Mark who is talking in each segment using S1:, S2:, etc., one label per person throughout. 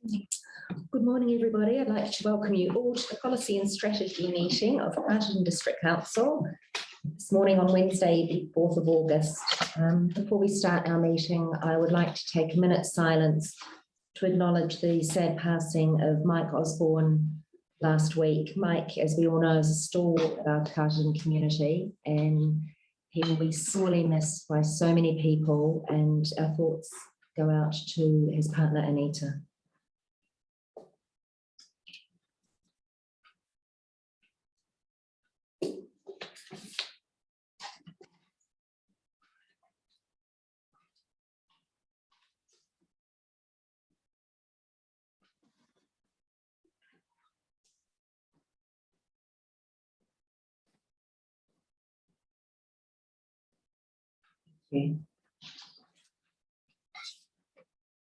S1: Good morning, everybody. I'd like to welcome you all to the Policy and Strategy meeting of Carterton District Council this morning on Wednesday, the 4th of August. Before we start our meeting, I would like to take a minute's silence to acknowledge the sad passing of Mike Osborne last week. Mike, as we all know, is a stalwart of our Carterton community, and he will be sorely missed by so many people, and our thoughts go out to his partner, Anita.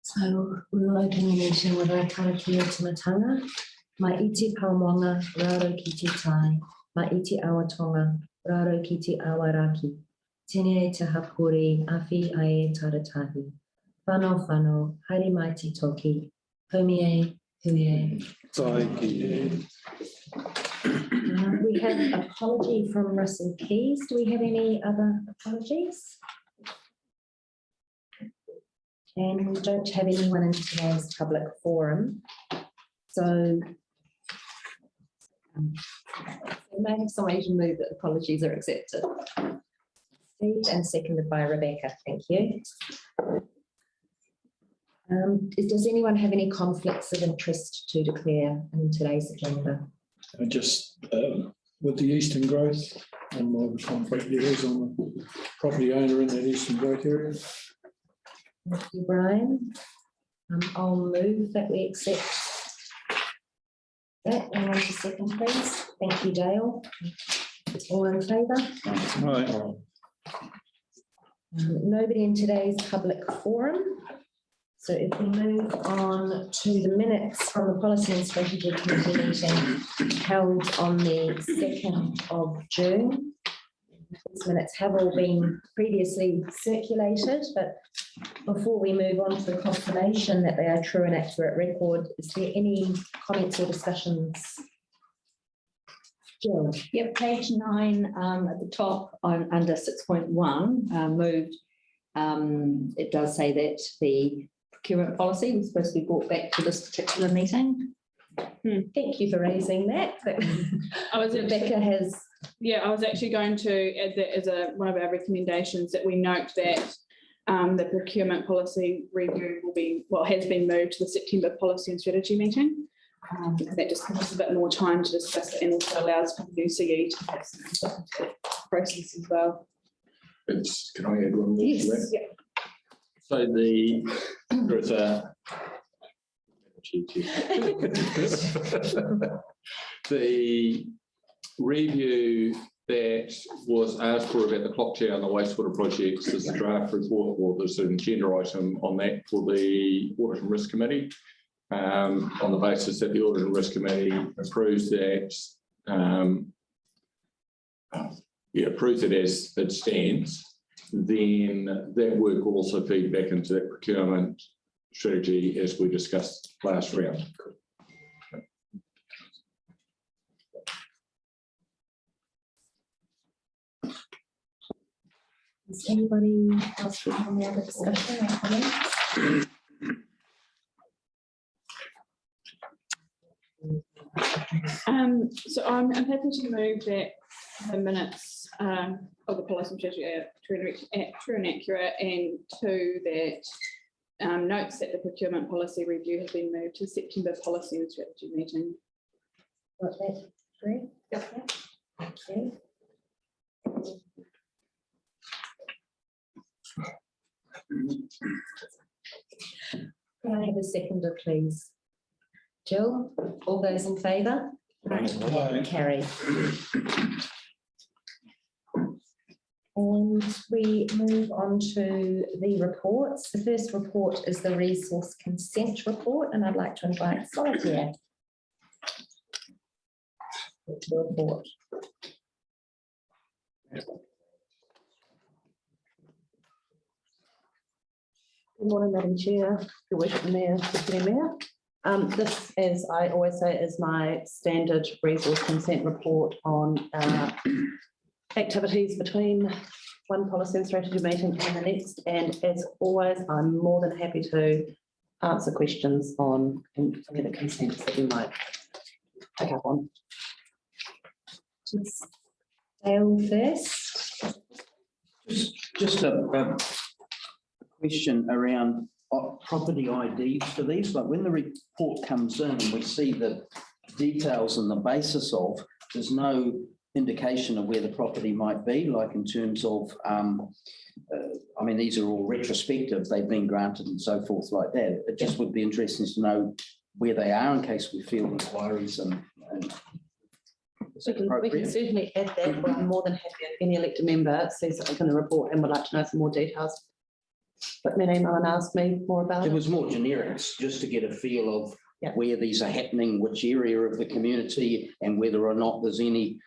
S1: So we will open the meeting with a karakia timatanga. Mai iti paumonga, raro ki te tai. Mai iti awatonga, raro ki te awaraki. Tene te hapuri, afi ae taratahi. Whano whano, haere mai te toki. Homie, huie. We have an apology from Russell Keys. Do we have any other apologies? And we don't have anyone in today's public forum. So we may have somebody to move that apologies are accepted. Steve, and seconded by Rebecca. Thank you. Does anyone have any conflicts of interest to declare in today's agenda?
S2: Just with the eastern growth and more of a conflict there is on the property owner in that eastern growth area.
S1: Thank you, Brian. I'll move that we accept that. Anyone to second, please? Thank you, Dale. All in favour?
S2: Right.
S1: Nobody in today's public forum. So if we move on to the minutes from the Policy and Strategy Committee meeting held on the 2nd of June. These minutes have all been previously circulated, but before we move on to the confirmation that they are true and accurate record, is there any comments or discussions? Jill?
S3: Yep, page 9 at the top on under 6.1 moved. It does say that the procurement policy was supposed to be brought back to this particular meeting.
S1: Thank you for raising that. Rebecca has.
S4: Yeah, I was actually going to add that as one of our recommendations, that we note that the procurement policy review has been moved to the September policy and strategy meeting. Because that just gives us a bit more time to discuss it, and also allows for the CE to have some process as well.
S2: Can I add one more?
S4: Yes. Yeah.
S5: So the review that was asked for about the clock tower and the wastewater projects is a draft report, or there's an agenda item on that for the Audit and Risk Committee, on the basis that the Audit and Risk Committee approves that, approves it as it stands. Then that work will also feed back into that procurement strategy as we discussed last round.
S1: Does anybody else have any other discussion or comments?
S4: So I'm happy to move that the minutes of the policy and strategy are true and accurate, and two, that notes that the procurement policy review has been moved to September policy and strategy meeting.
S1: Got that, Greg? Got that. Thank you. Can I have a seconder, please? Jill, all those in favour? Carried. And we move on to the reports. The first report is the resource consent report, and I'd like to invite Solitaire to report.
S6: Good morning, Madam Chair, Your Worship, the Mayor, Deputy Mayor.
S3: This, as I always say, is my standard resource consent report on activities between one policy and strategy meeting and the next. And as always, I'm more than happy to answer questions on any of the consents that you might pick up on.
S1: Dale first.
S6: Just a question around property IDs for these. Like when the report comes in and we see the details and the basis of, there's no indication of where the property might be, like in terms of, I mean, these are all retrospective, they've been granted and so forth like that. It just would be interesting to know where they are in case we field inquiries and is that
S3: We can
S6: appropriate?
S3: certainly add that, but I'm more than happy if any elected member sees something in the report and would like to know some more details. But me an email and ask me more about
S6: It
S3: it.
S6: was more generics, just to get a feel of
S3: Yeah.
S6: where these are happening, which area of the community, and whether or not there's any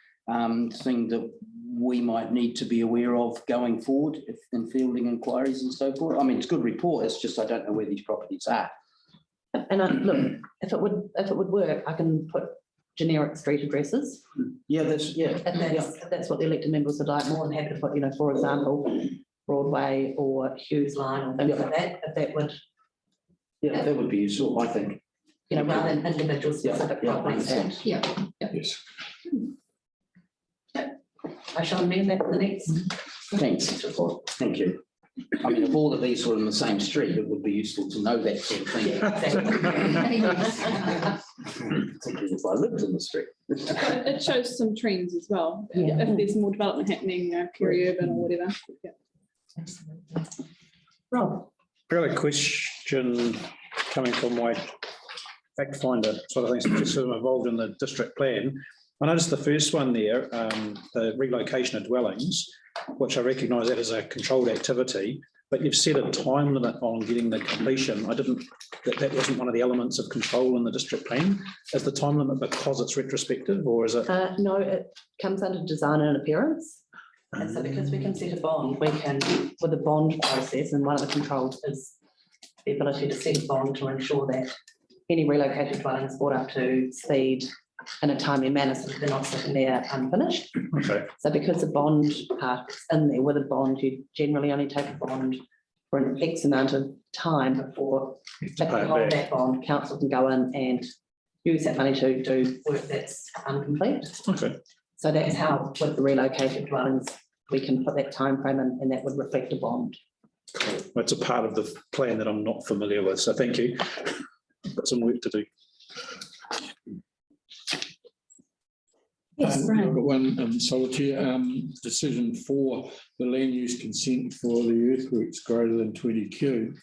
S6: thing that we might need to be aware of going forward in fielding inquiries and so forth. I mean, it's a good report, it's just I don't know where these properties are.
S3: And look, if it would work, I can put generic street addresses.
S6: Yeah, that's, yeah.
S3: If that's what the elected members would like, more than happy to put, for example, Broadway or Hughes Line or things like that, if that would,
S6: Yeah, that would be useful, I think.
S3: rather than individual specific
S6: Yeah,
S3: properties.
S6: makes sense.
S2: Yes.
S3: I shall amend that for the next.
S6: Thanks.
S3: report.
S6: Thank you. I mean, if all of these were in the same street, it would be useful to know that sort of thing. Particularly if I lived in the street.
S4: It shows some trends as well.
S3: Yeah.
S4: If there's more development happening, peri-urban or whatever. Yeah.
S3: Rob,
S2: Really question coming from my fact finder sort of things, just sort of involved in the district plan. I noticed the first one there, the relocation of dwellings, which I recognise that as a controlled activity, but you've set a time limit on getting the completion. That wasn't one of the elements of control in the district plan. Is the time limit because it's retrospective, or is it?
S3: no, it comes under design and appearance. And so because we can set a bond, we can, with the bond process, and one of the controls is the ability to set a bond to ensure that any relocated dwelling is brought up to speed in a timely manner, so that they're not sitting there unfinished.
S2: Okay.
S3: So because the bond part is in there, with a bond, you generally only take a bond for an X amount of time before, if you
S2: Pay it
S3: hold
S2: back.
S3: that bond, council can go in and use that money to do work that's incomplete.
S2: Okay.
S3: So that's how, with the relocated dwellings, we can put that time frame in, and that would reflect a bond.
S2: Cool. It's a part of the plan that I'm not familiar with, so thank you. Got some work to do.
S3: Yes,
S2: I've
S3: Brian.
S2: got one, Solitaire, decision for the land use consent for the earthworks greater than 20 Q.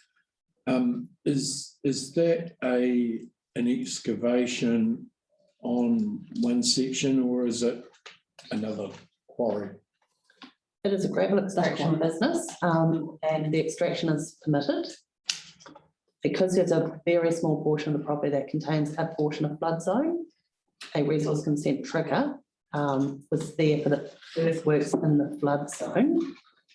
S2: Is that an excavation on one section, or is it another quarry?
S3: It is a gravel extraction business, and the extraction is permitted. Because there's a very small portion of the property that contains a portion of flood zone, a resource consent trigger was there for the earthworks in the flood zone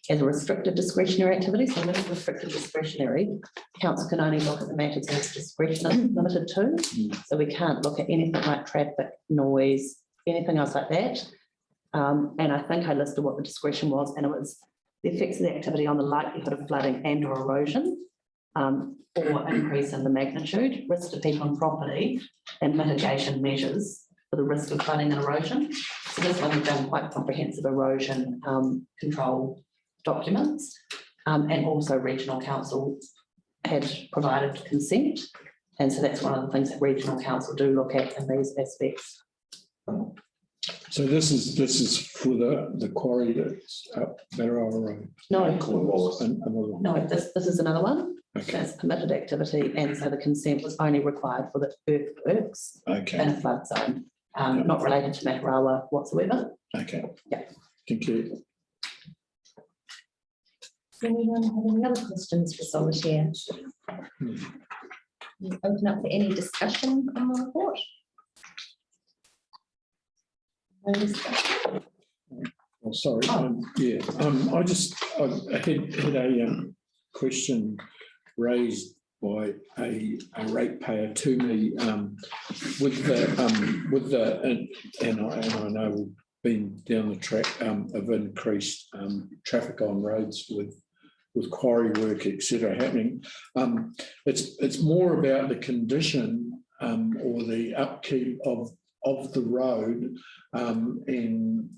S3: as a restricted discretionary activity. So when it's restricted discretionary, council can only look at the matters as discretion is limited to. So we can't look at anything like traffic, noise, anything else like that. And I think I listed what the discretion was, and it was the effects of the activity on the likelihood of flooding and or erosion, or increase in the magnitude, risk to people and property, and mitigation measures for the risk of flooding and erosion. So this one we've done quite comprehensive erosion control documents, and also regional council had provided consent. And so that's one of the things that regional council do look at in these aspects.
S2: So this is for the quarry that's up Barrow Road.
S3: No,
S2: Another one.
S3: no, this is another one.
S2: Okay.
S3: That's permitted activity, and so the consent was only required for the earthworks in
S2: Okay.
S3: a flood zone, not related to Matarawa whatsoever.
S2: Okay.
S3: Yeah.
S2: Thank you.
S1: Does anyone have any other questions for Solitaire? Open up for any discussion on the report. No discussion.
S2: Oh, sorry. Yeah. I had a question raised
S7: by a ratepayer to me with the and I know we've been down the track of increased traffic on roads with quarry work, etc. happening. It's more about the condition or the upkeep of the road and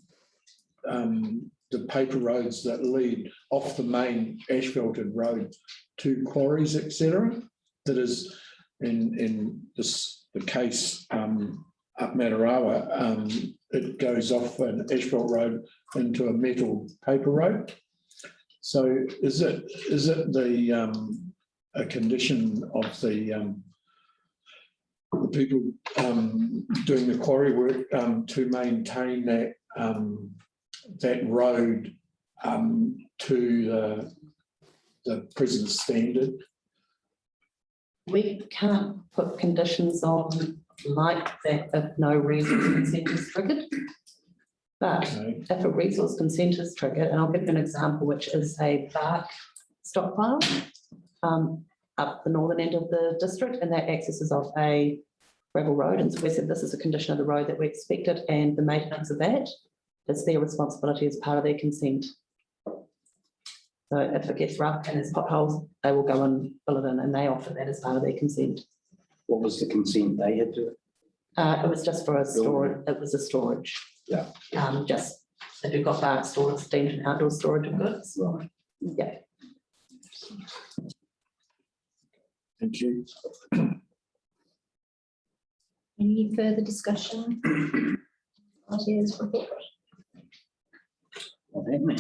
S7: the paper roads that lead off the main asphalted road to quarries, etc. That is in the case up Matarawa, it goes off an asphalt road into a metal paper road. So is it the a condition of the people doing the quarry work to maintain that that road to the present standard?
S8: We can't put conditions on like that if no resource consent is triggered. But
S7: Okay.
S8: if a resource consent is triggered, and I'll give you an example, which is a bark stockpile up the northern end of the district, and that accesses off a gravel road. And so we said this is a condition of the road that we expected, and the maintenance of that is their responsibility as part of their consent. So if it gets rough and there's potholes, they will go and fill it in, and they offer that as part of their consent.
S6: What was the consent they had to?
S8: It was just for a storage, it was a storage.
S6: Yeah.
S8: Just if you've got bark stored, it's deemed an outdoor storage of goods.
S6: Right.
S8: Yeah.
S7: Thank you.
S1: Any further discussion? Ideas report?
S6: Not happening.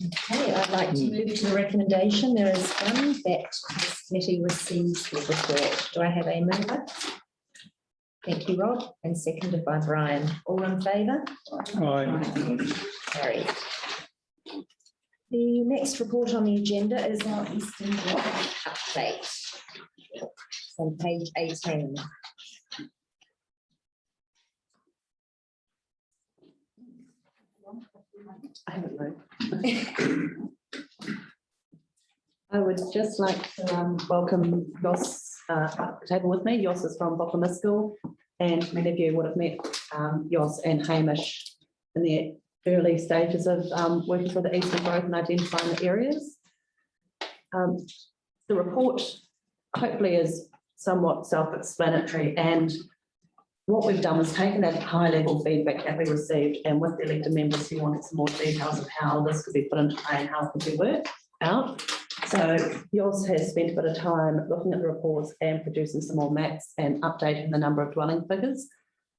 S1: Okay, I'd like to move to the recommendation. There is one that this committee receives the report. Do I have a mover? Thank you, Rob, and seconded by Brian. All in favour?
S2: Aye.
S1: Carried. The next report on the agenda is our Eastern Block update. It's on page 18.
S8: I haven't moved. I would just like to welcome Jos up the table with me. Jos is from Boffamiskell, and many of you would have met Jos and Hamish in the early stages of working for the Eastern Growth and identifying the areas. The report hopefully is somewhat self-explanatory, and what we've done is taken that high-level feedback that we received, and with the elected members who wanted some more details of how this could be put into play and how it could be worked out. So Jos has spent a bit of time looking at the reports and producing some more maps and updating the number of dwelling figures.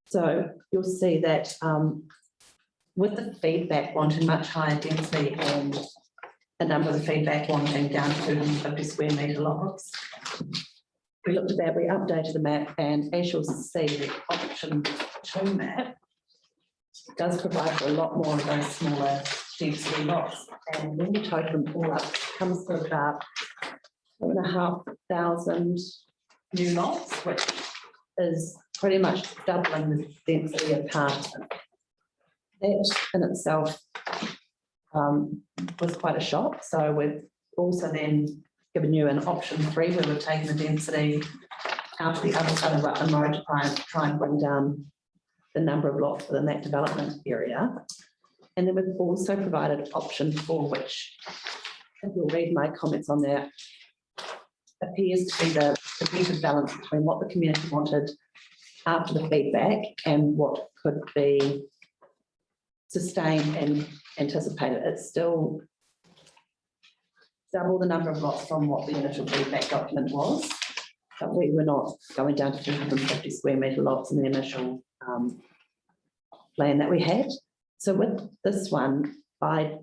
S8: So you'll see that with the feedback wanting much higher density and a number of the feedback wanting down to 250 square metre lots, we looked at that, we updated the map, and as you'll see, the option 2 map does provide for a lot more of those smaller density lots. And when you total them all up, it comes to about 2,500 new lots, which is pretty much doubling the density of Carterton. That in itself was quite a shock. So we've also then given you an option 3 where we've taken the density out to the other side of Rutland Road to try and bring down the number of lots within that development area. And then we've also provided option 4, which, if you'll read my comments on there, appears to be the better balance between what the community wanted after the feedback and what could be sustained and anticipated. It's still double the number of lots from what the initial feedback document was, but we were not going down to 250 square metre lots in the initial plan that we had. So with this one, by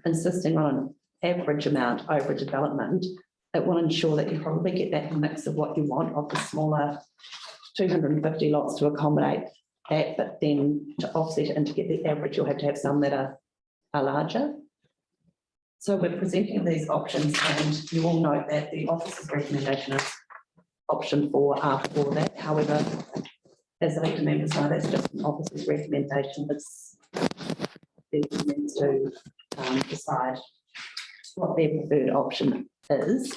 S8: insisting on an average amount over development, it will ensure that you probably get that mix of what you want of the smaller 250 lots to accommodate that, but then to offset it and to get the average, you'll have to have some that are larger. So we're presenting these options, and you all note that the office's recommendation is option 4 after all that. However, as elected members know, that's just an office's recommendation. It's needs to decide what their preferred option is.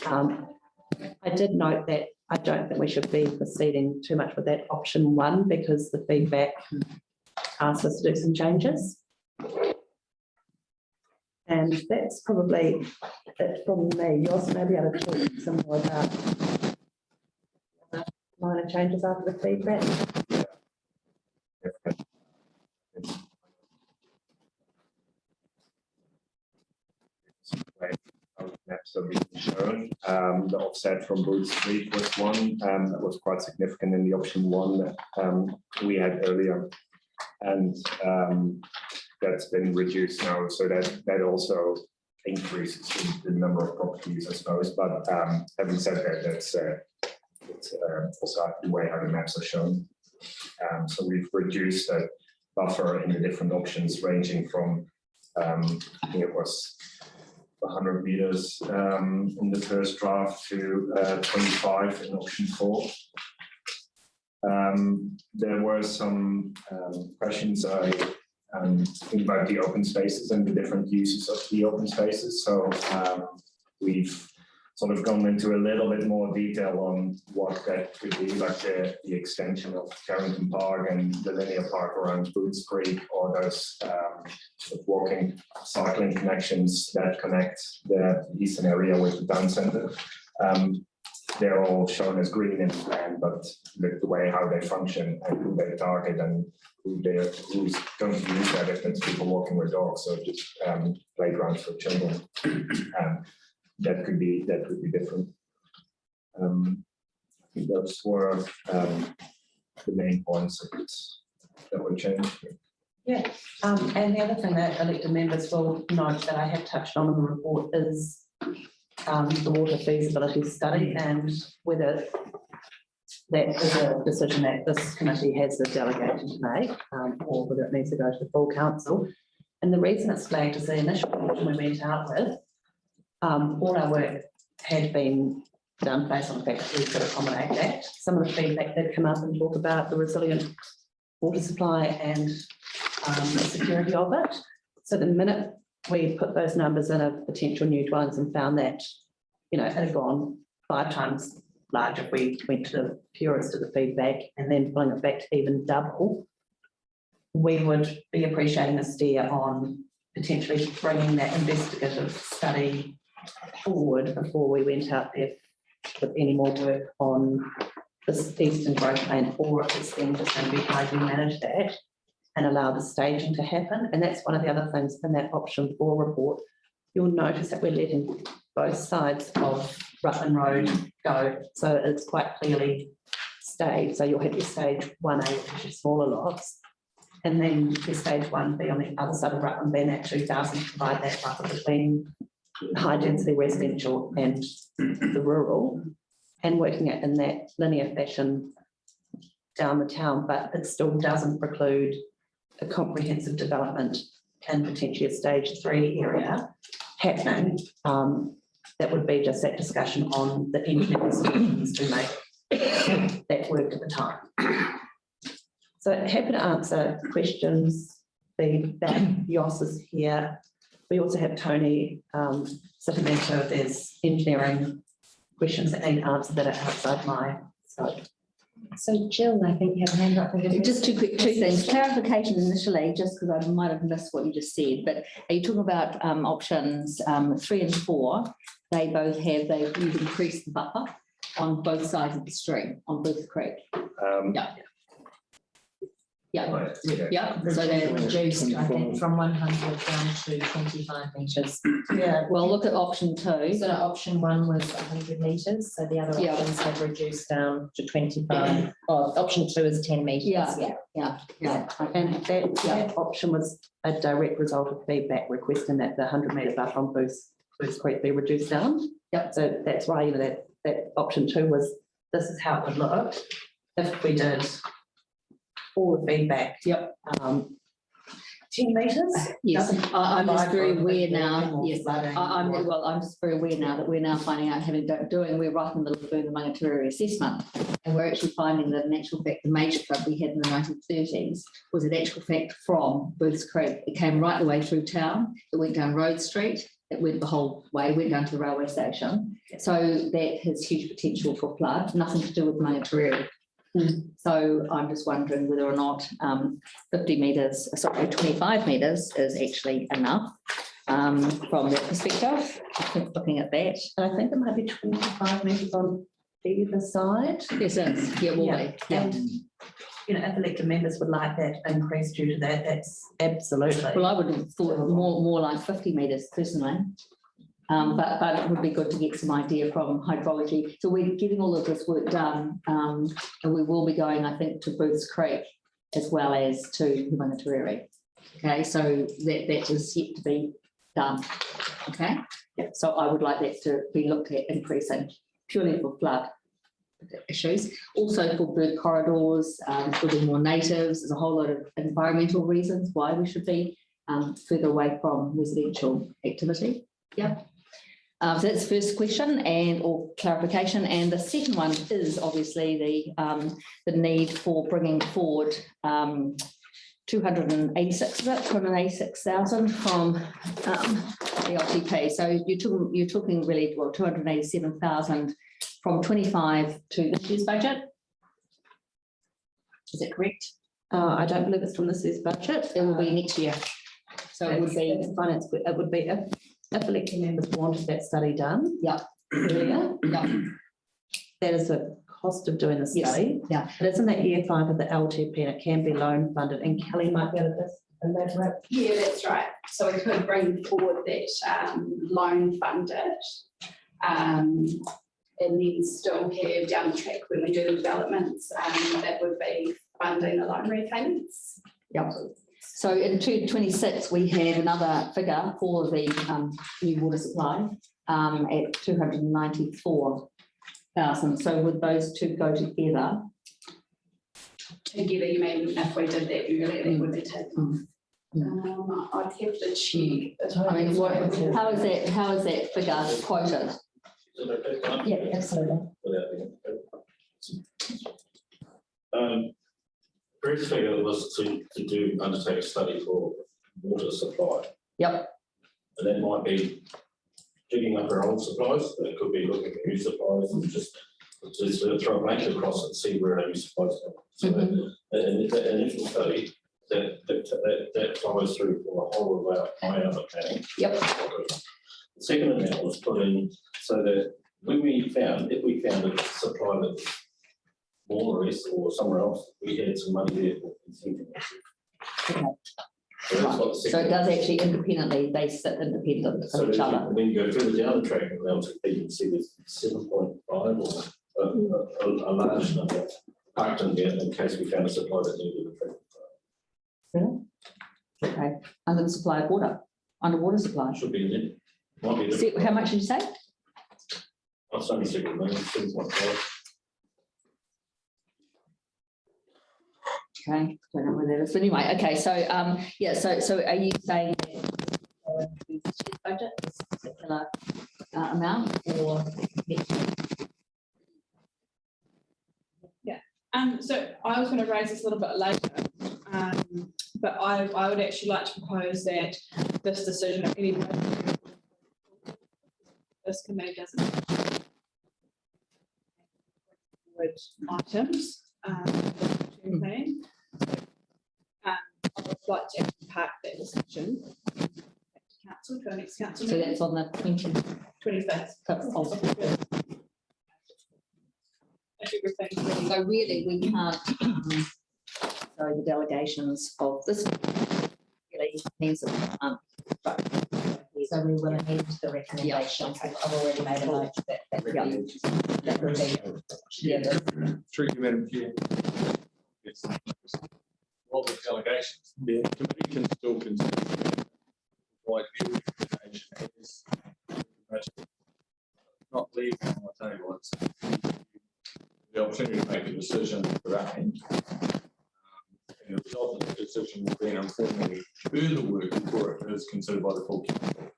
S8: I did note that I don't think we should be proceeding too much with that option one because the feedback asked us to do some changes. And that's probably it from me. You're also maybe able to talk some more about minor changes after the feedback.
S9: Maps are being shown. The offset from Booth Street was one that was quite significant in the option one that we had earlier, and that's been reduced now, so that also increases the number of properties, I suppose. But having said that, that's it's also the way how the maps are shown. So we've reduced the buffer in the different options, ranging from I think it was 100 meters in the first draft to 25 in option 4. There were some questions think about the open spaces and the different uses of the open spaces. So we've sort of gone into a little bit more detail on what that could be, like the extension of Carrington Park and the linear park around Boots Creek, or those sort of walking, cycling connections that connect the eastern area with the town centre. They're all shown as green in the plan, but the way how they function and who they target and who's going to use that, if it's people walking with dogs or just playgrounds for children, that could be different. I think those were the main points that were changed.
S8: Yeah, and the other thing that elected members will note that I have touched on in the report is the water feasibility study and whether that is a decision that this committee has the delegation to make, or whether it needs to go to the full council. And the reason it's flagged is the initial option we went out with, all our work had been done based on the fact that we could accommodate that. Some of the feedback did come up and talk about the resilient water supply and the security of it. So the minute we put those numbers in of potential new dwellings and found that, you know, it had gone 5 times larger if we went to the purest of the feedback and then pulling it back to even double, we would be appreciating a steer on potentially bringing that investigative study forward before we went out there with any more work on this eastern growth plan, or if it's then just going to be how you manage that and allow the staging to happen. And that's one of the other things in that option 4 report. You'll notice that we're letting both sides of Rutland Road go. So it's quite clearly staged. So you'll have your stage 1A, which is your smaller lots. And then your stage 1B on the other side of Rutland Bend actually doesn't provide that buffer between high density residential and the rural, and working it in that linear fashion down the town, but it still doesn't preclude a comprehensive development and potentially a stage 3 area happening. That would be just that discussion on the engineering solutions to make that work at the time. So happy to answer questions, feedback. Yoss is here. We also have Tony sitting there, so if there's engineering questions that need answered that are outside my scope.
S1: So Jill, I think you have a hand up.
S3: Just two things. Clarification initially, just because I might have missed what you just said, but are you talking about options 3 and 4? They both have, you've increased the buffer on both sides of the stream, on Booth Creek. Yeah. So they're
S1: Reduced, I think, from 100 down to 25 metres.
S8: Yeah.
S3: Well, look at option 2.
S1: So option 1 was 100 metres, so the other options have reduced down to 25. Oh, option 2 is 10 metres.
S3: Yeah.
S8: And that option was a direct result of feedback requesting that the 100 metre buffer on Booth Creek be reduced down. Yep. So that's why, you know, that option 2 was, this is how it would look if we did all the feedback. 10 metres.
S3: Yes, I'm just very aware now.
S8: Yes,
S3: I'm just very aware now that we're now finding out, we're right in the middle of doing the monetary assessment, and we're actually finding that in actual fact the major flood we had in the 1930s was in actual fact from Booths Creek. It came right the way through town. It went down Road Street It went the whole way, went down to the railway station. So that has huge potential for flood, nothing to do with Maungatariri. So I'm just wondering whether or not 50 metres, sorry, 25 metres is actually enough from that perspective. I think looking at that.
S8: And I think it might be 25 metres on either side.
S3: Yes, it is. Yeah, will be. Yeah.
S8: And, you know, if elected members would like that increase due to that, that's absolutely.
S3: Well, I would have thought more like 50 metres personally. But it would be good to get some idea from hydrology. So we're getting all of this work done, and we will be going, I think, to Booths Creek as well as to Maungatariri. Okay, so that is yet to be done. Okay, so I would like that to be looked at increasing purely for flood issues. Also for bird corridors, building more natives. There's a whole lot of environmental reasons why we should be further away from residential activity. Yep. So that's the first question or clarification. And the second one is obviously the need for bringing forward 286,000 from the LTP. So you're talking really, well, 287,000 from 25 to this year's budget. Is that correct?
S8: I don't believe it's from this year's budget.
S3: It will be next year. So it would be
S8: finance. It would be if elected members wanted that study done.
S3: Yeah.
S8: Earlier.
S3: Yeah.
S8: That is the cost of doing the study.
S3: Yes. Yeah.
S8: But it's in the year 5 of the LTP and it can be loan funded. And Kelly might be able to elaborate.
S4: Yeah, that's right. So we could bring forward that loan funded and then still have down the track when we do the developments, that would be funding the loan repayments.
S3: Yep. So in 2026, we have another figure for the new water supply at 294,000. So would those two go together?
S4: Together, you mean if we did that earlier, that would be taken. I'd have to check.
S3: I mean, how is that figure quoted? Yeah, absolutely.
S10: Previous figure was to undertake a study for water supply.
S3: Yep.
S10: And that might be digging up our old supplies. It could be looking for new supplies and just throw a blanket across it and see where our new supplies go. So an initial study that follows through for the whole of our planning.
S3: Yep.
S10: The second amount was put in so that when if we found a supply that was more or less or somewhere else, we had some money there for incentive.
S3: Okay. So it does actually independently, they sit independent
S10: So
S3: of each other.
S10: when you go further down the track and you can see there's 7.5 or a large number parked in there in case we found a supply that needed a treatment.
S3: Okay, under the supply of water, underwater supply.
S10: Should be in there. Might be.
S3: See, how much did you say?
S10: It's only 7 million, 7.5.
S3: Okay, don't know where that is. But anyway, okay, so yeah, so are you saying that the budget is a particular amount or next year?
S4: Yeah. So I was going to raise this a little bit later, but I would actually like to propose that this decision, if anybody, this committee doesn't items. Plan. I would like to park that discussion back to council to our next council
S3: So
S4: meeting.
S3: that's on the
S4: 25th. If everything's ready.
S3: So really, we can't, so the delegations of this really means that we can't.
S1: So we will amend the recommendations. I've already made a note that would be, yeah,
S5: Through you, Madam Chair. Yes. What the delegations, the committee can still consider like the recommendation is not leaving on the table. It's the opportunity to make a decision today. And the result of the decision will then informally further work before it is considered by the full council.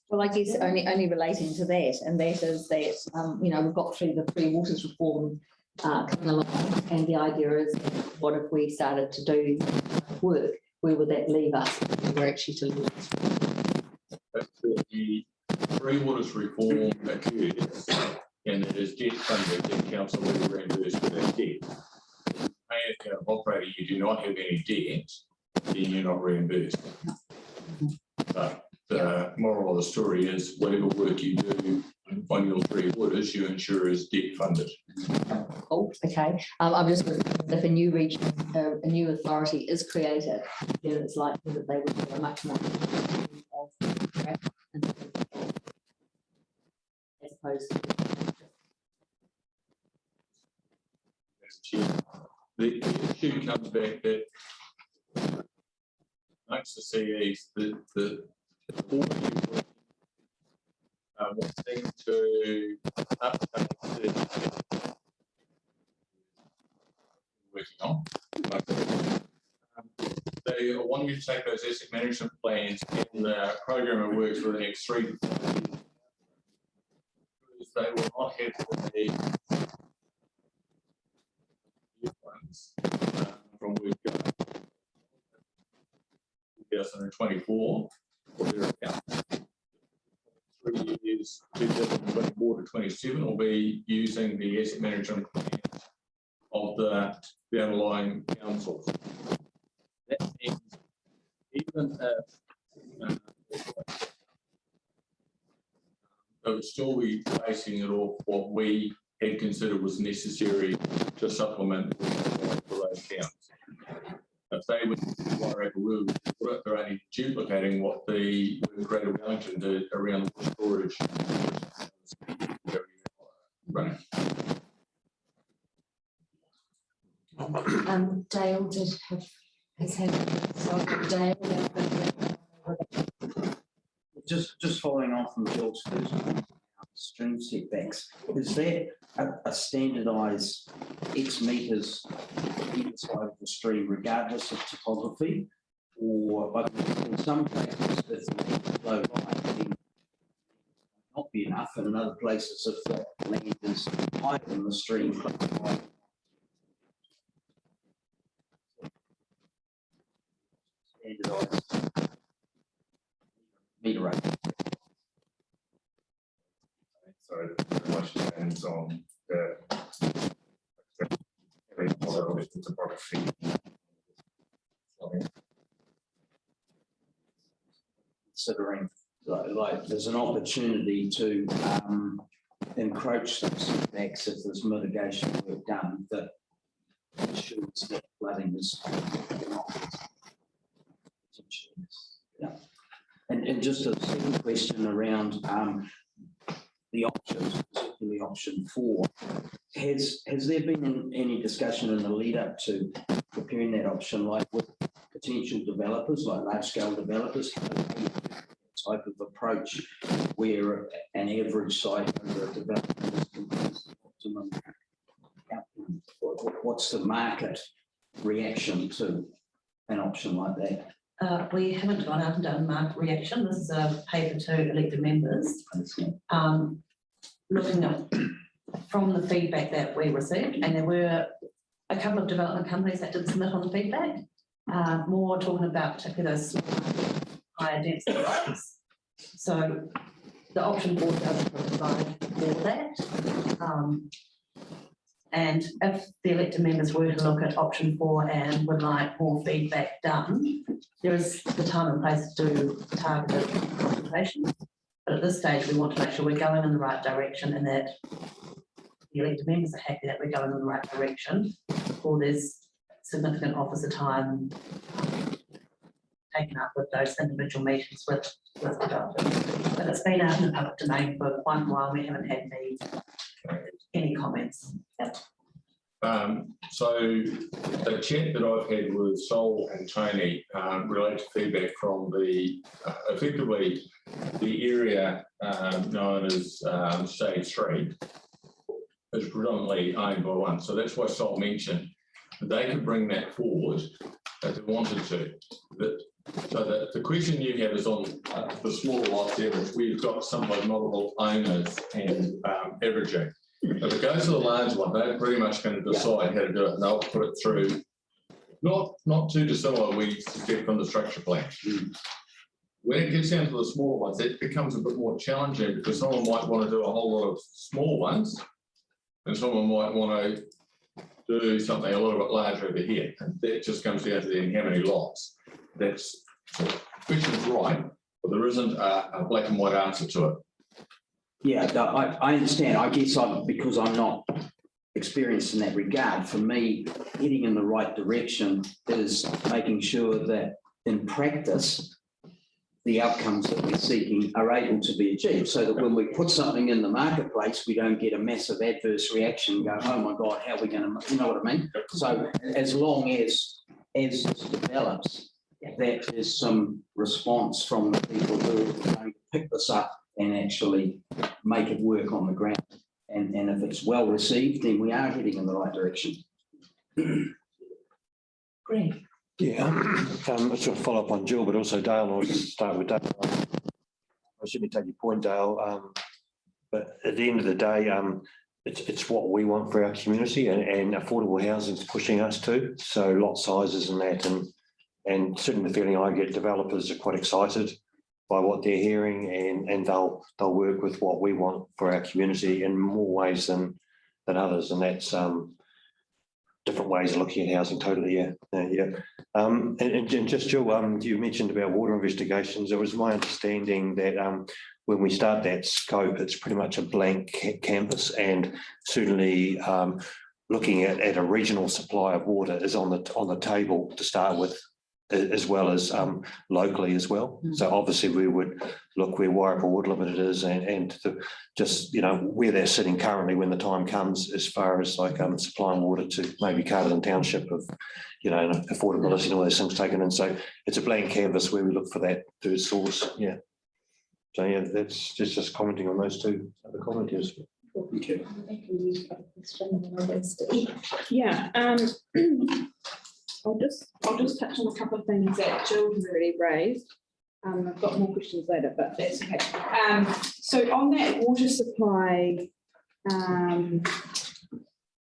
S3: Well, I guess only relating to that, and that is that, we've got through the Three Waters reform coming along. And the idea is, what if we started to do work? Where would that leave us? We're actually to leave.
S5: The Three Waters reform occurs, and it is debt funded, the council will reimburse for that debt. Pay account operator, you do not have any debt, then you're not reimbursed. But the moral of the story is, whatever work you do on your Three Waters, your insurer is debt funded.
S3: Oh, okay. I'm just, if a new region, a new authority is created, then it's likely that they would do a much more of as opposed to.
S5: The issue comes back that amongst the CEs, the board wanting to update the working on. They want you to take those asset management plans in the program of works for the next 3 to 5 years. Because they will not have the ones from we've got 2024 for their account. 3 years, 2024 to 27 will be using the asset management plan of the underlying councils. That means even if they would still be basing it off what we had considered was necessary to supplement for those accounts. If they would require a rule, they're only duplicating what the Greater Wellington did around the storage. Running.
S1: Dale did have his hand. So Dale.
S6: Just following on from Jill's first point, stream setbacks, is there a standardised X metres either side of the stream regardless of topography? Or like in some places, if the low line, then not be enough, and in other places, if the land is higher than the stream, standardised metre rate.
S9: So it very much depends on the topography.
S6: Considering like there's an opportunity to encroach some setbacks if there's mitigation work done that ensures that flooding is not. Yeah. And just a second question around the options, particularly option 4. Has there been any discussion in the lead up to preparing that option, like with potential developers, like large scale developers, type of approach where an average site under a development is optimum outcome? What's the market reaction to an option like that?
S8: We haven't gone out and done market reaction. This is a paper to elected members. Looking at from the feedback that we received, and there were a couple of development companies that did submit on the feedback, more talking about particularly those small, higher density sites. So the option board does provide for that. And if the elected members were to look at option 4 and would like more feedback done, there is the time and place to do targeted consultations. But at this stage, we want to make sure we're going in the right direction and that the elected members are happy that we're going in the right direction, or there's significant officer time taken up with those individual meetings with developers. But it's been out in the public domain for quite a while. We haven't had any comments.
S5: So the chat that I've had with Sol and Tony related to feedback from the effectively the area known as Shade 3 is predominantly owned by one. So that's why Sol mentioned that they could bring that forward if they wanted to. So that the question you have is on the smaller lots average, where you've got somewhat multiple owners and averaging. If it goes to the large one, they're pretty much going to decide how to do it, and they'll put it through, not too dissimilar, we suspect, from the structure plan. When it gets down to the smaller ones, it becomes a bit more challenging, because someone might want to do a whole lot of small ones, and someone might want to do something a little bit larger over here, and that just comes down to then how many lots. That's the question's right, but there isn't a black and white answer to it.
S6: Yeah, no, I understand. I guess because I'm not experienced in that regard, for me, heading in the right direction is making sure that in practice, the outcomes that we're seeking are able to be achieved, so that when we put something in the marketplace, we don't get a massive adverse reaction and go, oh my God, how are we going to, you know what I mean? So as long as this develops, that there's some response from the people who are going to pick this up and actually make it work on the ground. And if it's well received, then we are heading in the right direction.
S1: Great.
S11: Yeah, I sort of follow up on Jill, but also Dale, and I'll just start with Dale. I certainly take your point, Dale, but at the end of the day, it's what we want for our community, and affordable housing is pushing us to, so lot sizes and that, and certainly the feeling I get, developers are quite excited by what they're hearing, and they'll work with what we want for our community in more ways than others, and that's different ways of looking at housing. Totally, yeah. And just Jill, you mentioned about water investigations. It was my understanding that when we start that scope, it's pretty much a blank canvas, and certainly looking at a regional supply of water is on the table to start with, as well as locally as well. So obviously we would look where Wairapa Water Limited is, and just, you know, where they're sitting currently when the time comes, as far as like supplying water to maybe Carterton Township, of, you know, affordability and all those things taken in. So it's a blank canvas where we look for that third source. Yeah. So yeah, that's just commenting on those two other commenters.
S4: Yeah. I'll just touch on a couple of things that Jill has already raised. I've got more questions later, but that's okay. So on that water supply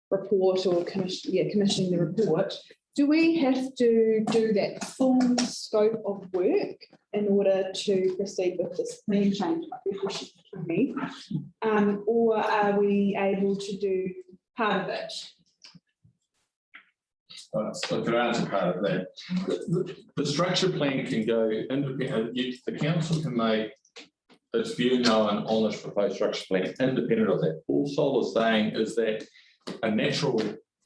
S4: report, or commissioning the report, do we have to do that full scope of work in order to proceed with this plan change? Might be a question for me. Or are we able to do part of it?
S5: So to answer part of that, the structure plan can go independent. The council can make its view known on this proposed structure plan independent of that. All Sol is saying is that a natural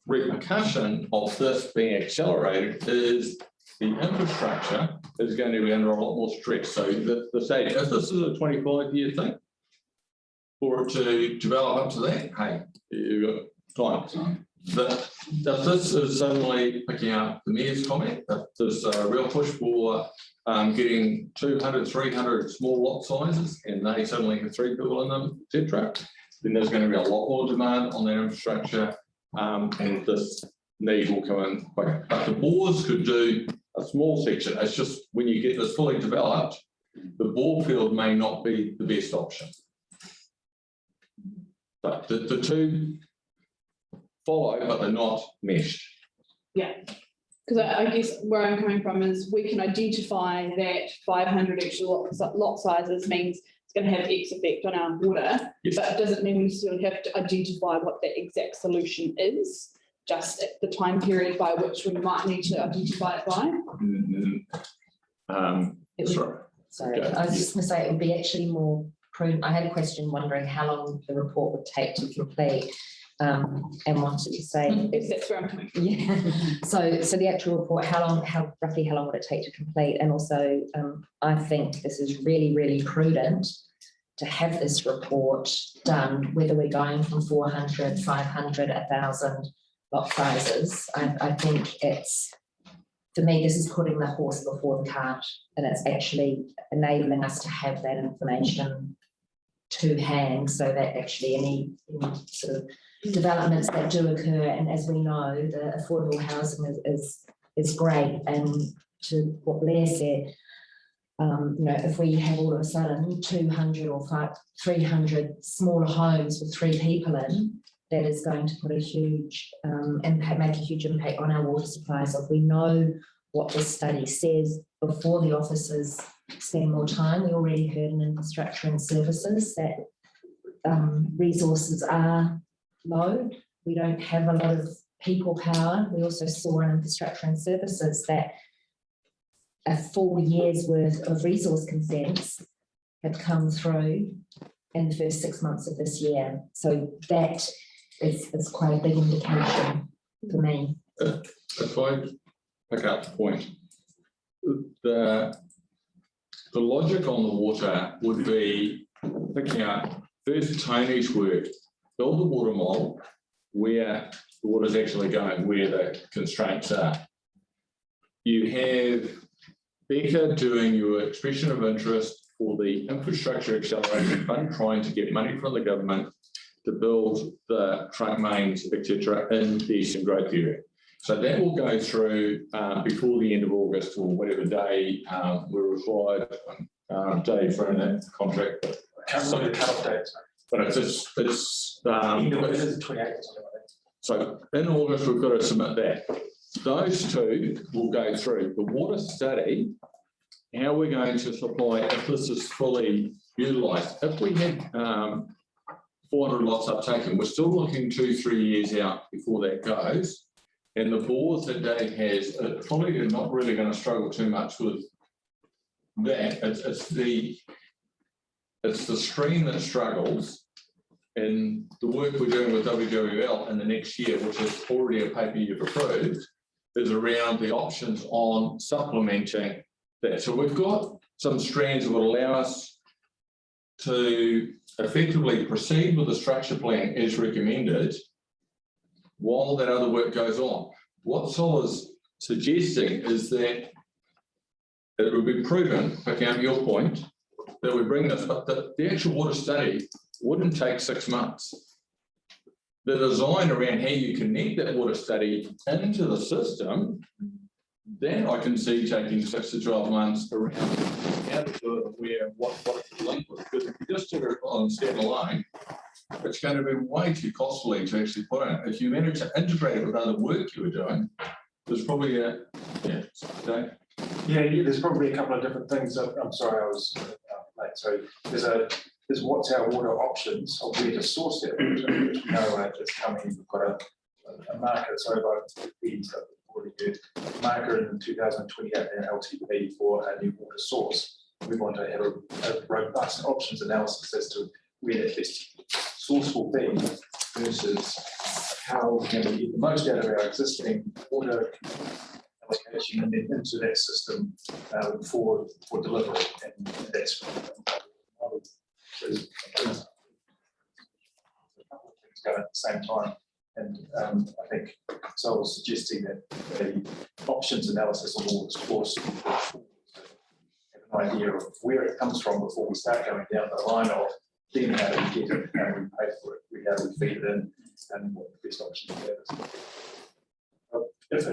S5: repercussion of this being accelerated is the infrastructure is going to be under a lot more stress. So the state, if this is a 25-year thing, for it to develop up to that, hey, you've got time. If this is suddenly picking up the mayor's comment, if there's a real push for getting 200, 300 small lot sizes, and they suddenly have 3 people in them, etc., then there's going to be a lot more demand on that infrastructure, and this need will come in quicker. But the bores could do a small section. It's just when you get this fully developed, the bore field may not be the best option. But the two follow, but they're not meshed.
S4: Yeah, because I guess where I'm coming from is we can identify that 500 extra lot sizes means it's going to have X effect on our water, yes, but it doesn't mean we still have to identify what the exact solution is, just at the time period by which we might need to identify it by.
S1: Sorry, I was just going to say it would be actually more prudent. I had a question wondering how long the report would take to complete. And wanted to say,
S4: that's where I'm coming from.
S1: Yeah. So the actual report, roughly how long would it take to complete? And also, I think this is really, really prudent to have this report done, whether we're going from 400, 500, 1,000 lot sizes. I think it's, for me, this is putting the horse before the cart, and it's actually enabling us to have that information to hand, so that actually any sort of developments that do occur, and as we know, the affordable housing is great. And to what Blair said, you know, if we have all of a sudden 200 or 300 smaller homes with 3 people in, that is going to put a huge impact, make a huge impact on our water supply. So if we know what this study says before the officers spend more time, we already heard in infrastructure and services that resources are low. We don't have a lot of people power. We also saw in infrastructure and services that a full year's worth of resource consents have come through in the first 6 months of this year. So that is quite a big indication for me.
S5: If I pick up the point, the logic on the water would be picking up first Tony's work, build the water model where the water is actually going, where the constraints are. You have Becca doing your expression of interest for the infrastructure acceleration fund, trying to get money from the government to build the trunk mains, etc., in the Eastern Growth Area. So that will go through before the end of August or whatever day we're required, day for that contract.
S10: Currently, the cut-off date.
S5: But it's so in August, we've got to submit that. Those two will go through the water study, how we're going to supply if this is fully utilised. If we had 400 lots uptaken, we're still looking 2-3 years out before that goes. And the bores that Dave has probably are not really going to struggle too much with that. It's the stream that struggles. And the work we're doing with WWL in the next year, which is already a paper you've approved, is around the options on supplementing that. So we've got some strands that will allow us to effectively proceed with the structure plan as recommended while that other work goes on. What Sol is suggesting is that it would be prudent, picking up your point, that we bring this, but the actual water study wouldn't take 6 months. The design around how you connect that water study into the system, then I can see taking 6 to 12 months around how to do it, where, what the link was. Because if you just do it on standalone, it's going to be way too costly to actually put in. If you manage to integrate it with other work you were doing, there's probably a, yeah, Dave?
S10: Yeah, there's probably a couple of different things. I'm sorry, I was late. So there's what's our water options of where to source that water, which we know it's coming. We've got a marker, sorry about these already good marker in 2028 in LTP for a new water source. We want to have a robust options analysis as to where that best source will be versus how can we get the most out of our existing water allocation and then into that system for delivery, and that's there's a couple of things going at the same time. And I think so I was suggesting that the options analysis of all this course have an idea of where it comes from before we start going down the line of then how do we get it, how do we pay for it, how do we feed it in, and what the best option is.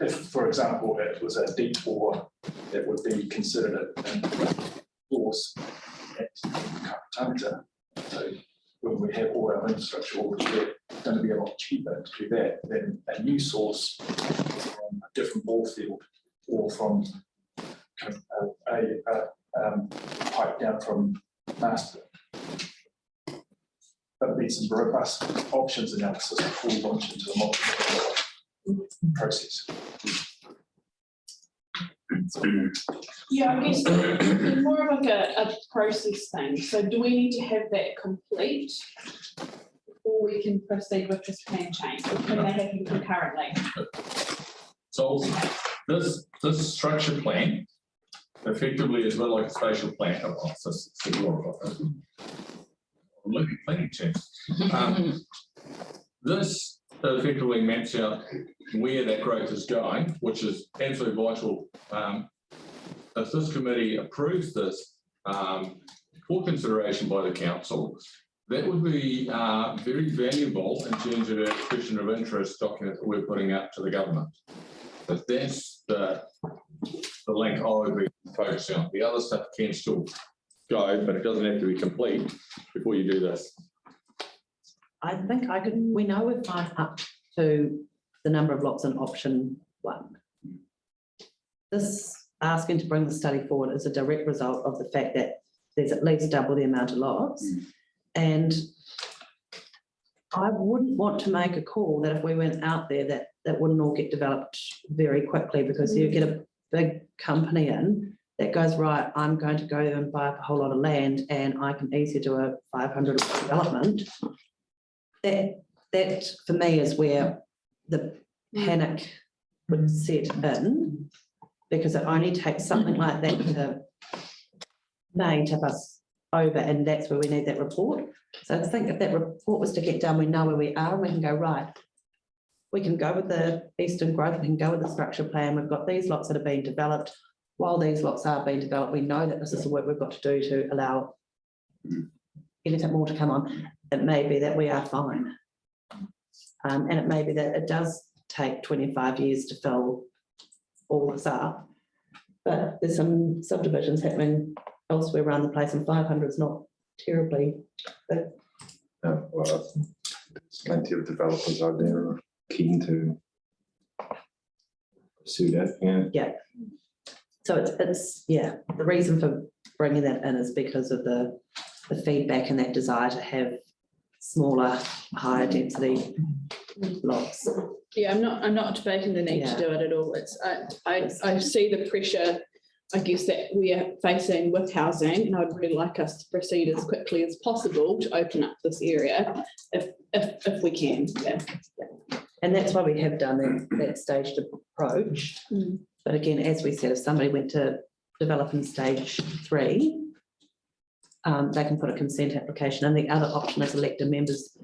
S10: If for example, it was a deep bore that would be considered a source at Carterton, so when we have all our infrastructure, which is going to be a lot cheaper to do that than a new source from a different bore field or from a pipe down from master. That needs some robust options analysis before we launch into the multi process.
S4: Yeah, I guess it's more of like a process thing. So do we need to have that complete before we can proceed with this plan change? Or can they happen concurrently?
S5: So this structure plan effectively is a bit like a spatial plan. I'm looking planning terms. This effectively maps out where that growth is going, which is absolutely vital. If this committee approves this for consideration by the council, that would be very valuable in terms of our expression of interest document that we're putting out to the government. But that's the link I would be focusing on. The other stuff can still go, but it doesn't have to be complete before you do this.
S8: I think we know we're fine up to the number of lots in option 1. This asking to bring the study forward is a direct result of the fact that there's at least double the amount of lots. And I wouldn't want to make a call that if we went out there that wouldn't all get developed very quickly, because you get a big company in that goes, right, I'm going to go and buy up a whole lot of land and I can easily do a 500 development. That for me is where the panic would set in, because it only takes something like that to tip us over, and that's where we need that report. So I think if that report was to get done, we know where we are and we can go, right, we can go with the eastern growth, we can go with the structure plan, we've got these lots that are being developed. While these lots are being developed, we know that this is the work we've got to do to allow anything more to come on. It may be that we are fine. And it may be that it does take 25 years to fill all this up. But there's some subdivisions happening elsewhere around the place, and 500 is not terribly big.
S9: Well, there's plenty of developers out there who are keen to pursue that, yeah.
S8: So it's the reason for bringing that in is because of the feedback and that desire to have smaller, higher density lots.
S4: Yeah, I'm not debating the need to do it at all. It's I see the pressure, I guess, that we are facing with housing, and I'd really like us to proceed as quickly as possible to open up this area if we can. Yeah.
S8: And that's why we have done that staged approach. But again, as we said, if somebody went to develop in stage 3, they can put a consent application. And the other option is elected members,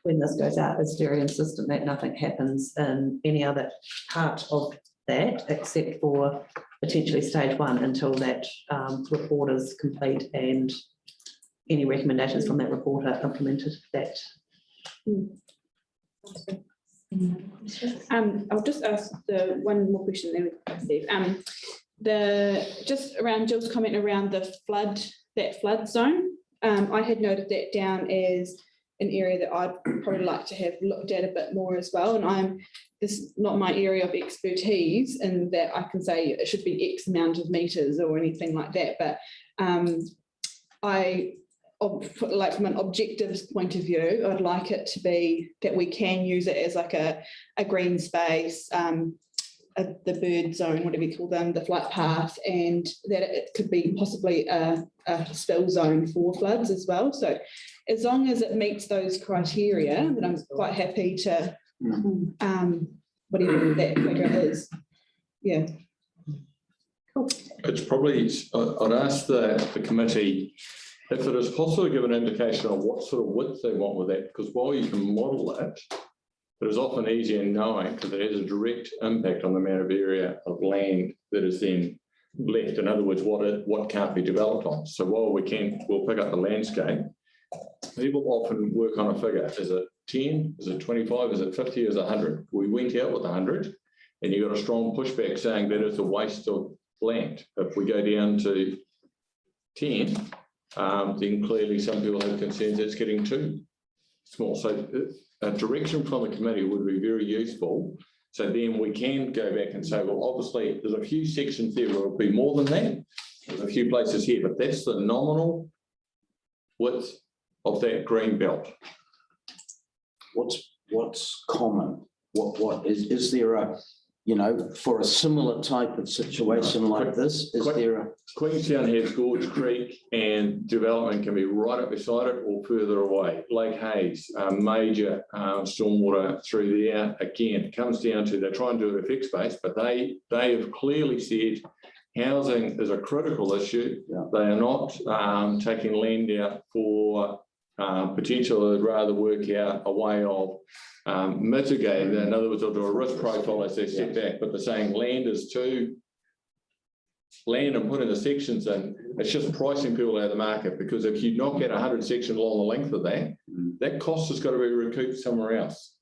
S8: when this goes out, is very insistent that nothing happens in any other part of that except for potentially stage 1 until that report is complete and any recommendations from that report are implemented.
S4: I'll just ask the one more question there, Steve. Just around Jill's comment around the flood zone. I had noted that down as an area that I'd probably like to have looked at a bit more as well. And this is not my area of expertise, and that I can say it should be X amount of meters or anything like that. But from an objectives point of view, I'd like it to be that we can use it as like a green space, the bird zone, whatever you call them, the flight path, and that it could be possibly a spill zone for floods as well. So as long as it meets those criteria, then I'm quite happy to whatever that figure is. Yeah. Cool.
S5: It's probably, I'd ask the committee if it is possible to give an indication of what sort of width they want with that, because while you can model it, it is often easier knowing, because it has a direct impact on the amount of area of land that is then left. In other words, what can't be developed on. So while we'll pick up the landscape, people often work on a figure. Is it 10? Is it 25? Is it 50? Is it 100? We went out with 100, and you got a strong pushback saying that it's a waste of land. If we go down to 10, then clearly some people have concerns it's getting too small. So a direction from the committee would be very useful. So then we can go back and say, well, obviously there's a few sections there where it'll be more than that. There's a few places here, but that's the nominal width of that green belt.
S6: What's common? What is there a, for a similar type of situation like this, is there a...
S5: Queenstown has Gorge Creek, and development can be right up beside it or further away. Lake Hayes, major stormwater through there. Again, it comes down to they're trying to do a fixed base, but they have clearly said housing is a critical issue. Yeah. They are not taking land out for potential. They'd rather work out a way of mitigating that. In other words, they'll do a risk profile as they step back, but they're saying land and putting the sections in, it's just pricing people out of the market, because if you knock out 100 sections along the length of that, that cost has got to be recouped somewhere else.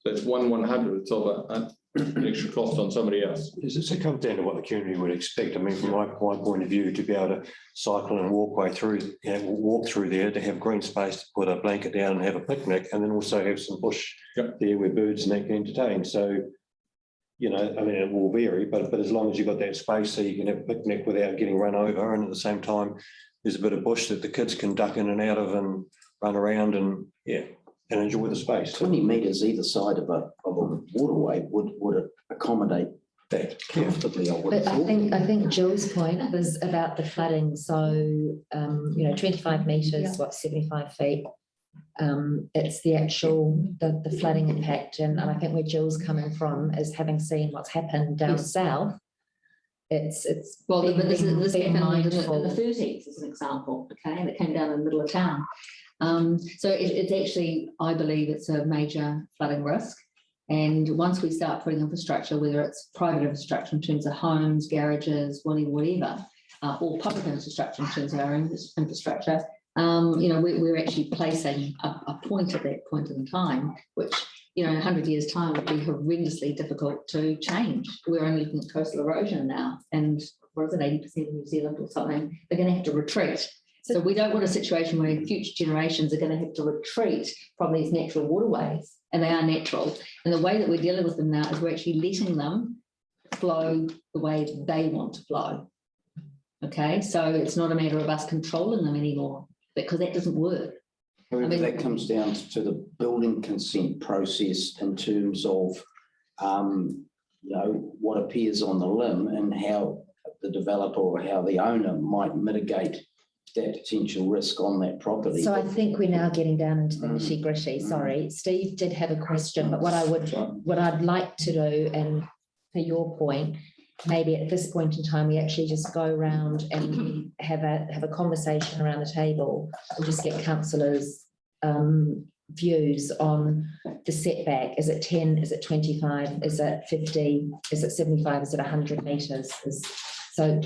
S5: So it's 1/100th of an extra cost on somebody else.
S11: It comes down to what the community would expect. I mean, from my point of view, to be able to cycle and walk through there, to have green space to put a blanket down and have a picnic, and then also have some bush there where birds and that can entertain. So, you know, I mean, it will vary, but as long as you've got that space so you can have a picnic without getting run over, and at the same time, there's a bit of bush that the kids can duck in and out of and run around and enjoy the space.
S6: 20 metres either side of a waterway would accommodate that comfortably.
S1: But I think Jill's point was about the flooding. So, you know, 25 metres, 75 feet. It's the actual, the flooding impact. And I think where Jill's coming from is having seen what's happened down south. It's
S3: Well, but this happened in the
S1: mindful.
S3: 30s as an example, okay, and it came down in the middle of town. So it's actually, I believe it's a major flooding risk. And once we start putting infrastructure, whether it's private infrastructure in terms of homes, garages, whatever, or public infrastructure in terms of our infrastructure, you know, we're actually placing a point at that point in time, which, you know, in 100 years' time would be horrendously difficult to change. We're only looking at coastal erosion now, and what is it, 80% of New Zealand or something, they're going to have to retreat. So we don't want a situation where future generations are going to have to retreat from these natural waterways, and they are natural. And the way that we're dealing with them now is we're actually letting them flow the way they want to flow. Okay, so it's not a matter of us controlling them anymore, because that doesn't work.
S6: However, that comes down to the building consent process in terms of, you know, what appears on the limb and how the developer or how the owner might mitigate that potential risk on that property.
S1: So I think we're now getting down into the nitty gritty. Sorry, Steve did have a question, but what I'd like to do, and for your point, maybe at this point in time, we actually just go around and have a conversation around the table and just get councillors' views on the setback. Is it 10? Is it 25? Is it 50? Is it 75? Is it 100 metres? So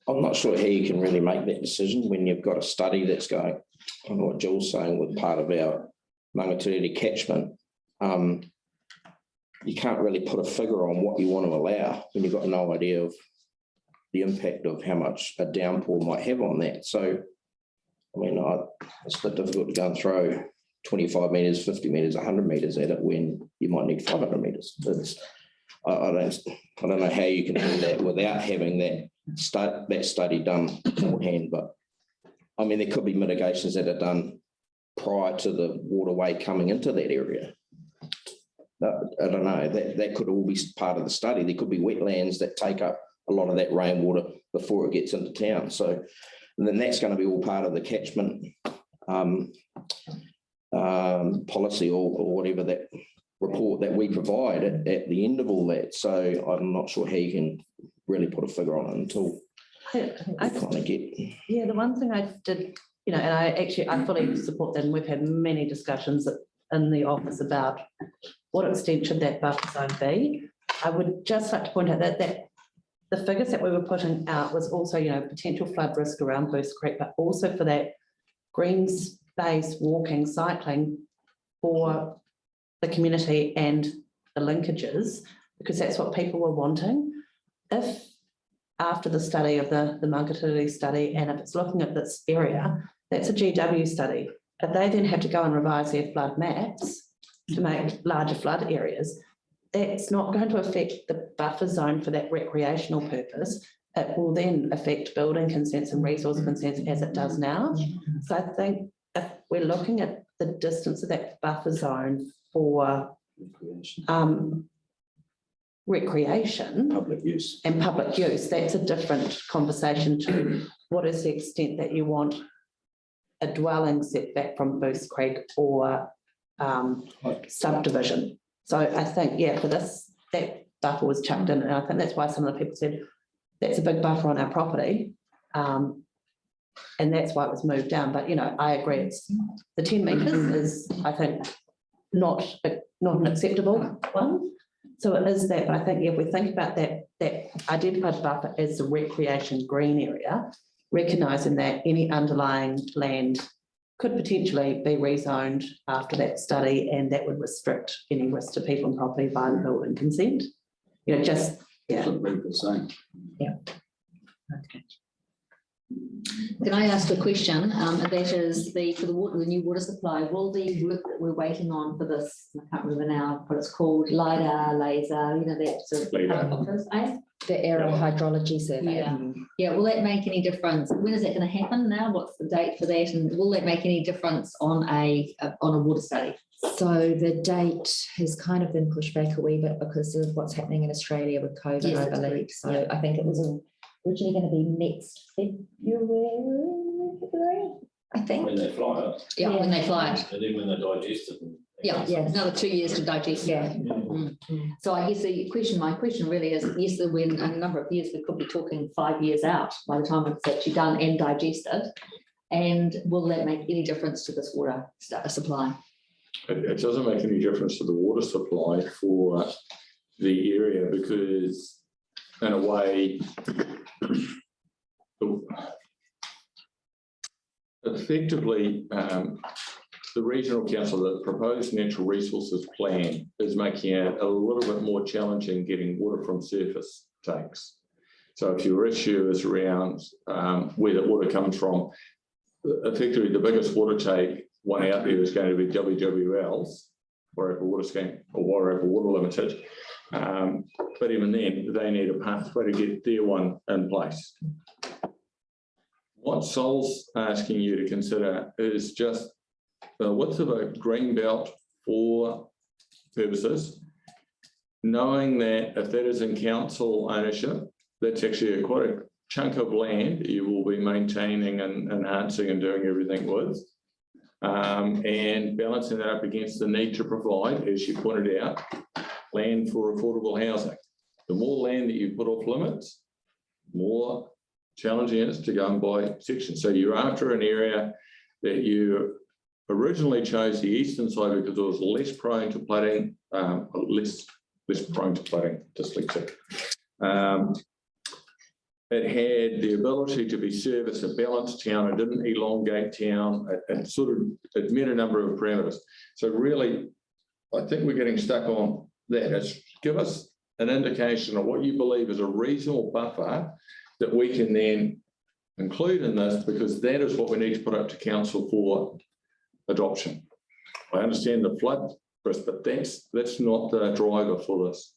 S12: I'm not sure how you can really make that decision when you've got a study that's going, I don't know what Jill's saying, with part of our Mangatiriri catchment. You can't really put a figure on what you want to allow when you've got no idea of the impact of how much a downpour might have on that. So, I mean, it's a bit difficult to go and throw 25 metres, 50 metres, 100 metres at it when you might need 500 metres. I don't know how you can do that without having that study done beforehand. But I mean, there could be mitigations that are done prior to the waterway coming into that area. I don't know, that could all be part of the study. There could be wetlands that take up a lot of that rainwater before it gets into town. So, and then that's going to be all part of the catchment policy or whatever that report that we provide at the end of all that. So I'm not sure how you can really put a figure on it until I kind of get.
S8: Yeah, the one thing I did, you know, and I fully support that, and we've had many discussions in the office about what extent should that buffer zone be. I would just like to point out that the figures that we were putting out was also, you know, potential flood risk around Booth Creek, but also for that green space, walking, cycling for the community and the linkages, because that's what people were wanting. If after the study of the Mangatiriri study, and if it's looking at this area, that's a GW study. If they then have to go and revise their flood maps to make larger flood areas, that's not going to affect the buffer zone for that recreational purpose. It will then affect building consents and resource consents as it does now. So I think if we're looking at the distance of that buffer zone for recreation,
S6: public use,
S8: that's a different conversation to what is the extent that you want a dwelling setback from Booth Creek or subdivision. So I think, yeah, for this, that buffer was chucked in, and I think that's why some of the people said that's a big buffer on our property, and that's why it was moved down. But, you know, I agree, it's the 10 metres is, I think, not an acceptable one. So it is that, but I think if we think about that identified buffer as the recreation green area, recognising that any underlying land could potentially be rezoned after that study, and that would restrict any risk to people and property by the building consent. You know, just, yeah.
S3: Can I ask a question? And that is for the new water supply, will the work that we're waiting on for this, I can't remember now what it's called, LiDAR, laser, you know, that sort of.
S1: The aerohydrology survey.
S3: Yeah, will that make any difference? When is that going to happen now? What's the date for that? And will that make any difference on a water study?
S1: So the date has kind of been pushed back a wee bit because of what's happening in Australia with COVID,
S3: Yes,
S1: I
S3: that's
S1: believe.
S3: correct.
S1: So I think it was originally going to be next February, I think.
S10: When they fly it,
S3: Yeah, when they fly it.
S10: and then when they digest it.
S3: Yeah,
S1: Yeah.
S3: another 2 years to digest.
S1: Yeah.
S3: So I guess my question really is, yes, in a number of years, we could be talking 5 years out by the time it's actually done and digested. And will that make any difference to this water supply?
S5: It doesn't make any difference to the water supply for the area because in a way, effectively, the regional council, the proposed natural resources plan is making it a little bit more challenging getting water from surface takes. So if your issue is around where the water comes from, effectively the biggest water take one out there is going to be WWL's, Warrappa Water Scheme or Warrappa Water Limited. But even then, they need a pathway to get their one in place. What Sol's asking you to consider is just the width of a green belt for purposes, knowing that if that is in council ownership, that's actually quite a chunk of land you will be maintaining and enhancing and doing everything with. And balancing that up against the need to provide, as you pointed out, land for affordable housing. The more land that you put off limits, more challenging it is to go and buy sections. So you're after an area that you originally chose the eastern side because it was less prone to flooding, less prone to flooding, dyslexic. It had the ability to be serviced a balanced town. It didn't elongate town. It met a number of parameters. So really, I think we're getting stuck on that. It's give us an indication of what you believe is a reasonable buffer that we can then include in this, because that is what we need to put up to council for adoption. I understand the flood risk, but that's not the driver for this.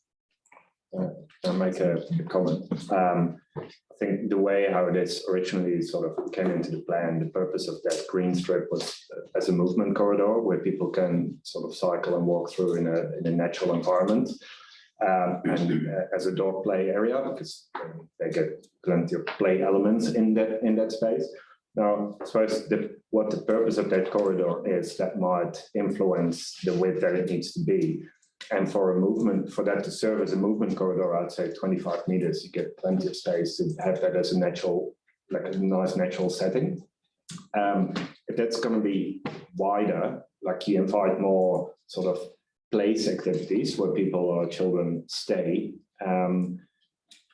S9: I'll make a comment. I think the way how it is originally sort of came into the plan, the purpose of that green strip was as a movement corridor where people can sort of cycle and walk through in a natural environment. And as a dog play area, because they get plenty of play elements in that space. Now, I suppose what the purpose of that corridor is, that might influence the width that it needs to be. And for that to serve as a movement corridor, I'd say 25 meters, you get plenty of space to have that as a natural, like a nice natural setting. If that's going to be wider, like you invite more sort of place activities where people or children stay,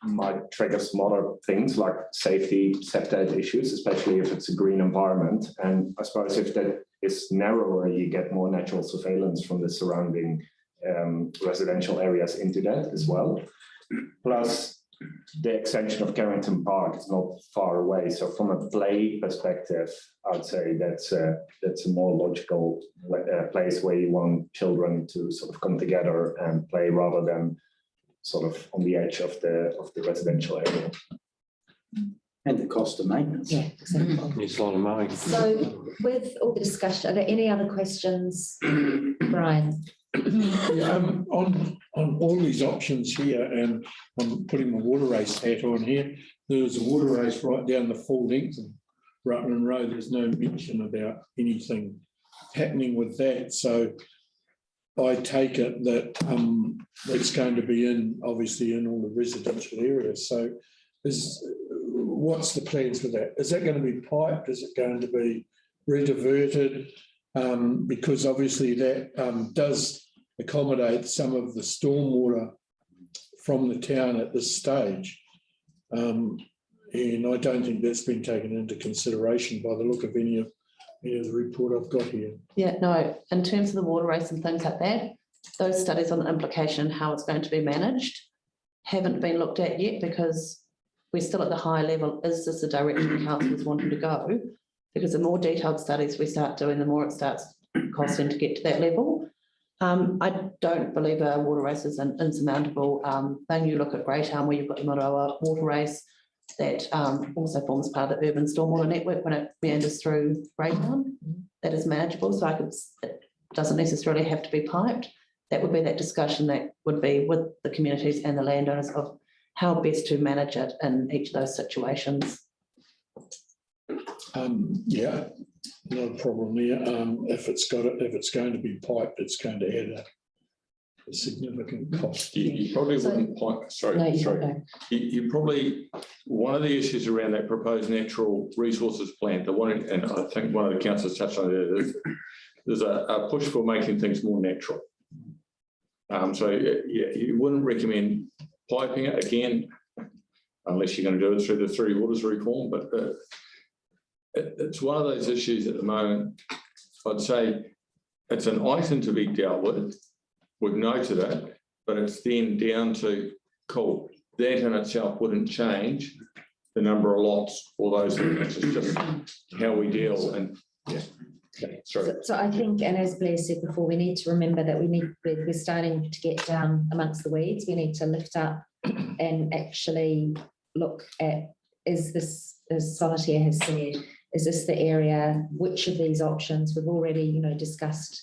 S9: might trigger some other things like safety, septate issues, especially if it's a green environment. And I suppose if that is narrower, you get more natural surveillance from the surrounding residential areas into that as well. Plus, the extension of Carterton Park is not far away. So from a play perspective, I'd say that's a more logical place where you want children to sort of come together and play rather than sort of on the edge of the residential area.
S6: And the cost of maintenance.
S1: Yeah, exactly.
S11: It's a lot of money.
S1: So with all the discussion, are there any other questions, Brian?
S7: Yeah, on all these options here, and I'm putting my water race hat on here, there's a water race right down the full length of Rutland Road. There's no mention about anything happening with that. So I take it that it's going to be obviously in all the residential areas. So what's the plans for that? Is that going to be piped? Is it going to be rediverted? Because obviously that does accommodate some of the stormwater from the town at this stage. And I don't think that's been taken into consideration by the look of any of Yeah, the report I've got here.
S8: Yeah, no, in terms of the water race and things like that, those studies on the implication, how it's going to be managed, haven't been looked at yet because we're still at the high level. Is this the direction the council is wanting to go? Because the more detailed studies we start doing, the more it starts costing to get to that level. I don't believe a water race is an insurmountable thing. You look at Greytown where you've got the Moroa water race that also forms part of the urban stormwater network when it meanders through Greytown. That is manageable, so it doesn't necessarily have to be piped. That would be that discussion that would be with the communities and the landowners of how best to manage it in each of those situations.
S7: Yeah, no problem there. If it's going to be piped, it's going to add a significant cost.
S5: You probably wouldn't pipe, sorry. You probably, one of the issues around that proposed natural resources plan, the one, and I think one of the councillors touched on it, is there's a push for making things more natural. So yeah, you wouldn't recommend piping it again, unless you're going to do it through the Three Waters reform, but it's one of those issues at the moment. I'd say it's an item to be dealt with. We've noted it, but it's then down to, cool, that in itself wouldn't change the number of lots or those things. It's just how we deal. And yeah, okay, sorry.
S1: So I think, and as Blair said before, we need to remember that we're starting to get down amongst the weeds. We need to lift up and actually look at, is this, as Solitaire has said, is this the area, which of these options? We've already, discussed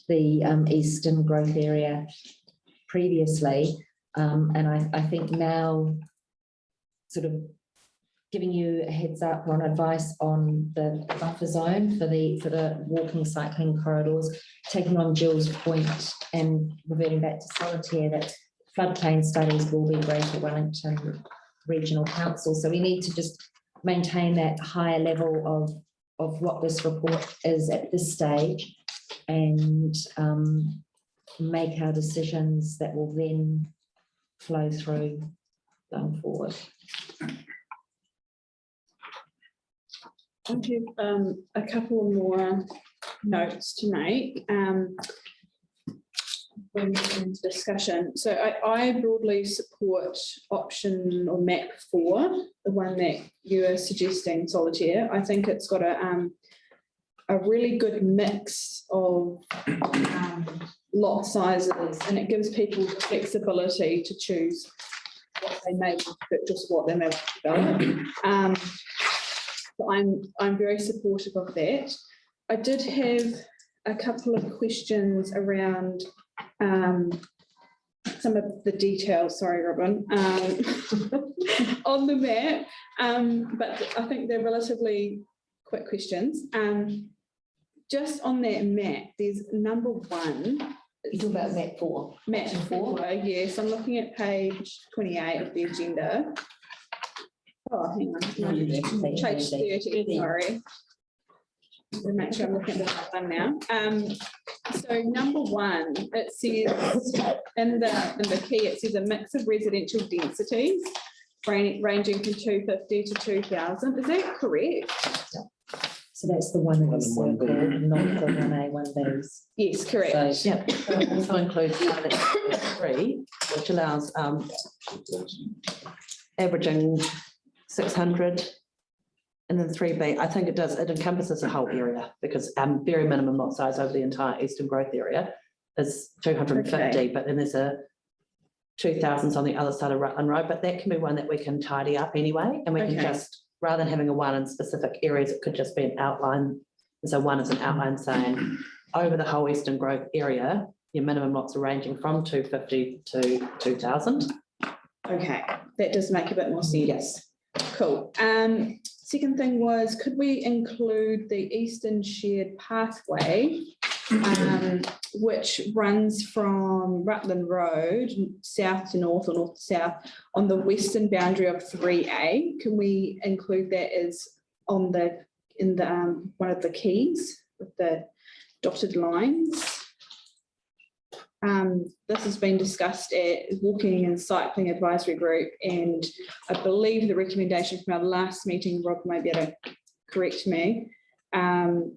S1: the eastern growth area previously. And I think now sort of giving you a heads up on advice on the buffer zone for the walking cycling corridors, taking on Jill's point and reverting back to Solitaire that floodplain studies will be Greater Wellington Regional Council. So we need to just maintain that higher level of what this report is at this stage and make our decisions that will then flow through going forward.
S4: I have a couple more notes to make. When into discussion. So I broadly support option or map 4, the one that you are suggesting, Solitaire. I think it's got a really good mix of lot sizes, and it gives people the flexibility to choose what they may want to purchase, what they may want to develop. So I'm very supportive of that. I did have a couple of questions around some of the details, sorry, Robin, on the map, but I think they're relatively quick questions. Just on that map, there's number 1.
S1: You talk about map 4.
S4: Map 4, yes. I'm looking at page 28 of the agenda. Oh, hang on. Page 30, sorry. To make sure I'm looking at the right one now. So number 1, it says in the key, it says a mix of residential densities ranging from 250 to 2,000. Is that correct?
S1: So that's the one that's circled, not the 1A, 1Bs.
S4: Yes, correct.
S8: So, yeah, it also includes 3, which allows averaging 600. And then 3B, I think it encompasses the whole area because very minimum lot size over the entire eastern growth area is 250, okay. But then there's a 2,000s on the other side of Rutland Road, but that can be one that we can tidy up anyway. And we can just, rather than having a 1 in specific areas, it could just be an outline. So 1 is an outline saying over the whole eastern growth area, your minimum lots are ranging from 250 to 2,000.
S4: Okay, that does make a bit more sense. Yes. Cool. Second thing was, could we include the Eastern Shared Pathway, which runs from Rutland Road, south to north or north to south, on the western boundary of 3A? Can we include that as on in the one of the keys with the dotted lines? This has been discussed at Walking and Cycling Advisory Group, and I believe the recommendation from our last meeting, Rob may be able to correct me,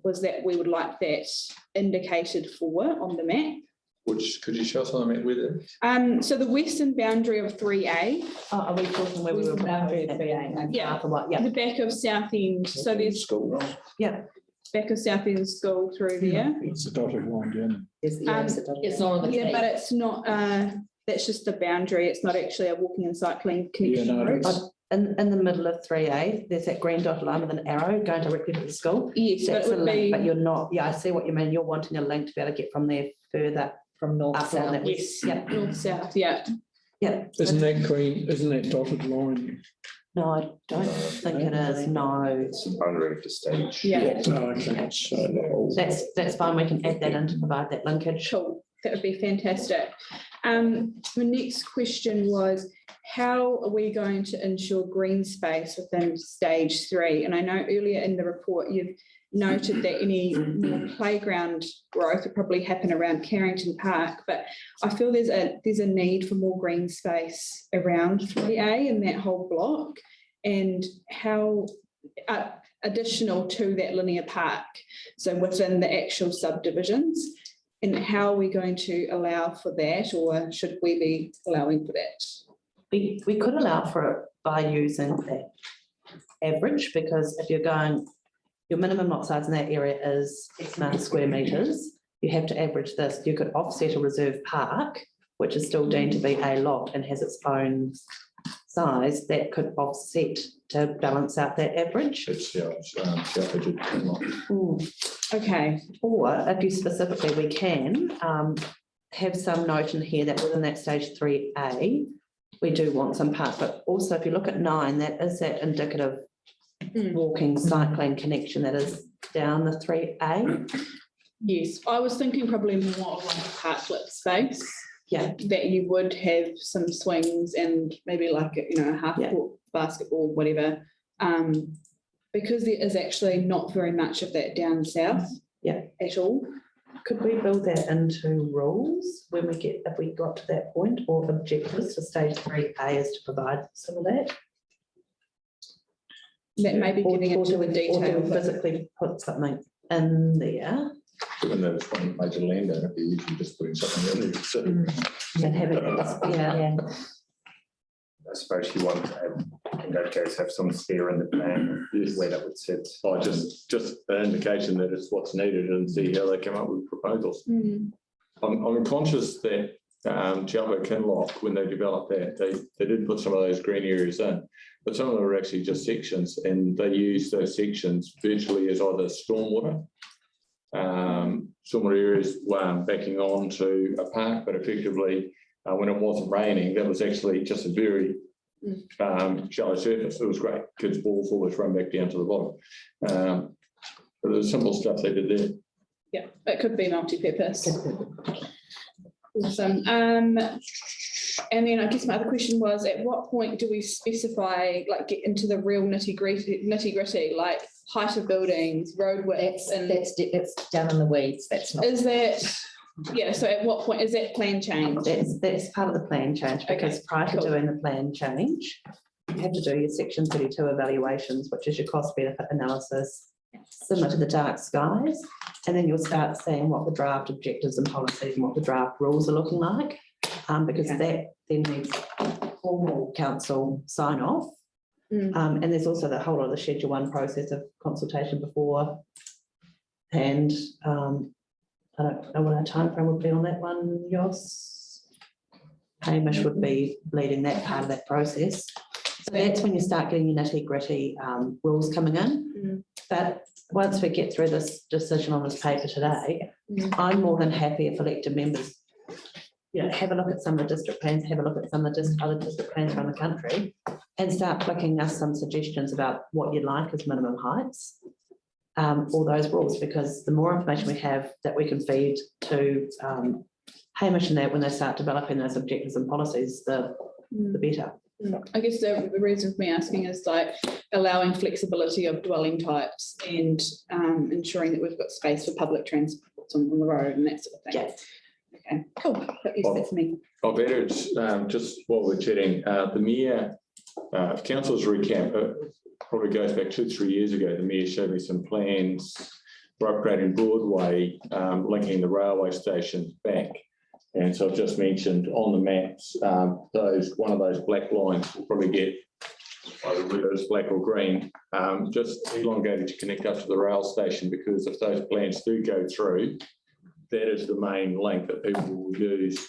S4: was that we would like that indicated for on the map.
S5: Which, could you show us on the map with it?
S4: So the western boundary of 3A,
S8: Oh, are we talking where we were?
S3: Boundary of
S8: proposing?
S3: 3A.
S4: Yeah.
S8: Yeah,
S4: the back of South End, so there's
S12: School.
S8: yeah.
S4: back of South End School through there.
S7: It's a dotted line down.
S3: It's not on the.
S4: Yeah, but it's not, that's just the boundary. It's not actually a walking and cycling connection
S7: no,
S4: route.
S7: it's-
S8: In the middle of 3A, there's that green dotted line with an arrow going directly to the school.
S4: Yes, but
S8: That's
S4: it
S8: a
S4: would
S8: link,
S4: be,
S8: but you're not, yeah, I see what you mean. You're wanting a link to be able to get from there further
S3: From north
S8: up on that.
S3: south.
S4: yes,
S8: Yeah,
S4: north, south, yeah.
S8: yeah.
S7: Isn't that green, isn't that dotted line?
S8: No, I don't think it is, no.
S9: It's a boundary of the stage.
S4: Yeah,
S7: Oh, okay. So
S8: That's fine, we can add that in to provide that linkage.
S4: cool. That would be fantastic. The next question was, how are we going to ensure green space within stage 3? And I know earlier in the report, you've noted that any more playground growth would probably happen around Carrington Park, but I feel there's a need for more green space around 3A in that whole block, and how additional to that linear park, so within the actual subdivisions, and how are we going to allow for that, or should we be allowing for that?
S8: We could allow for it by using that average, because if you're going, your minimum lot size in that area is X amount of square metres, you have to average this. You could offset a reserve park, which is still deemed to be a lot and has its own size, that could offset to balance out that average.
S5: It's, yeah, it's,
S4: Okay,
S8: Or if you specifically, we can have some note in here that within that stage 3A, we do want some park, but also if you look at 9, that is that indicative walking, cycling connection that is down the 3A.
S4: yes, I was thinking probably more of like a parklet space,
S8: Yeah,
S4: that you would have some swings and maybe like, a half
S8: Yeah.
S4: court basketball, whatever. Because there is actually not very much of that down south.
S8: Yeah.
S4: At all.
S8: could we build that into rules when we get, if we got to that point, or objectives for stage 3A is to provide some of that?
S4: That may be
S8: Or
S4: getting
S8: or
S4: into
S8: do
S4: the
S8: we
S4: detail. but-
S8: physically put something in there
S5: given that it's one major landowner, you're usually just putting something in there. So
S8: and have it, yeah.
S9: I suppose you want to, in that case, have some steer in the plan
S5: Yes.
S9: where that would sit.
S5: I just an indication that it's what's needed and see how they come up with proposals.
S4: Mm,
S5: I'm conscious that Jumbo Kinloch, when they developed that, they did put some of those green areas in, but some of them are actually just sections, and they use those sections virtually as either stormwater. Stormwater areas backing on to a park, but effectively when it wasn't raining, that was actually just a very shallow surface. It was great. Kids' balls always run back down to the bottom. But there's simple stuff they did there.
S4: yeah, it could be multi-purpose. Awesome. And then I guess my other question was, at what point do we specify, like get into the real nitty gritty, like height of buildings, road widths, and
S3: That's down in the weeds, that's not.
S4: is that, yeah, so at what point is that plan change?
S8: That's part of the plan change, because
S4: Okay,
S8: prior to
S4: cool.
S8: doing the plan change, you have to do your section 32 evaluations, which is your cost benefit analysis, similar to the dark skies, and then you'll start seeing what the draft objectives and policies and what the draft rules are looking like, because
S4: Okay.
S8: that then needs formal council sign off. And there's also the whole lot of the Schedule 1 process of consultation before, and I don't know what our timeframe would be on that one, Jos. Hamish would be leading that part of that process. So that's when you start getting your nitty gritty rules coming in. But once we get through this decision on this paper today, I'm more than happy if elected members, have a look at some of the district plans, have a look at some of the other district plans around the country, and start flicking us some suggestions about what you'd like as minimum heights. All those rules, because the more information we have that we can feed to Hamish and that when they start developing those objectives and policies, the better.
S4: I guess the reason for me asking is like allowing flexibility of dwelling types and ensuring that we've got space for public transport on the road and that sort of thing.
S8: Yeah.
S4: Okay, cool. Yes, that's me.
S5: I've added, just while we're chatting, the mayor if council's recap, probably goes back 2-3 years ago, the mayor showed me some plans for upgrading Broadway, linking the railway station back. And so I've just mentioned on the maps, one of those black lines will probably get, whether it's black or green, just elongated to connect up to the rail station, because if those plans do go through, that is the main link that people will use.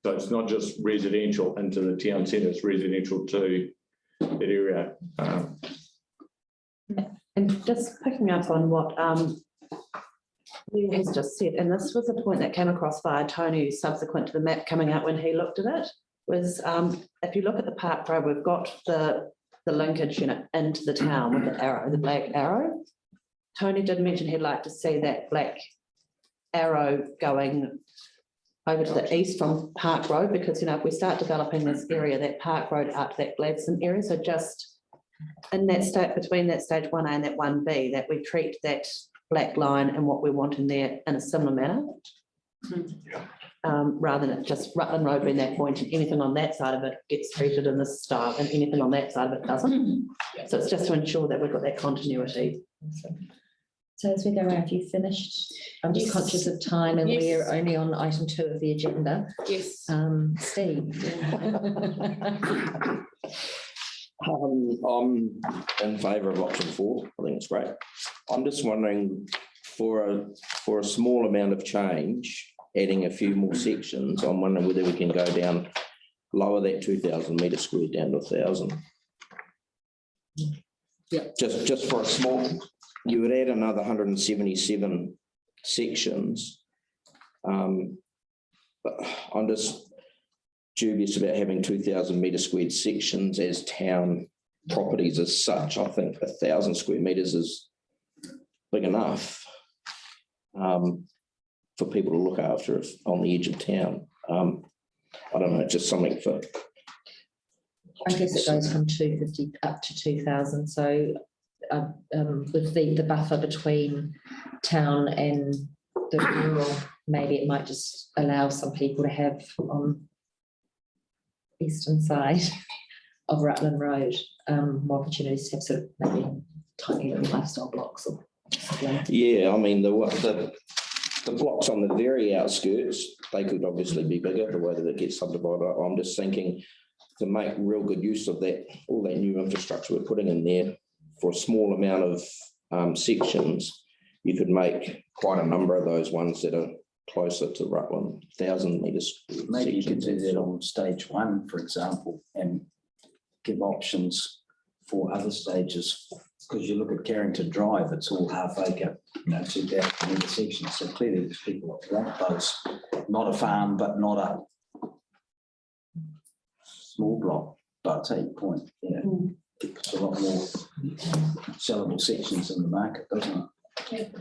S5: So it's not just residential into the town centre, it's residential to that area.
S8: And just picking up on what Neil has just said, and this was a point that came across via Tony subsequent to the map coming out when he looked at it, was if you look at the Park Road, we've got the linkage unit into the town with the arrow, the black arrow. Tony did mention he'd like to see that black arrow going over to the east from Park Road, because, you know, if we start developing this area, that Park Road up to that Gladstone area, so just in that state, between that stage 1A and that 1B, that we treat that black line and what we want in there in a similar manner. Rather than just Rutland Road being that point, and anything on that side of it gets treated in this style and anything on that side of it doesn't. So it's just to ensure that we've got that continuity.
S1: So as we go around, have you finished? I'm just conscious of time, and
S4: Yes.
S1: we're only on item 2 of the agenda.
S4: Yes.
S1: Steve.
S12: I'm in favour of option 4. I think it's great. I'm just wondering, for a small amount of change, adding a few more sections, I'm wondering whether we can go down, lower that 2,000 metre square down to 1,000.
S7: Yeah.
S12: Just for a small, you would add another 177 sections. But I'm just dubious about having 2,000 metre squared sections as town properties as such. I think 1,000 square metres is big enough for people to look after if on the edge of town. I don't know, just something for.
S1: I guess it goes from 250 up to 2,000. So with the buffer between town and the rural, maybe it might just allow some people to have on eastern side of Rutland Road more opportunities to have sort of maybe tiny little lifestyle blocks or something.
S12: Yeah, I mean, the blocks on the very outskirts, they could obviously be bigger the way that it gets subdivided. I'm just thinking to make real good use of that, all that new infrastructure we're putting in there for a small amount of sections, you could make quite a number of those ones that are closer to Rutland, 1,000 metres.
S6: Maybe you could do that on stage 1, for example, and give options for other stages. Because you look at Carrington Drive, it's all half acre, 2,000 metre sections. So clearly there's people that want those, not a farm, but not a small block. But I take your point, it's a lot more sellable sections in the market, doesn't it?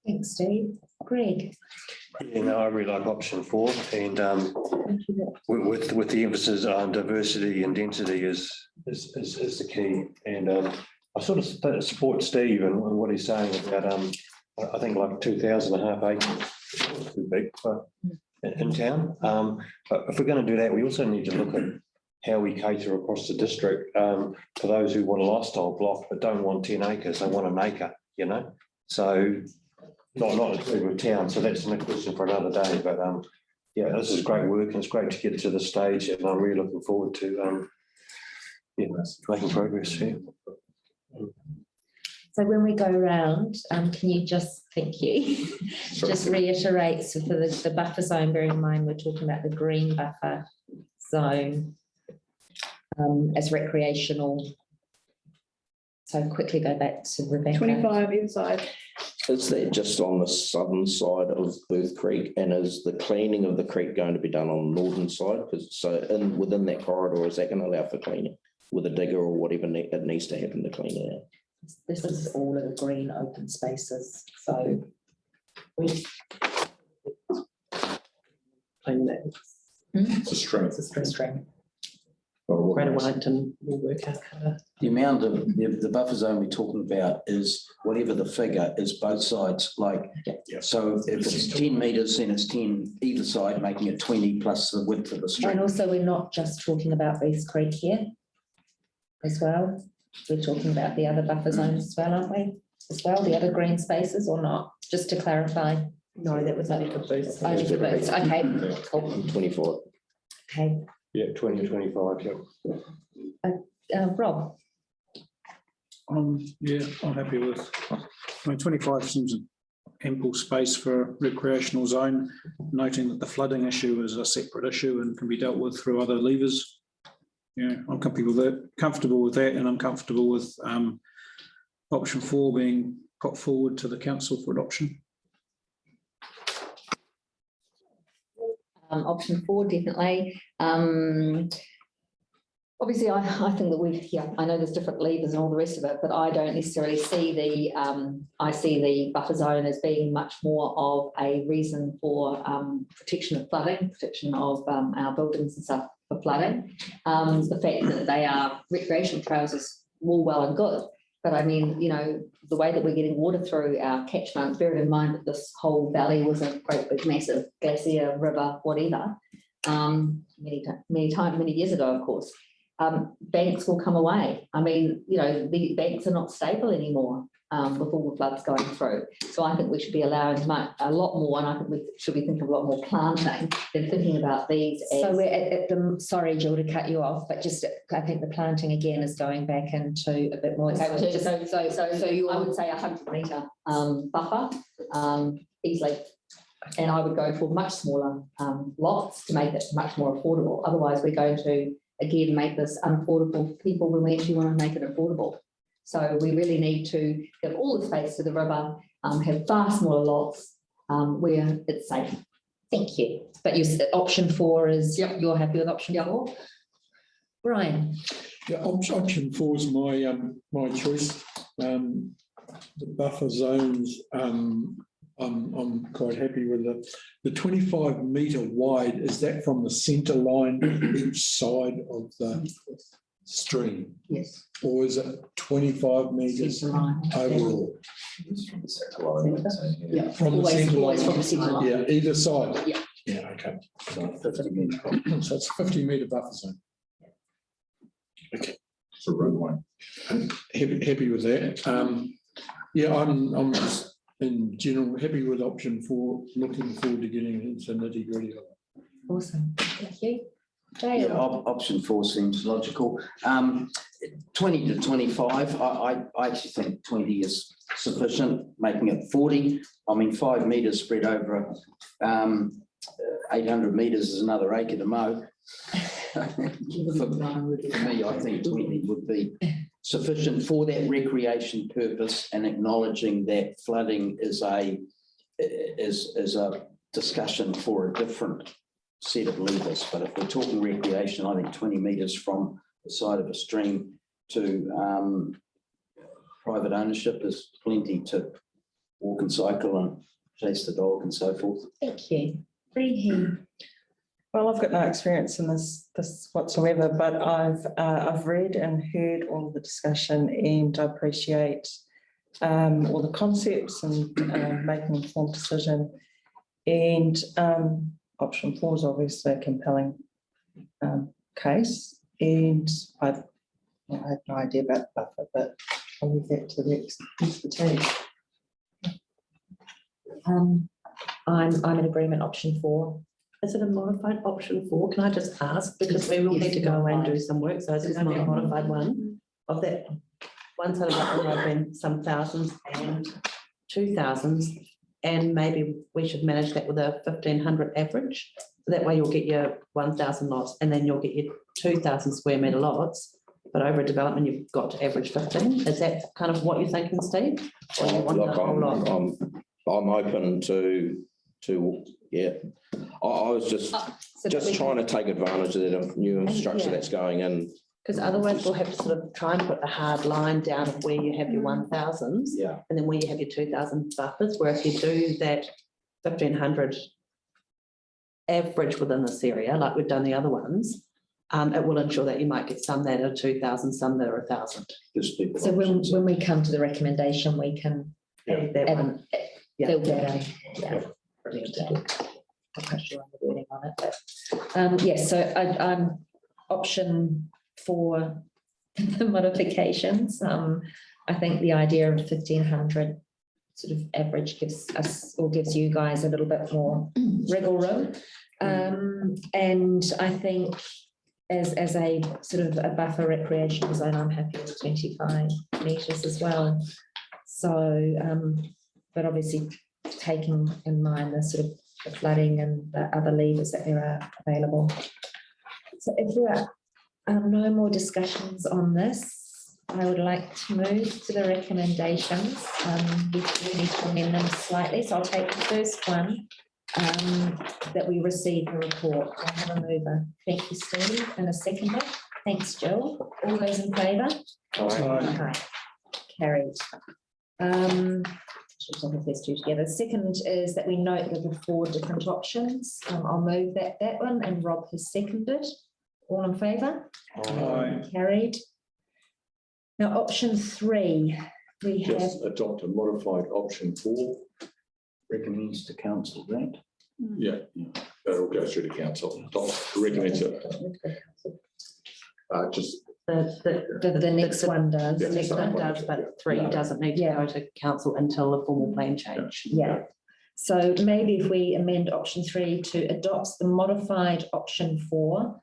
S1: Thanks, Steve. Greg.
S11: Yeah, no, I really like option 4, and with the emphasis on diversity and density is the key. And I sort of support Steve and what he's saying about I think like 2,500 acres is too big for in town. But if we're going to do that, we also need to look at how we cater across the district for those who want a lifestyle block but don't want 10 acres, they want an acre, So not included with town. So that's a question for another day. But yeah, this is great work, and it's great to get to the stage, and I'm really looking forward to making progress here.
S1: So when we go around, can you just, thank you, just reiterate, so for the buffer zone, bearing in mind we're talking about the green buffer zone as recreational. So quickly go back to Rebecca.
S4: 25 inside.
S12: Is that just on the southern side of Booth Creek, and is the cleaning of the creek going to be done on the northern side? Because within that corridor, is that going to allow for cleaning with a digger or whatever it needs to happen to clean it out?
S1: This is all of the green open spaces. So we
S6: Clean that.
S5: It's a string.
S1: It's a string.
S8: Greater Wellington will work out how to.
S6: The amount of, the buffer zone we're talking about is whatever the figure is both sides, like, so if it's 10 metres, then it's 10 either side, making it 20 plus the width of the street.
S1: And also, we're not just talking about East Creek here as well. We're talking about the other buffer zones as well, aren't we? As well, the other green spaces or not? Just to clarify.
S8: No, that was only for booths.
S1: Only for booths. Okay, cool.
S12: 24.
S1: Okay,
S11: Yeah, 20 or 25, yeah.
S1: Rob,
S2: Yeah, I'm happy with, I mean, 25 seems ample space for a recreational zone, noting that the flooding issue is a separate issue and can be dealt with through other levers. Yeah, I'm comfortable with that, and I'm comfortable with option 4 being put forward to the council for adoption.
S3: Option 4, definitely. Obviously, I think that I know there's different levers and all the rest of it, but I don't necessarily see I see the buffer zone as being much more of a reason for protection of flooding, protection of our buildings and stuff for flooding. The fact that they are recreational trails is all well and good, but I mean, you know, the way that we're getting water through our catchment, bearing in mind that this whole valley was a great big massive glacier, river, whatever, many years ago, of course. Banks will come away. I mean, you know, the banks are not stable anymore with all the floods going through. So I think we should be allowing a lot more, and I think we should be thinking a lot more planting than thinking about these.
S1: so we're at the, sorry, Jill, to cut you off, but just, I think the planting again is going back into a bit more.
S3: So I would say 100 metre buffer easily. And I would go for much smaller lots to make it much more affordable. Otherwise, we're going to, again, make this unaffordable for people when we actually want to make it affordable. So we really need to give all the space to the river, have far smaller lots where it's safe.
S1: Thank you. But you said option 4 is, you're happy with option 4? Brian?
S7: Yeah, option 4 is my choice. The buffer zones, I'm quite happy with it. The 25 metre wide, is that from the centre line each side of the stream?
S3: Yes.
S7: Or is it 25 metres overall?
S3: Yeah,
S7: From the centre
S3: always from the centre
S7: line?
S3: line.
S7: Yeah, either side?
S3: Yeah.
S7: Yeah, okay. So 50 metre. So it's 50 metre buffer zone. Okay.
S5: So roadway.
S7: Happy with that. Yeah, I'm just in general happy with option 4, looking forward to getting into nitty gritty of it.
S1: Awesome. Thank you.
S6: Yeah, option 4 seems logical. 20 to 25, I actually think 20 is sufficient, making it 40. I mean, 5 metres spread over 800 metres is another acre to mow. For me, I think 20 would be sufficient for that recreation purpose, and acknowledging that flooding is a discussion for a different set of levers. But if we're talking recreation, I think 20 metres from the side of a stream to private ownership is plenty to walk and cycle and chase the dog and so forth.
S1: Thank you. Bree.
S13: Well, I've got no experience in this whatsoever, but I've read and heard all of the discussion, and I appreciate all the concepts and making an informed decision. And option 4 is obviously a compelling case, and I have no idea about the buffer, but I'll leave that to the expertise.
S1: I'm in agreement, option 4.
S8: Is it a modified option 4? Can I just ask? Because we will need to go away and do some work. So is it going to be a modified one of that? One side of that will have been some thousands and 2000s, and maybe we should manage that with a 1500 average. So that way you'll get your 1000 lots, and then you'll get your 2000 square metre lots. But over a development, you've got to average 15. Is that kind of what you're thinking, Steve? Or you want the whole lot?
S12: I'm open to yeah. I was just trying to take advantage of that new structure that's going in.
S8: Because otherwise we'll have to sort of try and put a hard line down of where you have your 1000s, and then where you have your 2000 buffers, where if you do that 1500 average within this area, like we've done the other ones, it will ensure that you might get some that are 2,000, some that are 1,000.
S1: So when we come to the recommendation, we can
S8: Add that one.
S1: build that in. Yeah. Brilliant. I'm not sure I'm wording on it, but yes, so I'm option 4, the modifications. I think the idea of 1,500 sort of average gives us or gives you guys a little bit more wriggle room. And I think as a sort of a buffer recreational zone, I'm happy with 25 metres as well. So, but obviously taking in mind the sort of the flooding and the other levers that there are available. So if there are no more discussions on this, I would like to move to the recommendations. We need to amend them slightly, so I'll take the first one, that we receive the report. I have a mover. Thank you, Steve, and a seconder. Thanks, Jill. All those in favour? Aye. Carried. Should take the first two together. Second is that we note that the 4 different options. I'll move that one, and Rob has seconded. All in favour? Carried. Now, option 3, we have.
S5: Just adopt a modified option 4.
S6: Recommends to council, right?
S5: Yeah, that'll go through to council. Recommends it. Just.
S1: The next one does.
S8: The next one does, but 3 doesn't need to go to council until the formal plan change.
S1: Yeah. So maybe if we amend option 3 to adopt the modified option 4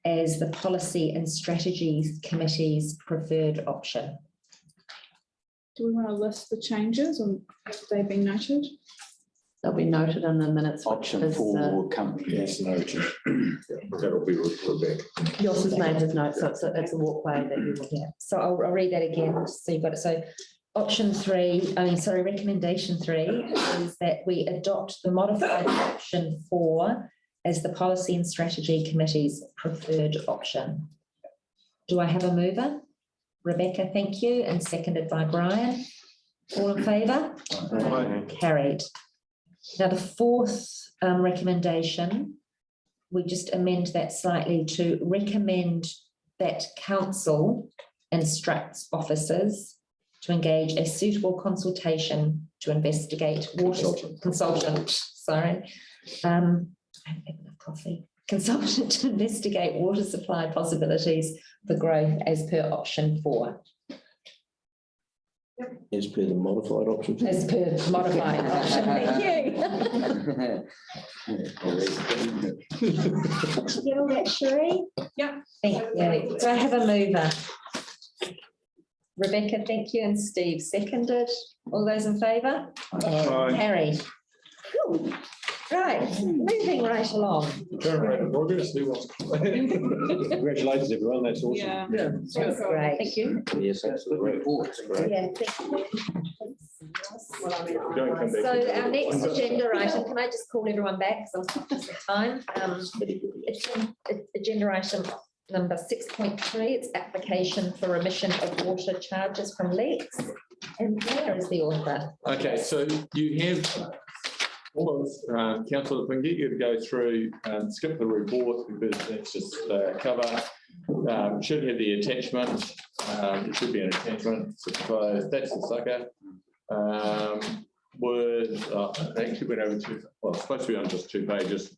S1: as the policy and strategies committee's preferred option.
S4: Do we want to list the changes or have they been noted?
S8: They'll be noted in the minutes.
S6: Option 4 company is noted.
S5: That'll be Rebecca.
S8: Yours is named as note, so it's a walkway that you will.
S1: Yeah, so I'll read that again, so you've got it. So recommendation 3 is that we adopt the modified option 4 as the policy and strategy committee's preferred option. Do I have a mover? Rebecca, thank you, and seconded by Brian. All in favour? Carried. Now, the 4th recommendation, we just amend that slightly to recommend that council instructs officers to engage a suitable consultation to investigate consultant to investigate water supply possibilities for growth as per option 4.
S12: As per the modified option.
S1: As per modified option, thank you. Did you get all that, Cherie?
S4: Yeah.
S1: Thank you. Do I have a mover? Rebecca, thank you, and Steve seconded. All those in favour? Carried. Whew. Right, moving right along.
S2: Congratulations, everyone. That's awesome.
S4: Yeah.
S1: That's great.
S4: Thank you.
S12: Yes, that's the report.
S1: Yeah, thank you.
S5: Don't come back.
S1: So our next agenda item, can I just call everyone back because I'm conscious of time? It's agenda item number 6.3. It's application for remission of water charges from leaks. And where is the author?
S5: Okay, so you have all of council, if we can get you to go through and skip the report because that's just cover. Should have the attachment. It should be an attachment. So that's the sucker. Actually went over to, well, it's supposed to be on just 2 pages.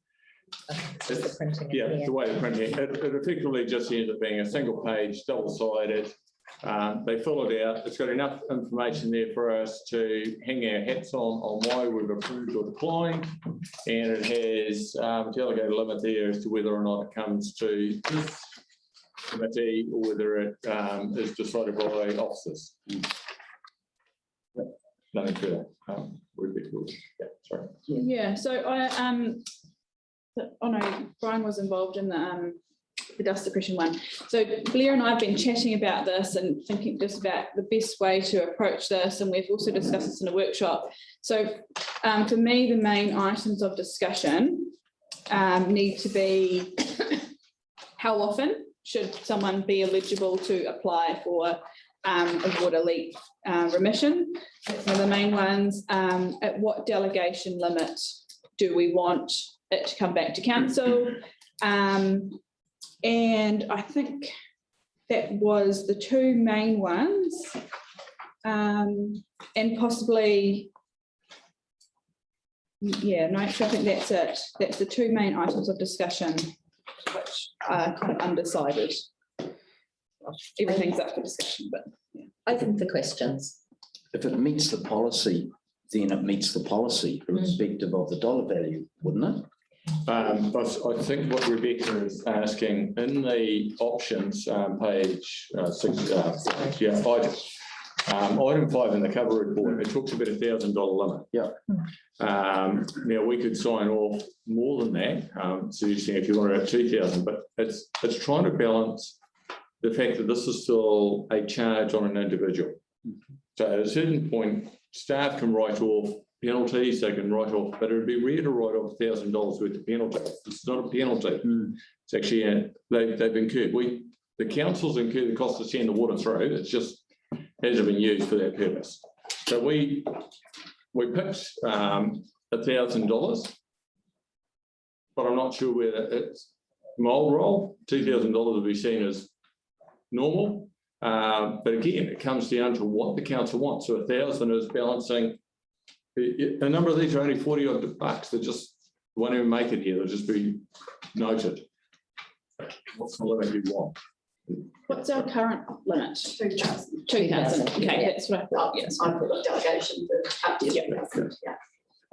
S1: The printing.
S5: Yeah, the way the printing, it effectively just ends up being a single page, double-sided. They fill it out. It's got enough information there for us to hang our hats on why we've approved or declined. And it has delegated limit there as to whether or not it comes to this committee or whether it is decided by officers. Nothing further. Yeah, sorry.
S4: Yeah, so I know Brian was involved in the dust suppression one. So Blair and I have been chatting about this and thinking just about the best way to approach this, and we've also discussed this in a workshop. So for me, the main items of discussion need to be how often should someone be eligible to apply for a water leak remission. That's one of the main ones. At what delegation limit do we want it to come back to council? And I think that was the two main ones. And possibly, yeah, no, actually, I think that's it. That's the two main items of discussion, which are kind of undecided. Everything's up for discussion, but yeah.
S1: Open for questions.
S6: If it meets the policy, then it meets the policy irrespective of the dollar value, wouldn't it?
S5: But I think what Rebecca is asking in the options, page 6, item 5 in the cover report, it talks about $1,000 limit.
S6: Yeah.
S5: Now we could sign off more than that, suggesting if you want to have 2,000, but it's trying to balance the fact that this is still a charge on an individual. So at a certain point, staff can write off penalties, they can write off, but it'd be rare to write off $1,000 worth of penalty. It's not a penalty. It's actually, they've incurred. The councils incur the cost to send the water through. It's just hasn't been used for that purpose. So we picked $1,000, but I'm not sure whether it's my old role, $2,000 will be seen as normal. But again, it comes down to what the council wants. So 1,000 is balancing. A number of these are only 40 odd bucks. They just won't even make it here. They'll just be noted. What's the limit you want?
S4: What's our current limit?
S8: 2,000.
S4: 2,000. Okay, that's what I thought. Yes.
S8: I put a delegation for up to 2,000. Yeah.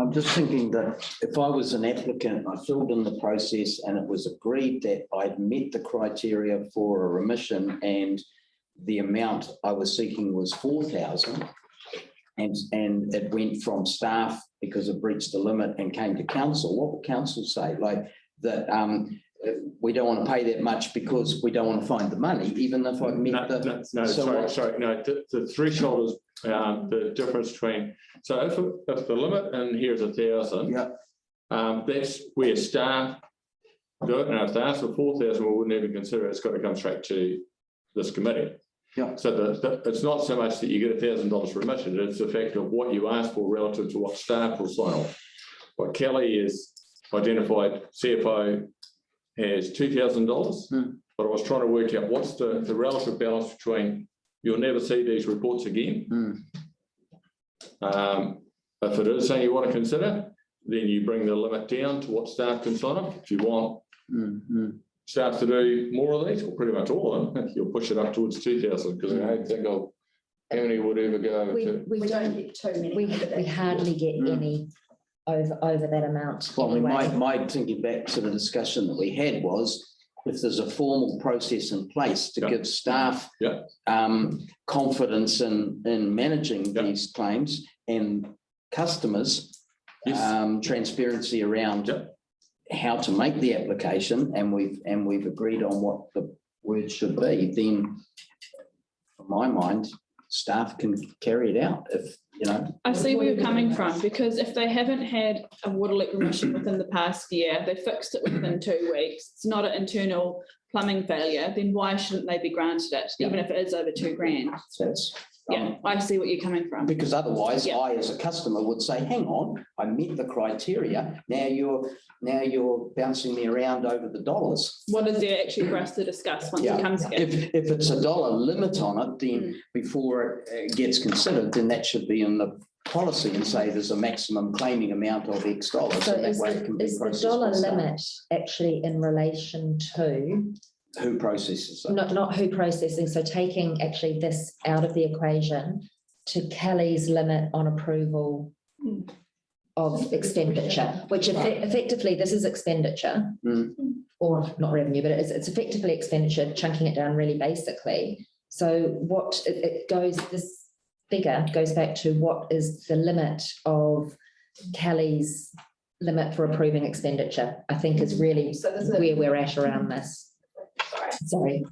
S6: I'm just thinking that if I was an applicant, I filled in the process and it was agreed that I'd met the criteria for a remission and the amount I was seeking was 4,000 and it went from staff because it breached the limit and came to council, what would council say? Like that we don't want to pay that much because we don't want to find the money, even if I've met
S5: the threshold is the difference between, so if the limit in here is 1,000,
S6: yeah,
S5: that's where staff do it. Now, if they ask for 4,000, we wouldn't even consider it. It's got to come straight to this committee.
S6: Yeah.
S5: So it's not so much that you get $1,000 remission, it's the fact of what you ask for relative to what staff will sign off. What Kelly is identified, CFO has $2,000, but I was trying to work out what's the relative balance between you'll never see these reports again. If it is something you want to consider, then you bring the limit down to what staff can sign off. If you want staff to do more of these, or pretty much all of them, you'll push it up towards 2,000 because I don't think how many would ever go to.
S1: We don't get too many. We hardly get any over that amount.
S6: Well,
S1: anyway.
S6: my thinking back to the discussion that we had was if there's a formal process in place to give staff confidence in managing these claims and customers transparency around how to make the application, and we've agreed on what the word should be, then from my mind, staff can carry it out if, you know.
S4: I see where you're coming from, because if they haven't had a water leak remission within the past year, they fixed it within 2 weeks, it's not an internal plumbing failure, then why shouldn't they be granted it, even if it is over $2,000?
S6: That's,
S4: yeah, I see what you're coming from.
S6: Because otherwise, I as a customer would say, hang on, I met the criteria, now you're bouncing me around over the dollars.
S4: What is there actually for us to discuss once it comes here?
S6: If it's a dollar limit on it, then before it gets considered, then that should be in the policy and say there's a maximum claiming amount of X dollars.
S1: So
S6: and that way it can be
S1: is the
S6: processed
S1: dollar
S6: by staff.
S1: limit actually in relation to?
S6: Who processes it?
S1: Not who processing, so taking actually this out of the equation to Kelly's limit on approval of expenditure, which effectively this is expenditure or not revenue, but it's effectively expenditure, chunking it down really basically. So what it goes, this figure goes back to what is the limit of Kelly's limit for approving expenditure, I think is really where we're at around this. Sorry.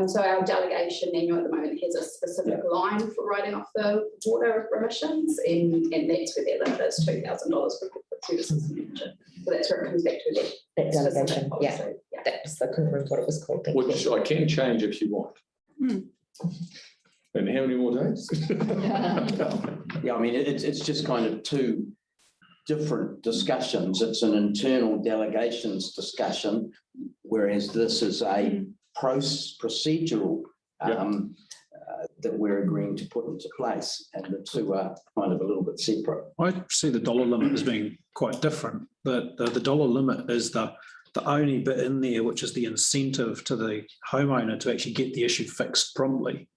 S14: So our delegation manual at the moment has a specific line for writing off the water remissions, and that's where their limit is $2,000 for services manager. So that's where it comes back to
S1: that delegation. Yeah, that's I couldn't remember what it was called.
S5: Which I can change if you want. And how many more days?
S6: Yeah, I mean, it's just kind of two different discussions. It's an internal delegations discussion, whereas this is a procedural that we're agreeing to put into place, and the two are kind of a little bit separate.
S2: I see the dollar limit as being quite different. The dollar limit is the only bit in there, which is the incentive to the homeowner to actually get the issue fixed promptly.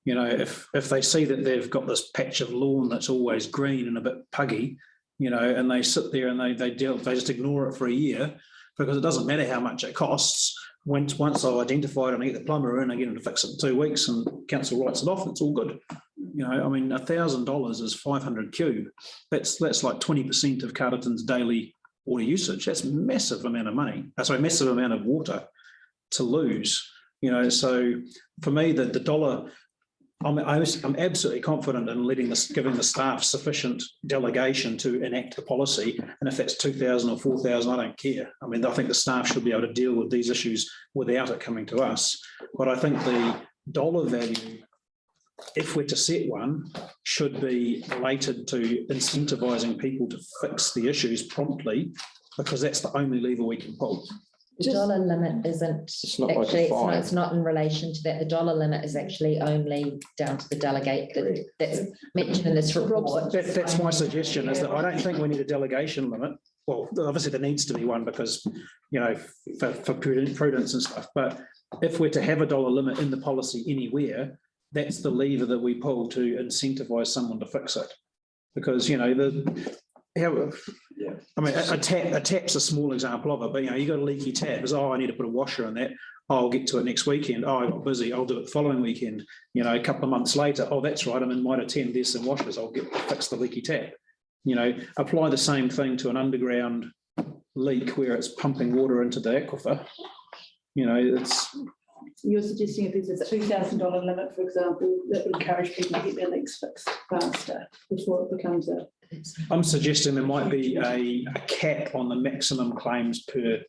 S2: You know, if they see that they've got this patch of lawn that's always green and a bit puggy, you know, and they sit there and they just ignore it for a year, because it doesn't matter how much it costs. Once I've identified and I get the plumber in, I get him to fix it in 2 weeks and council writes it off, it's all good. You know, I mean, $1,000 is 500 cube. That's like 20% of Carterton's daily water usage. That's a massive amount of money. Sorry, massive amount of water to lose. You know, so for me, the dollar, I'm absolutely confident in giving the staff sufficient delegation to enact the policy. And if that's 2,000 or 4,000, I don't care. I mean, I think the staff should be able to deal with these issues without it coming to us. But I think the dollar value, if we're to set one, should be related to incentivising people to fix the issues promptly, because that's the only lever we can pull.
S1: The dollar limit isn't
S12: It's not like
S1: actually,
S12: a fine.
S1: it's not in relation to that. The dollar limit is actually only down to the delegate that's mentioned in this report.
S2: That's my suggestion, is that I don't think we need a delegation limit. Well, obviously there needs to be one because, you know, for prudence and stuff. But if we're to have a dollar limit in the policy anywhere, that's the lever that we pull to incentivise someone to fix it. Because, you know, I mean, a tap's a small example of it, but, you know, you got a leaky tap. It's, I need to put a washer in that. I'll get to it next weekend. Oh, I got busy. I'll do it the following weekend. You know, a couple of months later, oh, that's right, I'm in Mitre 10, there's some washers. I'll fix the leaky tap. You know, apply the same thing to an underground leak where it's pumping water into the aquifer. You know, it's...
S8: You're suggesting if there's a $2,000 limit, for example, that would encourage people to get their leaks fixed faster before it becomes a...
S2: I'm suggesting there might be a cap on the maximum claims per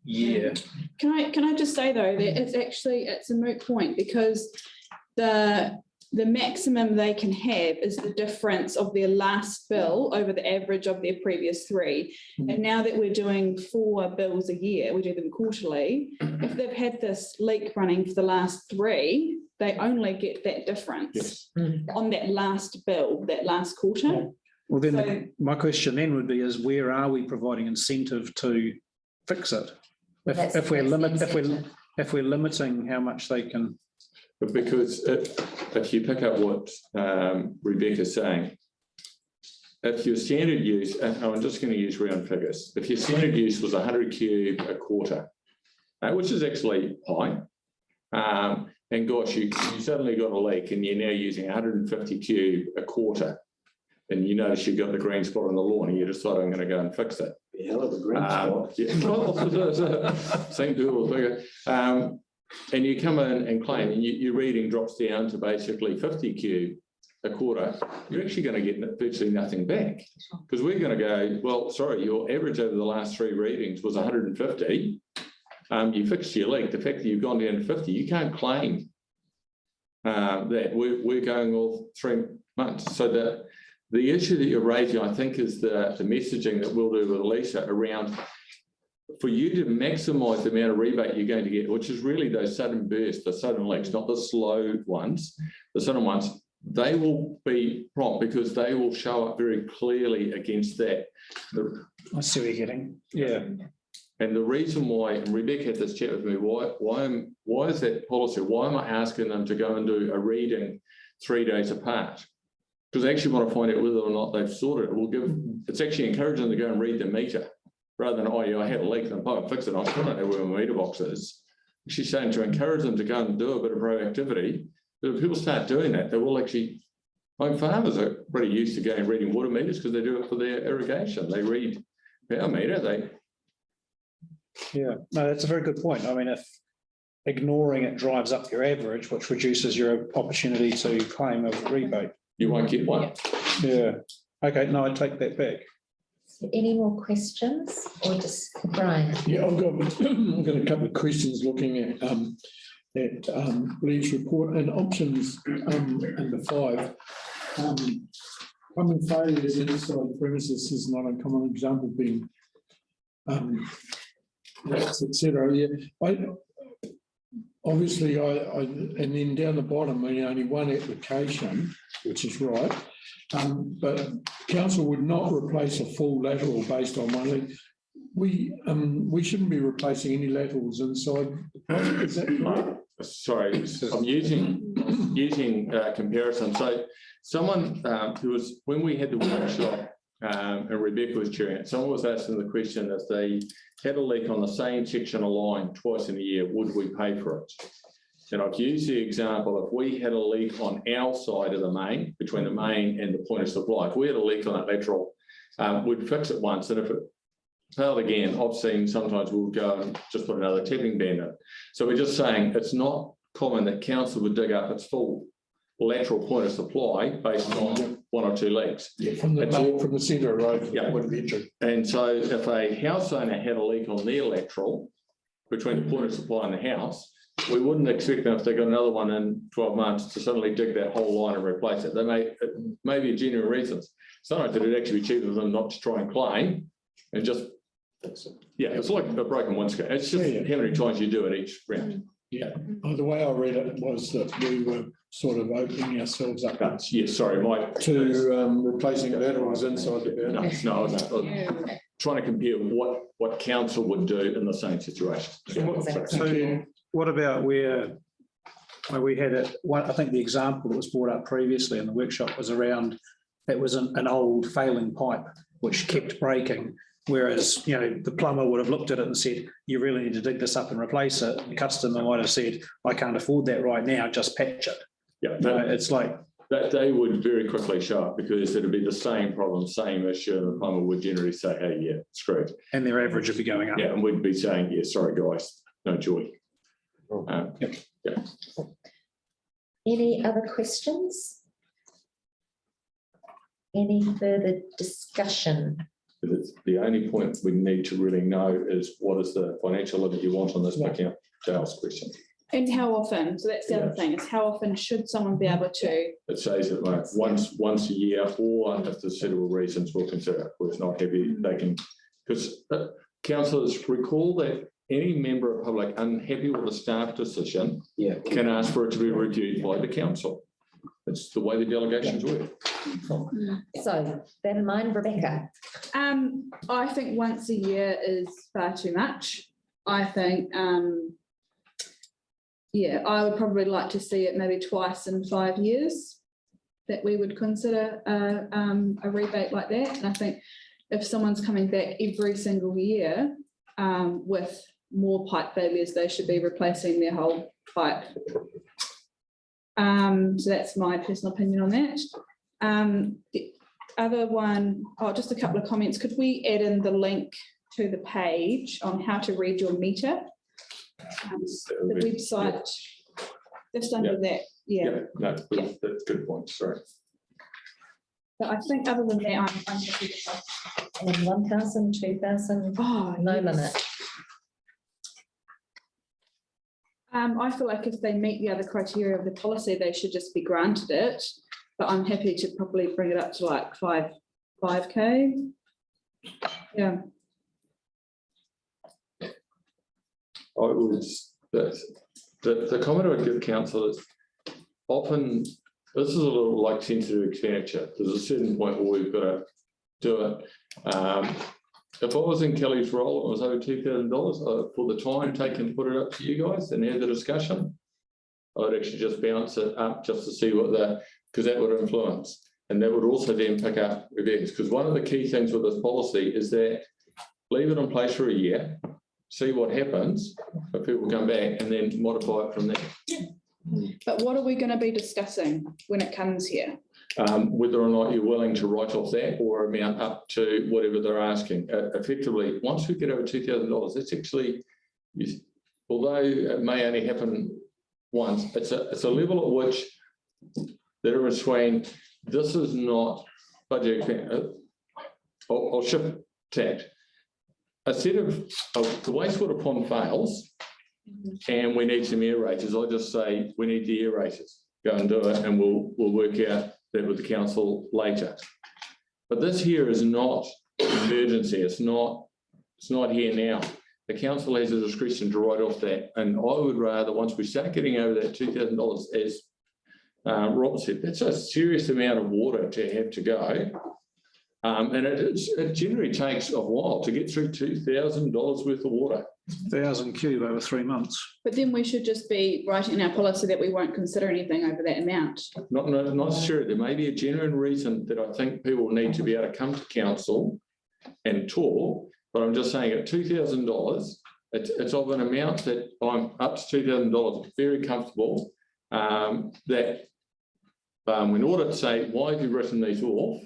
S2: year.
S4: Can I just say though, that it's a moot point, because the maximum they can have is the difference of their last bill over the average of their previous 3. And now that we're doing 4 bills a year, we do them quarterly. If they've had this leak running for the last 3, they only get that difference on that last bill, that last quarter.
S2: Well, then my question then would be: is where are we providing incentive to fix it? If we're limiting how much they can.
S5: But because if you pick up what Rebecca's saying, if your standard use, and I'm just going to use round figures, if your standard use was 100 cube a quarter, which is actually high, and gosh, you suddenly got a leak and you're now using 150 cube a quarter, and you notice you've got the green spot on the lawn and you decide, I'm going to go and fix it.
S6: Hell of a green spot.
S5: Yeah. Same deal with bigger. And you come in and claim, and your reading drops down to basically 50 cube a quarter, you're actually going to get virtually nothing back. Because we're going to go, well, sorry, your average over the last 3 readings was 150. You fixed your leak. The fact that you've gone down to 50, you can't claim that. We're going all 3 months. So the issue that you're raising, I think, is the messaging that we'll do with Lisa around, for you to maximise the amount of rebate you're going to get, which is really those sudden bursts, the sudden leaks, not the slow ones, the sudden ones, they will be prompt because they will show up very clearly against that.
S2: I see what you're getting. Yeah.
S5: And the reason why, and Rebecca had this chat with me, why is that policy? Why am I asking them to go and do a reading 3 days apart? Because I actually want to find out whether or not they've sorted it. It's actually encouraging them to go and read the meter, rather than, oh, yeah, I had a leak in the pipe, fix it. I still don't know where my meter box is. She's saying to encourage them to go and do a bit of proactivity. But if people start doing that, they will actually, home farmers are pretty used to going and reading water meters because they do it for their irrigation. They read power meter,
S2: Yeah, no, that's a very good point. I mean, if ignoring it drives up your average, which reduces your opportunity to claim a rebate,
S5: you won't get one.
S2: Yeah. Okay, no, I take that back.
S1: Any more questions, or just Brian?
S7: Yeah, I've got a couple of questions looking at Lee's report and options number 5. Common failures inside premises is not a common example being et cetera. Yeah, obviously, and then down the bottom, only one application, which is right. But council would not replace a full lateral based on one leak. We shouldn't be replacing any laterals inside the project, is that right?
S5: Sorry, I'm using comparison. So someone who was, when we had the workshop, and Rebecca was chairing it, someone was asking the question, if they had a leak on the same section of line twice in a year, would we pay for it? And I've used the example, if we had a leak on our side of the main, between the main and the point of supply, if we had a leak on that lateral, we'd fix it once, and if it failed again, I've seen sometimes we'll go and just put another tapping band in. So we're just saying it's not common that council would dig up its full lateral point of supply based on one or two leaks.
S7: Yeah, from the centre of road.
S5: Yeah. And so if a house owner had a leak on their lateral between the point of supply and the house, we wouldn't expect them, if they got another one in 12 months, to suddenly dig that whole line and replace it. It may be genuine reasons. Sometimes it'd actually be cheaper for them not to try and claim and just, yeah, it's like a broken windscreen. It's just how many times you do it each round.
S7: Yeah. The way I read it was that we were sort of opening ourselves up
S5: yes, sorry,
S7: to replacing laterals inside the building.
S5: No. Trying to compare what council would do in the same situation.
S2: So what about where we had it? I think the example that was brought up previously in the workshop was around, it was an old failing pipe which kept breaking. Whereas, the plumber would have looked at it and said, you really need to dig this up and replace it. The customer might have said, I can't afford that right now, just patch it.
S5: Yeah,
S2: it's like
S5: that they would very quickly show up, because it'd be the same problem, same issue, and the plumber would generally say, hey, yeah, screw it.
S2: And their average would be going up.
S5: Yeah, and we'd be saying, yeah, sorry guys, no joy. Yeah.
S1: Any other questions? Any further discussion?
S5: The only point we need to really know is what is the financial limit you want on this account? Dale's question.
S4: And how often? So that's the other thing, is how often should someone be able to?
S5: It says it like once a year, or if there's suitable reasons, we'll consider it. If it's not heavy, they can, because councillors, recall that any member of public unhappy with a staff decision can ask for it to be reviewed by the council. It's the way the delegations work.
S1: So, that in mind, Rebecca.
S4: I think once a year is far too much. I think, I would probably like to see it maybe twice in 5 years, that we would consider a rebate like that. And I think if someone's coming back every single year with more pipe failures, they should be replacing their whole pipe. So that's my personal opinion on that. The other one, just a couple of comments. Could we add in the link to the page on how to read your meter? The website, just under that.
S5: That's a good point. Sorry.
S4: But I think other than that, I'm happy with that.
S1: And 1,000, 2,000, no limit.
S4: I feel like if they meet the other criteria of the policy, they should just be granted it. But I'm happy to probably bring it up to like 5K. Yeah.
S5: I would, the comment I would give council is often, this is a little like sensitive expenditure. There's a certain point where we've got to do it. If I was in Kelly's role, it was over $2,000 for the time taken to put it up to you guys and have the discussion. I'd actually just bounce it up just to see what because that would influence. And that would also then pick up reviews. Because one of the key things with this policy is that leave it in place for a year, see what happens, if people come back, and then modify it from there.
S4: But what are we going to be discussing when it comes here?
S5: Whether or not you're willing to write off that or amount up to whatever they're asking. Effectively, once we get over $2,000, that's actually, although it may only happen once, it's a level at which the difference between this is not budget. I'll shift tact. A set of the wastewater pond fails, and we need some aerators. I just say we need the aerators. Go and do it, and we'll work out that with the council later. But this here is not an emergency. It's not here now. The council has the discretion to write off that. And I would rather, once we start getting over that $2,000, as Rob said, that's a serious amount of water to have to go. And it generally takes a while to get through $2,000 worth of water.
S2: 1,000 cube over 3 months.
S4: But then we should just be writing in our policy that we won't consider anything over that amount.
S5: Not necessarily. There may be a genuine reason that I think people need to be able to come to council and talk, but I'm just saying at $2,000, it's of an amount that I'm up to $2,000, very comfortable, that in order to say, why have you written these off?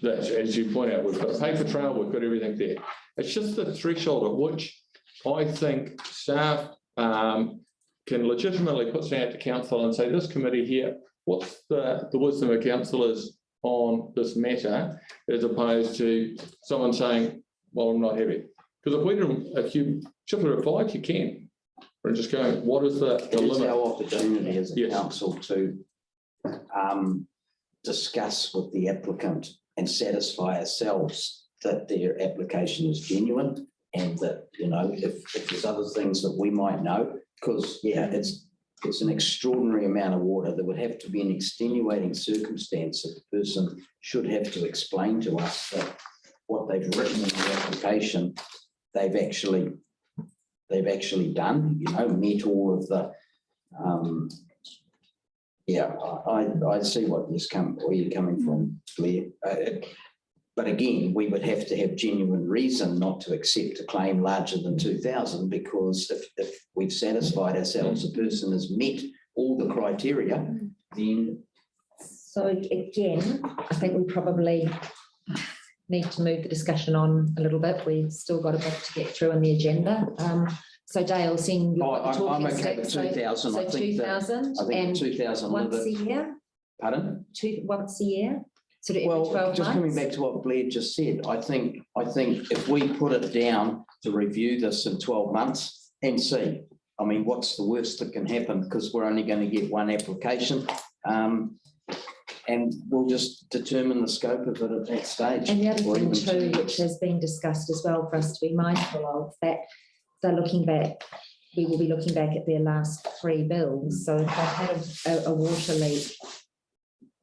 S5: That, as you point out, we've got a paper trail, we've got everything there. It's just the threshold at which I think staff can legitimately put something out to council and say, this committee here, what's the wisdom of councillors on this matter, as opposed to someone saying, well, I'm not happy. Because if you chip it at 5, you can. Or just going, what is the
S6: It's
S5: limit?
S6: our opportunity as a
S5: Yes.
S6: council to discuss with the applicant and satisfy ourselves that their application is genuine, and that, you know, if there's other things that we might know, because, yeah, it's an extraordinary amount of water. There would have to be an extenuating circumstance that the person should have to explain to us that what they've written in the application, they've actually done, you know, met all of the, yeah, I see where you're coming from, Blair. But again, we would have to have genuine reason not to accept a claim larger than 2,000, because if we've satisfied ourselves the person has met all the criteria, then.
S1: So again, I think we probably need to move the discussion on a little bit. We've still got a bit to get through on the agenda. So Dale, seeing you've got the
S6: I'm
S1: talking
S6: okay with
S1: stick,
S6: 2,000.
S1: so 2,000 and
S6: 2,000
S1: once a
S6: limit.
S1: year,
S6: Pardon?
S1: once a year, sort of every
S6: Well,
S1: 12
S6: just coming
S1: months.
S6: back to what Blair just said, I think if we put it down to review this in 12 months and see, I mean, what's the worst that can happen? Because we're only going to get one application. And we'll just determine the scope of it at that stage.
S1: And the other
S6: or
S1: thing
S6: even
S1: too, which has been discussed as well for us to be mindful of, that they're looking back, we will be looking back at their last 3 bills. So if they had a water leak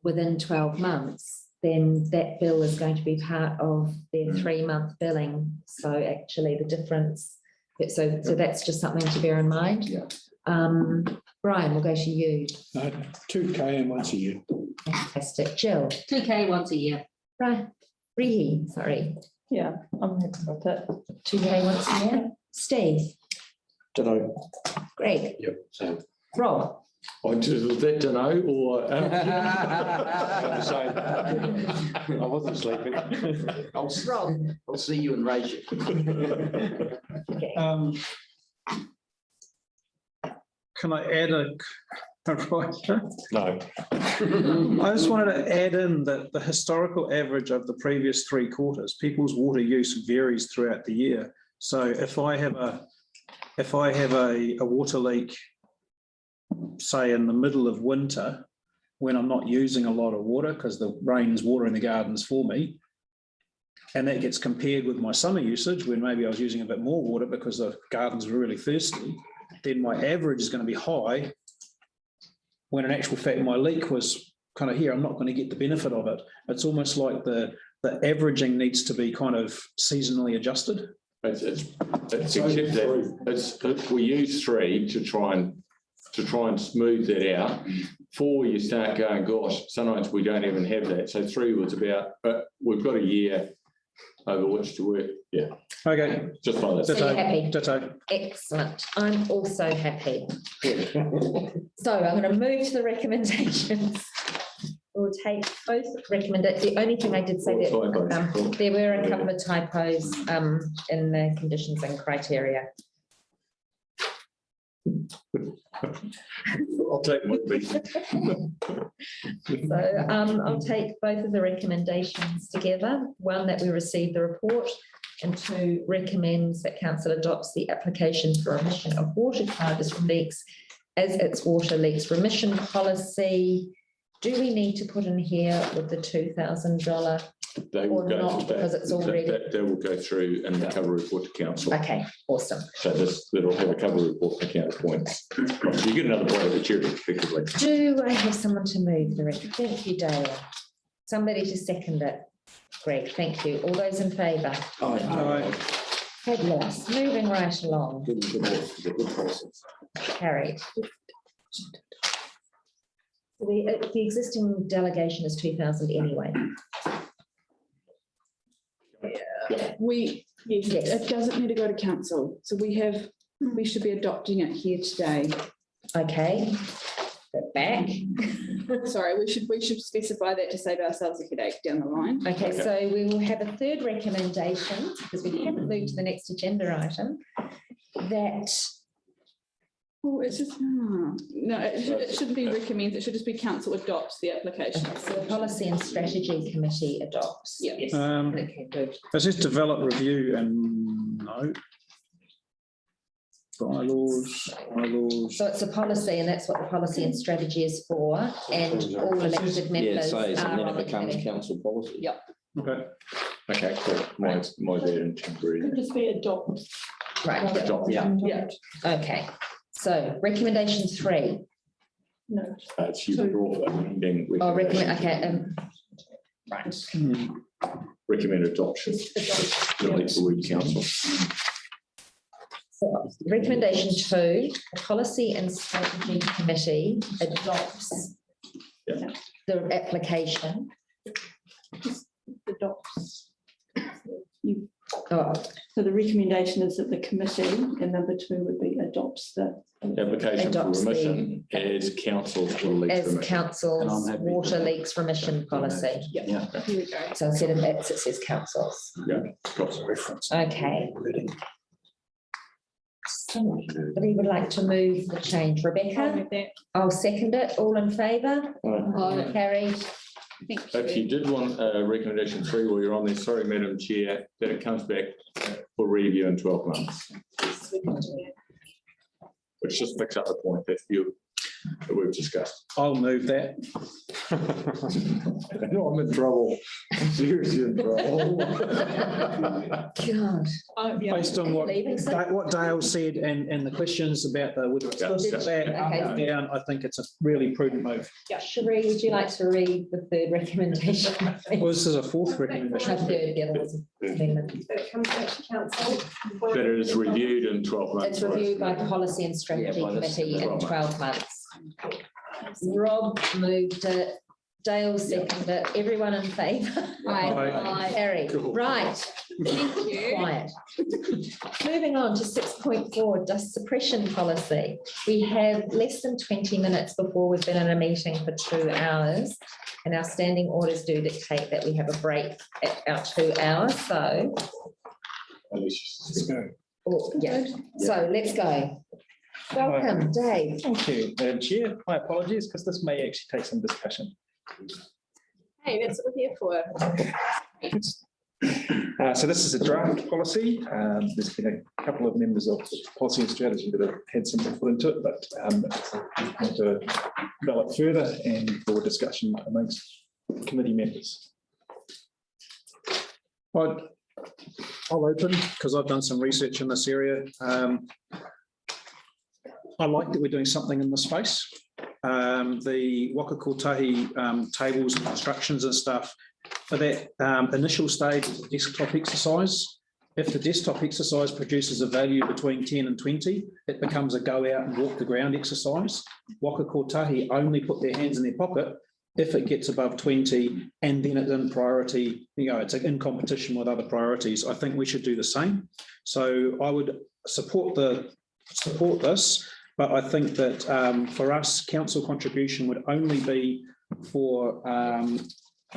S1: within 12 months, then that bill is going to be part of their 3-month billing. So actually the difference, so that's just something to bear in mind.
S6: Yeah.
S1: Brian, we'll go to you.
S7: 2K and once a year.
S1: Fantastic. Jill.
S3: 2K once a year.
S1: Right. Rihi, sorry.
S13: Yeah, I'm happy with it.
S1: 2K once a year. Steve.
S11: Don't know.
S1: Greg.
S11: Yep. So.
S1: Rob.
S5: I just, was that to know, or?
S11: I wasn't sleeping.
S6: I'll see you in Rachel.
S1: Okay.
S2: Can I add a
S11: No.
S2: I just wanted to add in that the historical average of the previous 3 quarters, people's water use varies throughout the year. So if I have a water leak, say in the middle of winter, when I'm not using a lot of water because the rain's watering the gardens for me, and that gets compared with my summer usage when maybe I was using a bit more water because the gardens were really thirsty, then my average is going to be high, when in actual fact my leak was kind of here. I'm not going to get the benefit of it. It's almost like the averaging needs to be kind of seasonally adjusted.
S5: We use 3 to try and smooth that out. 4, you start going, gosh, sometimes we don't even have that. So 3 was about, but we've got a year over which to work. Yeah.
S2: Okay.
S5: Just like that.
S1: So you're happy?
S2: Ditto.
S1: Excellent. I'm also happy. So I'm going to move to the recommendations. We'll take both recommendations. The only thing I did say that there were a couple of typos in the conditions and criteria.
S5: I'll take my beat.
S1: So I'll take both of the recommendations together. 1, that we receive the report, and 2, recommends that council adopts the application for remission of water charges from leaks as its water leaks remission policy do we need to put in here with the $2,000?
S5: They will
S1: Or
S5: go,
S1: not, because it's already-
S5: They will go through and the cover report to council.
S1: Okay, awesome.
S5: So that'll have a cover report to count points. You get another point at the charity effectively.
S1: Do I have someone to move the rec? Thank you, Dale. Somebody to second it. Greg, thank you. All those in favour?
S2: Aye.
S1: Fabulous. Moving right along.
S5: Good process.
S1: Carried. The existing delegation is 2,000 anyway.
S4: Yes,
S1: Yes.
S4: it doesn't need to go to council, so we should be adopting it here today.
S1: Okay. Go back.
S4: Sorry, we should specify that to save ourselves a headache down the line.
S1: Okay, so we will have a third recommendation, because we haven't moved to the next agenda item, that
S4: Oh, it's just, no, it shouldn't be recommends, it should just be council adopts the application.
S1: the Policy and Strategy Committee adopts.
S4: Yeah.
S1: Yes.
S2: Um,
S1: Okay, good.
S2: It says develop, review and no. Bylaws.
S1: So it's a policy, and that's what the policy and strategy is for, and all elected
S12: Yeah,
S1: members
S12: so and
S1: are
S12: then
S1: on
S12: it
S1: the
S12: becomes
S1: committee.
S12: council policy.
S1: Yep.
S2: Okay.
S5: Okay, cool. My bad and temporary.
S8: Could just be adopt.
S1: Right,
S5: Adopt.
S8: Yeah.
S1: okay. So recommendation 3.
S8: No.
S5: It's you draw for amending.
S1: Oh, recommend, okay, right.
S5: Recommend adoption. Delete the word council.
S1: So recommendation 2, the Policy and Strategy Committee adopts
S5: Yeah.
S1: the application.
S8: Adopts.
S1: Oh,
S8: So the recommendation is that the committee, and number 2 would be adopts the.
S5: Application for
S1: Adopts the-
S5: remission as council for leaks
S1: as
S5: remission.
S6: And
S1: council's
S6: I'm happy with
S1: water
S6: that.
S1: leaks remission policy.
S5: Yeah.
S4: Here we go.
S1: So instead of that, it says councils.
S5: Yeah. Got some reference.
S1: Okay. Somebody would like to move the change. Rebecca? I'll second it. All in favour?
S5: Right.
S1: Carried.
S4: Thank
S5: If you did want recommendation 3 while you're on there, sorry, Madam Chair, that it comes back for review in 12 months. Which just picks up the point that we've discussed.
S2: I'll move that.
S5: I'm in trouble. I'm seriously in trouble.
S1: God.
S2: Based on what
S1: Leaving, so-
S2: what Dale said and the questions about the, whether it's listed back, up,
S1: Okay.
S2: down, I think it's a really prudent move.
S1: Cherie, would you like to read the third recommendation?
S2: Well, this is a fourth
S1: A
S2: recommendation.
S1: third, the other was amendment.
S14: It comes back to council.
S5: That it is reviewed in 12 months.
S1: It's reviewed by the Policy and Strategy
S12: by this-
S1: Committee in
S5: 12
S1: 12 months. Rob moved it, Dale seconded it, everyone in favour?
S2: Aye.
S1: Harry,
S5: Cool.
S1: right,
S4: Thank you.
S1: quiet. Moving on to 6.4, dust suppression policy. We have less than 20 minutes before we've been in a meeting for 2 hours. And our standing orders do dictate that we have a break at our 2 hours, so,
S5: Let's go.
S1: oh, yeah, so let's go. Welcome, Dave.
S15: Thank you, Madam Chair. My apologies, because this may actually take some discussion.
S4: Hey, that's what we're here for.
S15: So this is a draft policy. There's been a couple of members of policy and strategy that have had some input into it, but we want to develop further and for discussion amongst committee members.
S2: I'll open because I've done some research in this area. I like that we're doing something in this space. The Waka Kotahi tables and instructions and stuff for that initial stage of the desktop exercise. If the desktop exercise produces a value between 10 and 20, it becomes a go out and walk the ground exercise. Waka Kotahi only put their hands in their pocket if it gets above 20, and then it's in priority, it's in competition with other priorities. I think we should do the same. So I would support this, but I think that for us, council contribution would only be for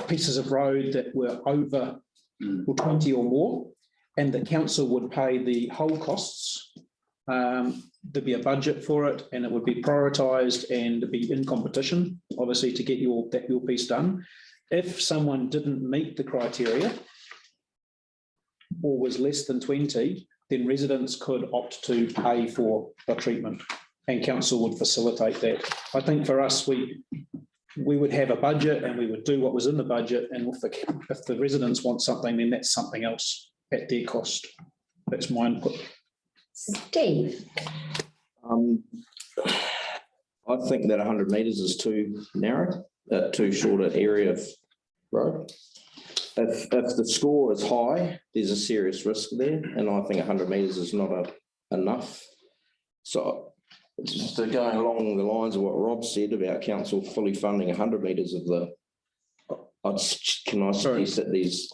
S2: pieces of road that were over 20 or more, and the council would pay the whole costs. There'd be a budget for it, and it would be prioritised and be in competition, obviously, to get your piece done. If someone didn't meet the criteria or was less than 20, then residents could opt to pay for the treatment, and council would facilitate that. I think for us, we we would have a budget and we would do what was in the budget, and if the residents want something, then that's something else at their cost. That's my input.
S1: Steve,
S12: I think that 100 metres is too narrow, too short an area of road. If the score is high, there's a serious risk there, and I think 100 metres is not enough. So just going along the lines of what Rob said about council fully funding 100 metres of the, can I suggest that there's...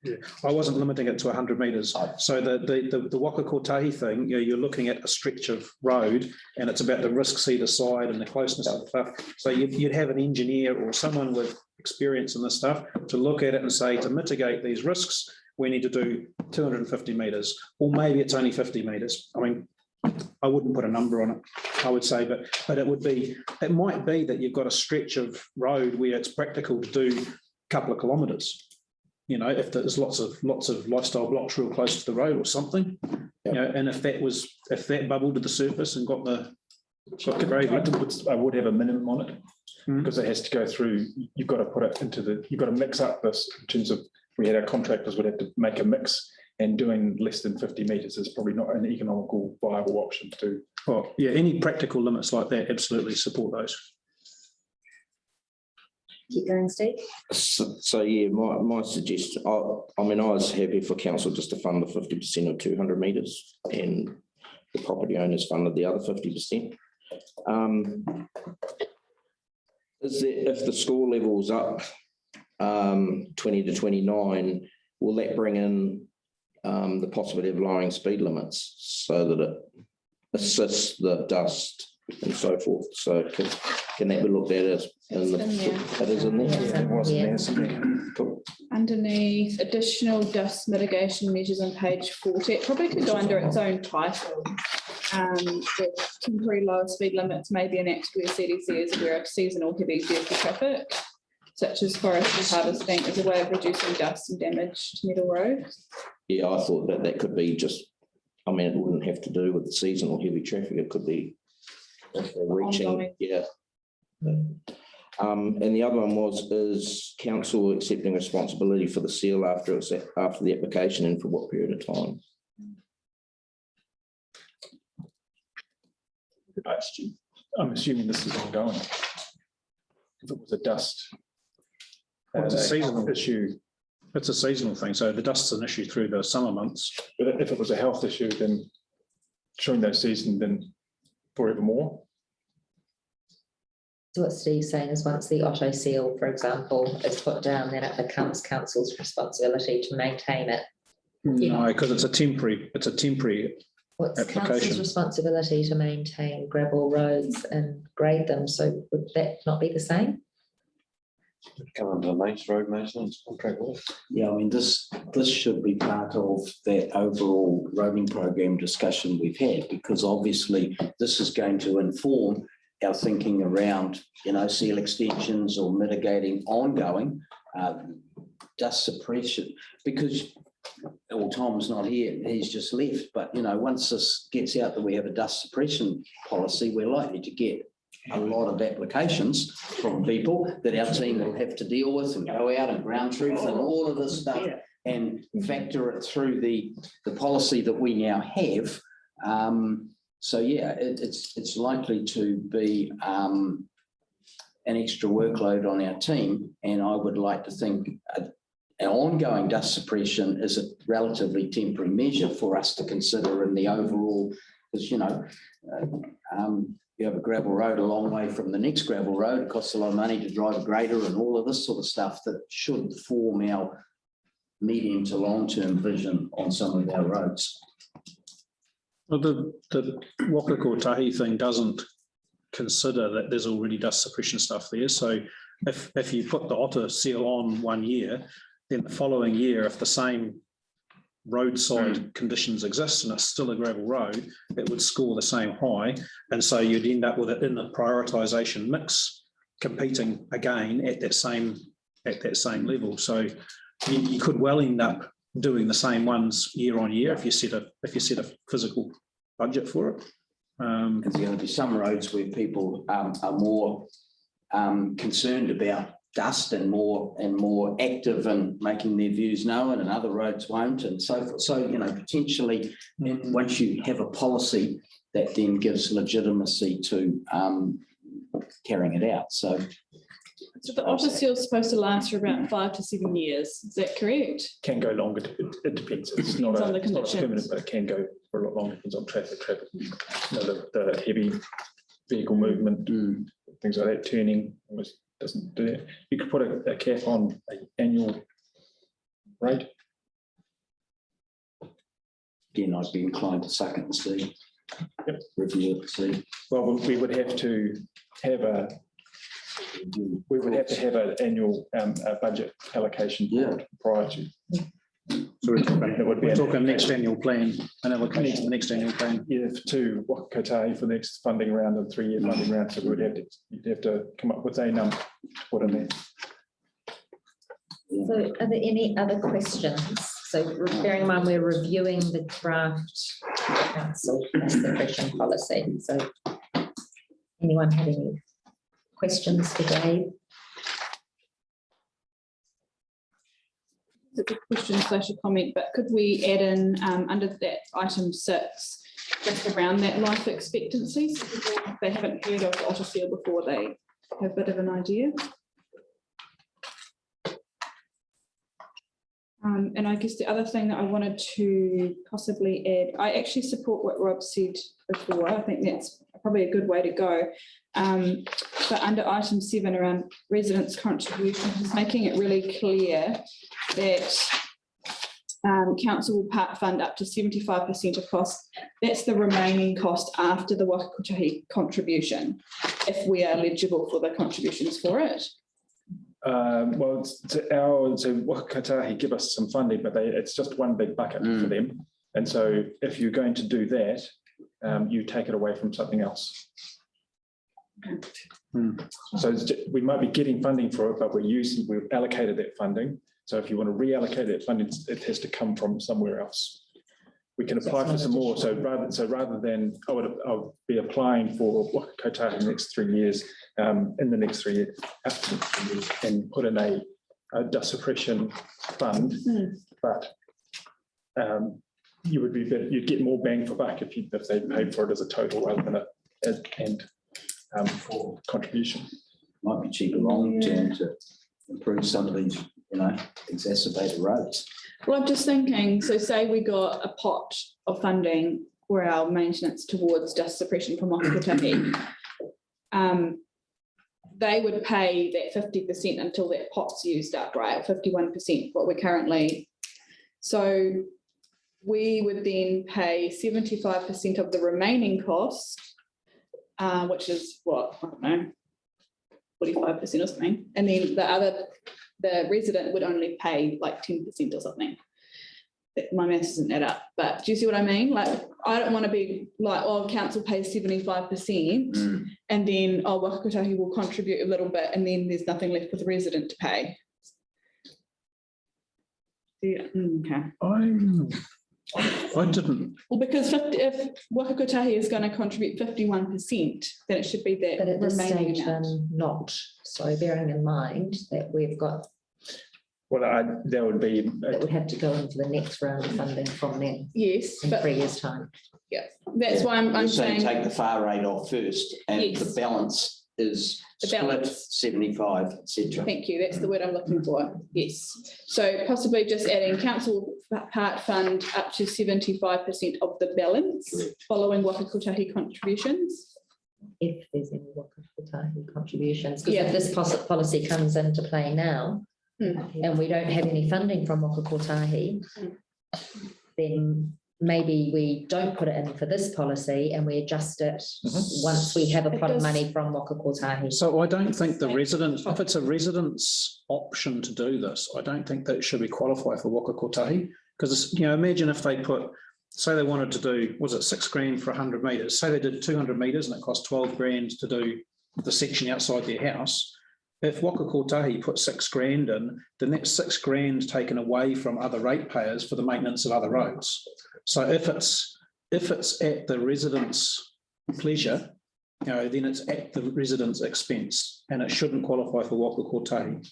S2: Yeah, I wasn't limiting it to 100 metres. So the Waka Kotahi thing, you're looking at a stretch of road, and it's about the risks either side and the closeness of the stuff. So you'd have an engineer or someone with experience in this stuff to look at it and say, to mitigate these risks, we need to do 250 metres, or maybe it's only 50 metres. I mean, I wouldn't put a number on it, I would say, but it might be that you've got a stretch of road where it's practical to do a couple of kilometres. You know, if there's lots of lifestyle blocks real close to the road or something, you know, and if that bubbled to the surface and got the gravy.
S15: I would have a minimum on it, because it has to go through, you've got to put it into you've got to mix up this in terms of, we had our contractors would have to make a mix, and doing less than 50 metres is probably not an economical viable option to do.
S2: Oh, yeah, any practical limits like that, absolutely support those.
S1: keep going, Steve.
S12: So yeah, my suggestion, I mean, I was happy for council just to fund the 50% of 200 metres, and the property owners funded the other 50%. Is there, if the score level's up 20 to 29, will that bring in the possibility of lowering speed limits so that it assists the dust and so forth? So can that be looked at as in the, it is in there? Cool.
S4: Underneath additional dust mitigation measures on page 40, it probably could go under its own title. That temporary lower speed limits may be enacted where CDC is aware of seasonal heavy vehicle traffic, such as forestry harvesting, as a way of reducing dust and damage to Middle Road.
S12: Yeah, I thought that could be just, I mean, it wouldn't have to do with the seasonal heavy traffic. It could be if they're reaching, ongoing. Yeah. And the other one is council accepting responsibility for the seal after the application, and for what period of time?
S15: I'm assuming this is ongoing. If it was a dust
S2: it's a seasonal
S15: issue.
S2: It's a seasonal thing, so the dust's an issue through the summer months.
S15: But if it was a health issue, then during those seasons, then forevermore.
S1: So what Steve's saying is, once the auto seal, for example, is put down, then it becomes council's responsibility to maintain it.
S2: No, because it's a temporary
S1: What's council's
S2: application.
S1: responsibility to maintain gravel roads and grade them? So would that not be the same?
S11: Come under the road maintenance contract work.
S6: Yeah, I mean, this should be part of that overall roading program discussion we've had, because obviously this is going to inform our thinking around, seal extensions or mitigating ongoing dust suppression. Because, well, Tom's not here, he's just left, but once this gets out that we have a dust suppression policy, we're likely to get a lot of applications from people that our team will have to deal with and go out and ground truth and all of this stuff and factor it through the policy that we now have. So yeah, it's likely to be an extra workload on our team, and I would like to think an ongoing dust suppression is a relatively temporary measure for us to consider in the overall, because you have a gravel road a long way from the next gravel road. It costs a lot of money to drive a grader and all of this sort of stuff that should form our medium to long-term vision on some of our roads.
S2: Well, the Waka Kotahi thing doesn't consider that there's already dust suppression stuff there. So if you put the otter seal on 1 year, then the following year, if the same roadside conditions exist and it's still a gravel road, it would score the same high, and so you'd end up with it in the prioritisation mix, competing again at that same level. So you could well end up doing the same ones year on year if you set a physical budget for it.
S6: There's going to be some roads where people are more concerned about dust and more active in making their views known, and other roads won't, and so forth. So, you know, potentially, once you have a policy, that then gives legitimacy to carrying it out. So
S4: the otter seal is supposed to last for about 5 to 7 years. Is that correct?
S15: Can go longer. It depends. It's not
S4: Depends on the
S15: it's not
S4: conditions.
S15: permanent, but it can go for a lot longer. Depends on traffic. You know, the heavy vehicle movement, things like that, turning almost doesn't do that. You could put a cap on an annual rate.
S6: again, I'd be inclined to suck it and see. Review it, see.
S15: Well, we would have to have an annual budget allocation prior to.
S2: So we're talking next annual plan, an allocation for the next annual plan.
S15: Yeah, to Waka Kotahi for the next funding round and 3-year funding round. So we would you'd have to come up with a number to put in there.
S1: So are there any other questions? So bearing in mind, we're reviewing the draft council suppression policy. So anyone have any questions for Dave?
S4: It's a question slash a comment, but could we add in under that item 6, just around that life expectancy? So people, if they haven't heard of otter seal before, they have a bit of an idea. And I guess the other thing that I wanted to possibly add, I actually support what Rob said before. I think that's probably a good way to go. But under item 7 around residents' contributions, making it really clear that council will part fund up to 75% of costs. That's the remaining cost after the Waka Kotahi contribution, if we are eligible for the contributions for it.
S15: Well, so Waka Kotahi give us some funding, but it's just one big bucket for them. And so if you're going to do that, you take it away from something else. So we might be getting funding for it, but we've allocated that funding. So if you want to reallocate that funding, it has to come from somewhere else. We can apply for some more. So rather than I'll be applying for Waka Kotahi in the next 3 years, in the next 3 years, and put in a dust suppression fund, but you'd get more bang for buck if they paid for it as a total rather than for contribution.
S6: Might be cheaper long term to improve some of these, exacerbated roads.
S4: Well, I'm just thinking, so say we got a pot of funding for our maintenance towards dust suppression from Waka Kotahi. They would pay that 50% until that pot's used up, right? 51%, what we're currently. So we would then pay 75% of the remaining cost, which is what, I don't know, 45% or something. And then the resident would only pay like 10% or something. My maths doesn't add up, but do you see what I mean? Like, I don't want to be like, oh, council pays 75% and then, oh, Waka Kotahi will contribute a little bit and then there's nothing left for the resident to pay. Yeah, okay.
S2: I didn't.
S4: Well, because if Waka Kotahi is going to contribute 51%, then it should be that.
S1: But at this
S4: remaining
S1: stage,
S4: amount.
S1: not. So bearing in mind that we've got.
S15: Well, that would be.
S1: That would have to go into the next round of funding from then.
S4: Yes.
S1: In 3 years' time.
S4: Yeah, that's why I'm saying.
S6: Take the far rate off first, and the balance is split 75, etc.
S4: Thank you. That's the word I'm looking for. Yes. So possibly just adding council part fund up to 75% of the balance following Waka Kotahi contributions.
S1: If there's any Waka Kotahi contributions. Because if this policy comes into play now and we don't have any funding from Waka Kotahi, then maybe we don't put it in for this policy and we adjust it once we have a pot of money from Waka Kotahi.
S2: So I don't think the residents, if it's a resident's option to do this, I don't think that it should be qualified for Waka Kotahi. Because, imagine if they say they wanted to do, was it 6 grand for 100 metres? Say they did 200 metres and it cost 12 grand to do the section outside their house. If Waka Kotahi put 6 grand in, then that's 6 grand taken away from other ratepayers for the maintenance of other roads. So if it's at the residents' pleasure then it's at the resident's expense and it shouldn't qualify for waka kotahi.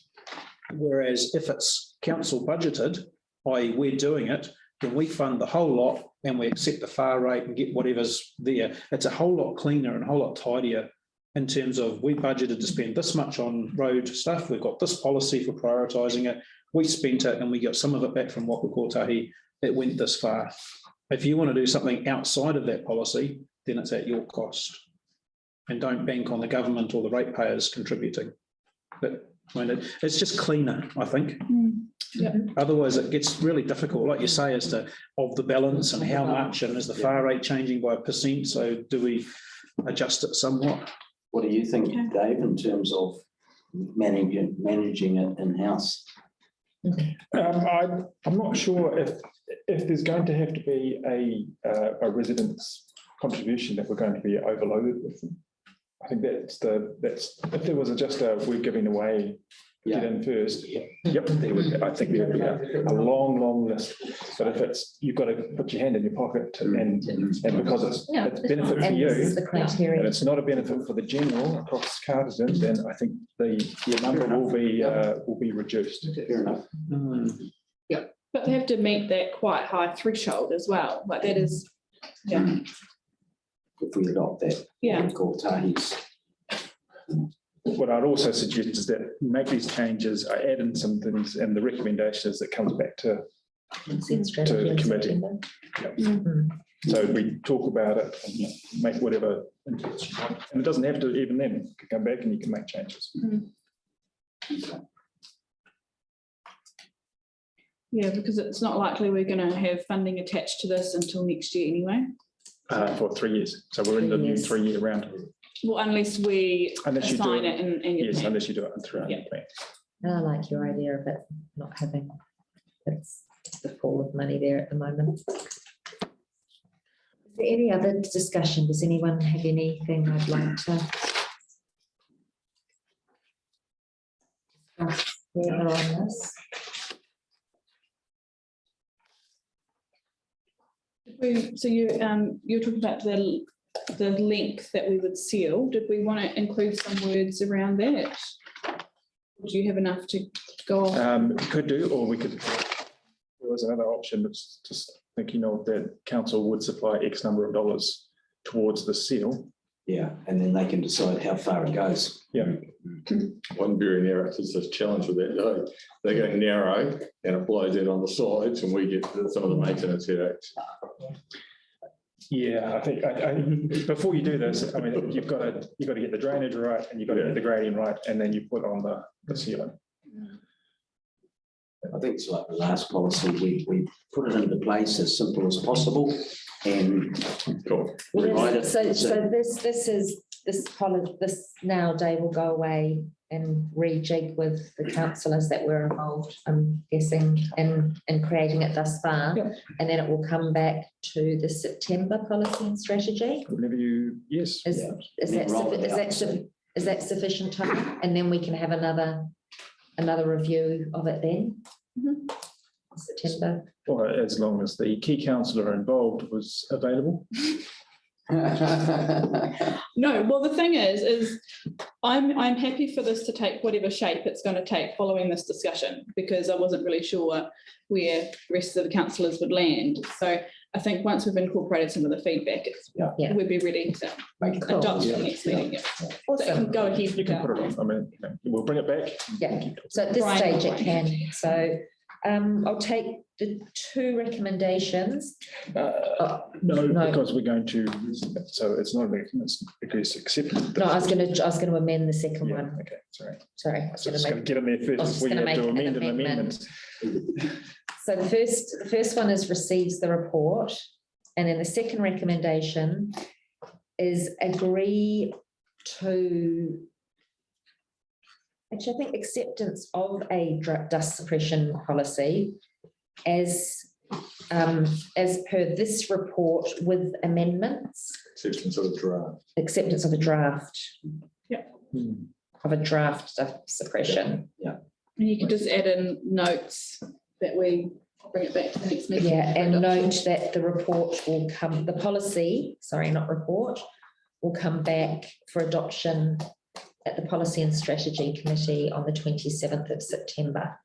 S2: Whereas if it's council budgeted, i.e. we're doing it, then we fund the whole lot and we accept the far rate and get whatever's there. It's a whole lot cleaner and a whole lot tidier in terms of we budgeted to spend this much on road stuff. We've got this policy for prioritising it. We spent it and we got some of it back from waka kotahi. It went this far. If you want to do something outside of that policy, then it's at your cost. And don't bank on the government or the ratepayers contributing. But I mean, it's just cleaner, I think.
S4: Yeah.
S2: Otherwise, it gets really difficult, like you say, as to of the balance and how much, and is the far rate changing by 1%? So do we adjust it somewhat?
S6: What do you think, Dave, in terms of managing it in-house?
S15: I'm not sure if there's going to have to be a resident's contribution that we're going to be overloaded with them. I think that's if there was just we're giving away, get in first. Yep, there would. I think there would be a long list. But if it's you've got to put your hand in your pocket and because it's benefit for you, and it's not a benefit for the general across Carterton, then I think the number will be reduced.
S6: Fair enough.
S4: Yeah, but they have to meet that quite high threshold as well. Like that is, yeah.
S6: If we adopt that, called Tahis.
S15: What I'd also suggest is that make these changes, I add in some things and the recommendations that comes back to the committee. So we talk about it and make whatever, and it doesn't have to, even then, you can come back and you can make changes.
S4: Yeah, because it's not likely we're going to have funding attached to this until next year anyway.
S15: For 3 years. So we're in the new 3-year round.
S4: Well, unless we assign it in your plan.
S15: Unless you do it throughout your plan.
S1: I like your idea of it not having it's the pool of money there at the moment. Is there any other discussion? Does anyone have anything I'd like to discuss further on this?
S4: So you're talking about the link that we would seal. Did we want to include some words around that? Do you have enough to go on?
S15: Could do, or we could. There was another option, but just thinking of that council would supply X number of dollars towards the seal.
S6: Yeah, and then they can decide how far it goes.
S15: Yeah.
S5: One very narrow, there's a challenge with that though. They go narrow and apply that on the sides and we get some of the maintenance headaches.
S15: Yeah, I think before you do this, I mean, you've got to get the drainage right and you've got to get the grading right, and then you put on the ceiling.
S6: I think it's like the last policy, we put it into place as simple as possible and rewrite it.
S1: So this now, Dave, will go away and rejig with the councillors that were involved, I'm guessing, in creating it thus far. And then it will come back to the September policy and strategy.
S15: Whenever you, yes.
S1: Is that sufficient time? And then we can have another review of it then? September.
S15: Or as long as the key councillor involved was available.
S4: No, well, the thing is I'm happy for this to take whatever shape it's going to take following this discussion, because I wasn't really sure where the rest of the councillors would land. So I think once we've incorporated some of the feedback, we'd be ready to adopt the next meeting.
S1: Awesome.
S4: So it can go ahead.
S15: You can put it on. I mean, we'll bring it back.
S1: Yeah. So at this stage it can. So I'll take the two recommendations.
S15: No, because we're going to. So it's not because accepted.
S1: No, I was going to amend the second one.
S15: Okay,
S1: sorry. I was
S15: just going to get in there first before you have to amend an amendment.
S1: So the first one is receives the report, and then the second recommendation is agree to. Actually, I think acceptance of a dust suppression policy as per this report with amendments.
S5: Acceptance of a draft.
S1: Acceptance of a draft.
S4: Yeah.
S1: Of a draft dust suppression.
S6: Yeah.
S4: And you can just add in notes that we bring it back to the next meeting.
S1: Yeah, and note that the report will come, the policy, sorry, not report, will come back for adoption at the Policy and Strategy Committee on the 27th of September.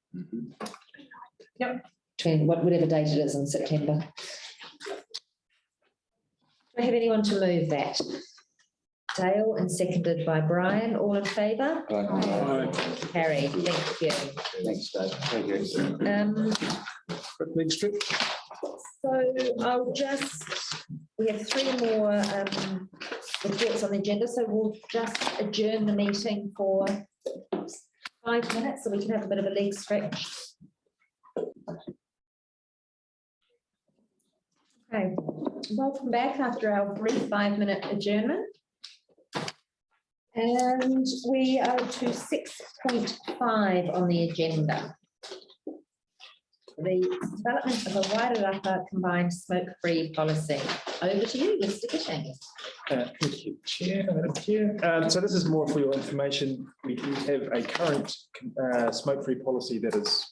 S1: Yep. Whatever date it is in September. Do I have anyone to move that? Dale, and seconded by Brian. All in favour? Carried. Thank you.
S6: Thanks, Dave. Thank you.
S2: Quick strip.
S1: So I'll just, we have 3 more reports on the agenda, so we'll just adjourn the meeting for 5 minutes so we can have a bit of a leg stretch. Okay, welcome back after our brief 5-minute adjournment. And we are to 6.5 on the agenda. The development of a Wairarapa combined smoke-free policy. Over to you, Mr. Gittings.
S15: Thank you, Chair. Madam Chair. So this is more for your information. We do have a current smoke-free policy that is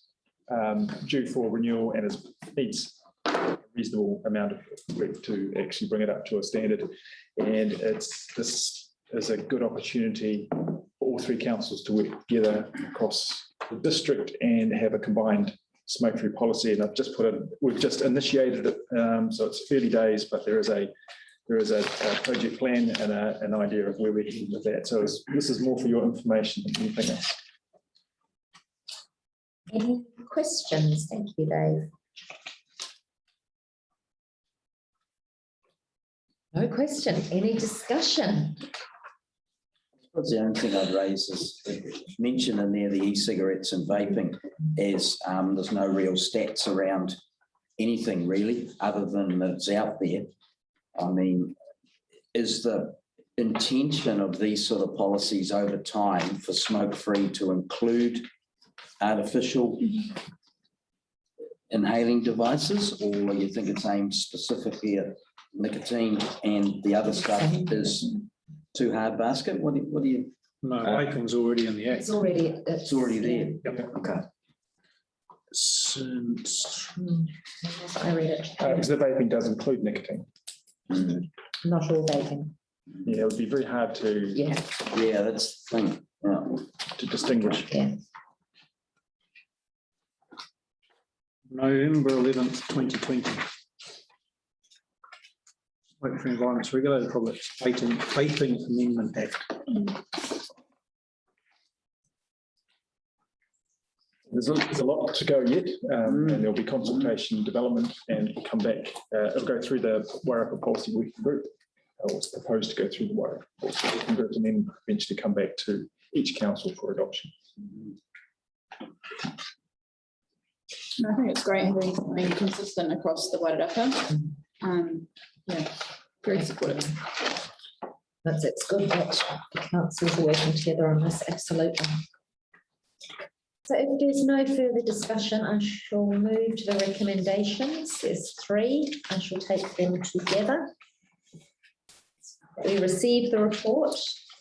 S15: due for renewal and needs a reasonable amount of work to actually bring it up to a standard. And this is a good opportunity for all 3 councils to work together across the district and have a combined smoke-free policy. And I've just we've just initiated it, so it's early days, but there is a project plan and an idea of where we're heading with that. So this is more for your information than anything else.
S1: Any questions? Thank you, Dave. No question. Any discussion?
S6: The only thing I'd raise is mention in there the e-cigarettes and vaping, as there's no real stats around anything really, other than that it's out there. I mean, is the intention of these sort of policies over time for smoke-free to include artificial inhaling devices, or you think it's aimed specifically at nicotine and the other stuff is too hard basket? What do you?
S2: No, vaping's already in the act.
S1: It's already
S6: there.
S2: Yep.
S6: Okay.
S2: Since
S1: I read it.
S15: Because the vaping does include nicotine.
S1: Not all vaping.
S15: Yeah, it would be very hard to.
S1: Yeah,
S6: that's the thing. Yeah.
S15: To distinguish.
S1: Yeah.
S2: November 11th, 2020. Smoke-free environments regulated products, vaping Amendment Act.
S15: There's a lot to go yet, and there'll be consultation, development, and come back. It'll go through the Wairarapa Policy Working Group. It's proposed to go through the Wairarapa Policy Working Group and then eventually come back to each council for adoption.
S4: I think it's great having something consistent across the Wairarapa. Yeah, very supportive.
S1: It's good that the councils are working together on this, absolutely. So if there's no further discussion, I shall move to the recommendations. There's 3. I shall take them together. We received the report,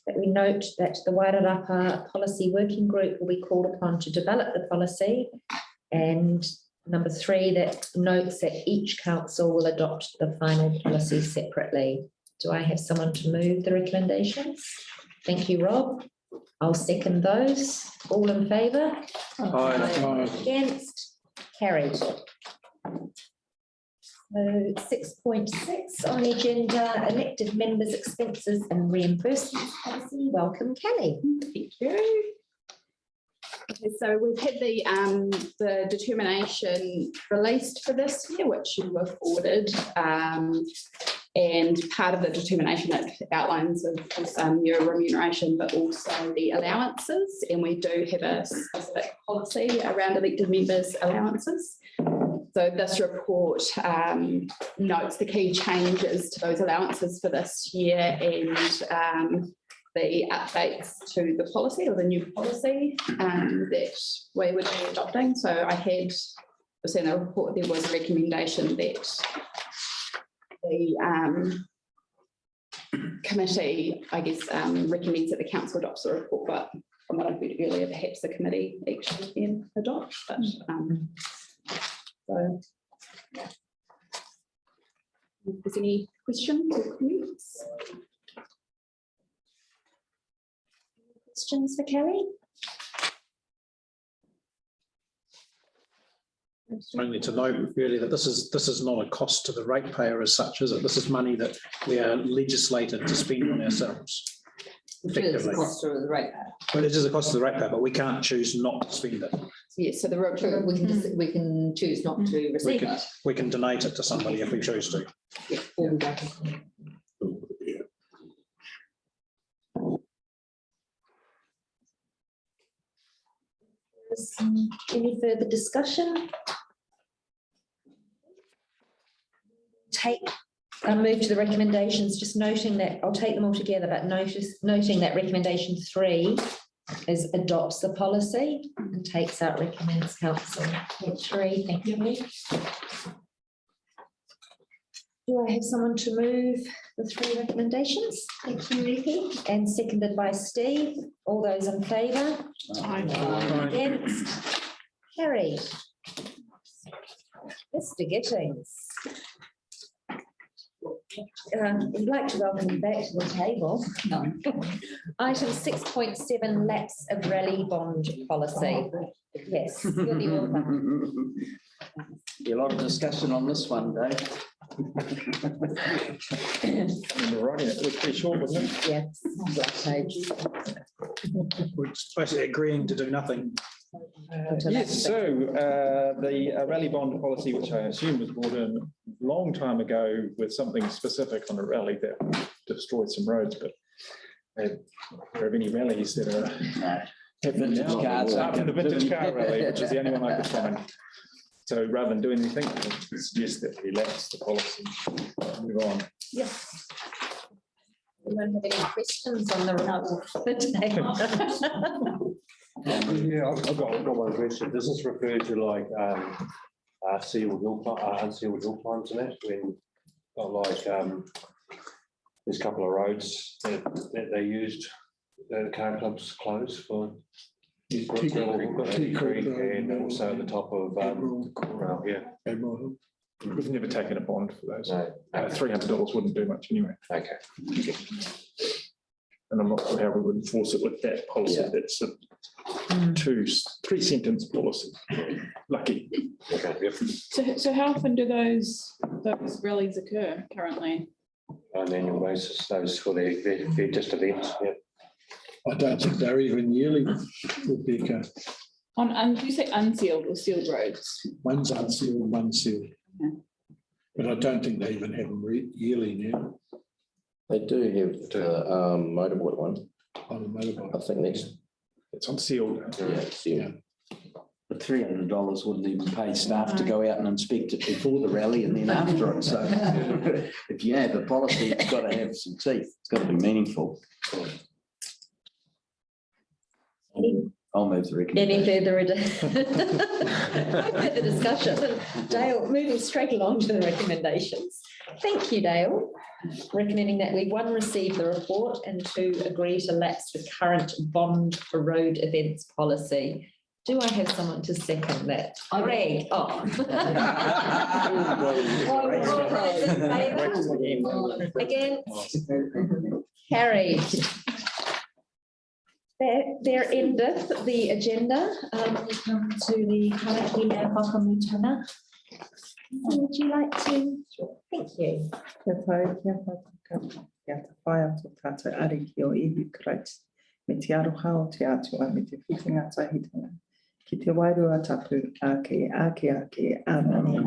S1: that we note that the Wairarapa Policy Working Group will be called upon to develop the policy. And number 3, that notes that each council will adopt the final policy separately. Do I have someone to move the recommendations? Thank you, Rob. I'll second those. All in favour?
S2: Aye.
S1: Against? Carried. So 6.6 on the agenda, elected members' expenses and reimbursements policy. Welcome, Kelly.
S4: Thank you. Okay, so we've had the determination released for this year, which you were forwarded. And part of the determination, it outlines of your remuneration, but also the allowances. And we do have a specific policy around elected members' allowances. So this report notes the key changes to those allowances for this year and the updates to the policy, or the new policy that we would be adopting. So I had seen a report, there was a recommendation that the committee, I guess, recommends that the council adopts the report, but from what I've read earlier, perhaps the committee actually can adopt. But so, if there's any questions or comments?
S1: questions for Kerry?
S2: Only to note really that this is not a cost to the ratepayer as such, is it? This is money that we are legislated to spend on ourselves.
S3: Which is the
S2: Effectively.
S3: cost of the rate.
S2: But it is a cost to the ratepayer, but we can't choose not to spend it.
S3: Yes, so we can choose not to receive it.
S2: We can donate it to somebody if we choose to.
S3: Yeah, or we don't.
S1: Any further discussion? Move to the recommendations, just noting that, I'll take them all together, but noting that recommendation 3 is adopts the policy and takes out recommends council. 3, thank you. Do I have someone to move the 3 recommendations? Thank you, Ruthie. And seconded by Steve. All those in favour? Against? Carried. Mr. Gittings. I'd like to welcome you back to the table. Item 6.7, lapse of rally bond policy. Yes, you're the author.
S6: Be a lot of discussion on this one, Dave.
S15: Right, it was pretty short, wasn't it?
S1: Yes, black page.
S2: We're just basically agreeing to do nothing.
S15: Yes, so the rally bond policy, which I assume was brought in a long time ago with something specific on a rally that destroyed some roads, but there are any rallies that are
S6: Vintage cars.
S15: apart from the vintage car rally, which is the only one I could find. So rather than do anything, I suggest that we lapse the policy, move on.
S1: Yes. We don't have any questions on the
S11: Yeah, I've got one question. Does this refer to like unsealed hill climbs and that, when got like there's a couple of roads that they used, the car clubs closed for Tea Creek and also at the top of Coral, yeah.
S15: We've never taken a bond for those.
S11: No.
S15: $300 wouldn't do much anyway.
S11: Okay.
S15: And I'm not sure how we would enforce it with that policy.
S11: Yeah.
S15: That's a 3-sentence policy. Lucky.
S11: Okay. Yep.
S4: So how often do those rallies occur currently?
S11: On an annual basis, those for they're just events. Yeah.
S7: I don't think they're even yearly, Rebecca.
S4: Do you say unsealed or sealed roads?
S7: One's unsealed, one's sealed.
S4: Okay.
S7: But I don't think they even have them yearly now
S12: They do have the motorboat one.
S7: on the motorbike.
S12: I think
S15: It's unsealed.
S12: it's sealed.
S6: The $300 wouldn't even pay staff to go out and inspect it before the rally and then after it. So if you have a policy, it's got to have some teeth. It's got to be meaningful. I'll move the
S1: Any
S6: recommendation.
S1: further discussion? Dale, moving straight along to the recommendations. Thank you, Dale. Recommending that we 1, receive the report and 2, agree to lapse the current bond for road events policy. Do I have someone to second that? Greg, All those in favour? Against? Carried. There endeth the agenda. We come to the Karaki Whakamutana. Would you like to? Thank you.
S13: Kia tau, kia whakaka, kia te whaia tō tātou ariki o iwi Christ. Me te aroha o te atua, me te whitinga tahitanga. Ki te wairua tapu, ake, amani.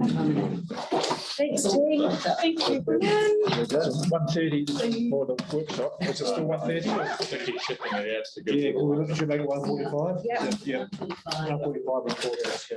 S1: Thanks, team.
S4: Thank you.
S15: 1:30 for the workshop. Is it still 1:30?
S10: Yeah,
S7: Yeah, can we look at you make it 1:45?
S1: Yeah.
S15: Yeah.
S7: 1:45 and 4 hours.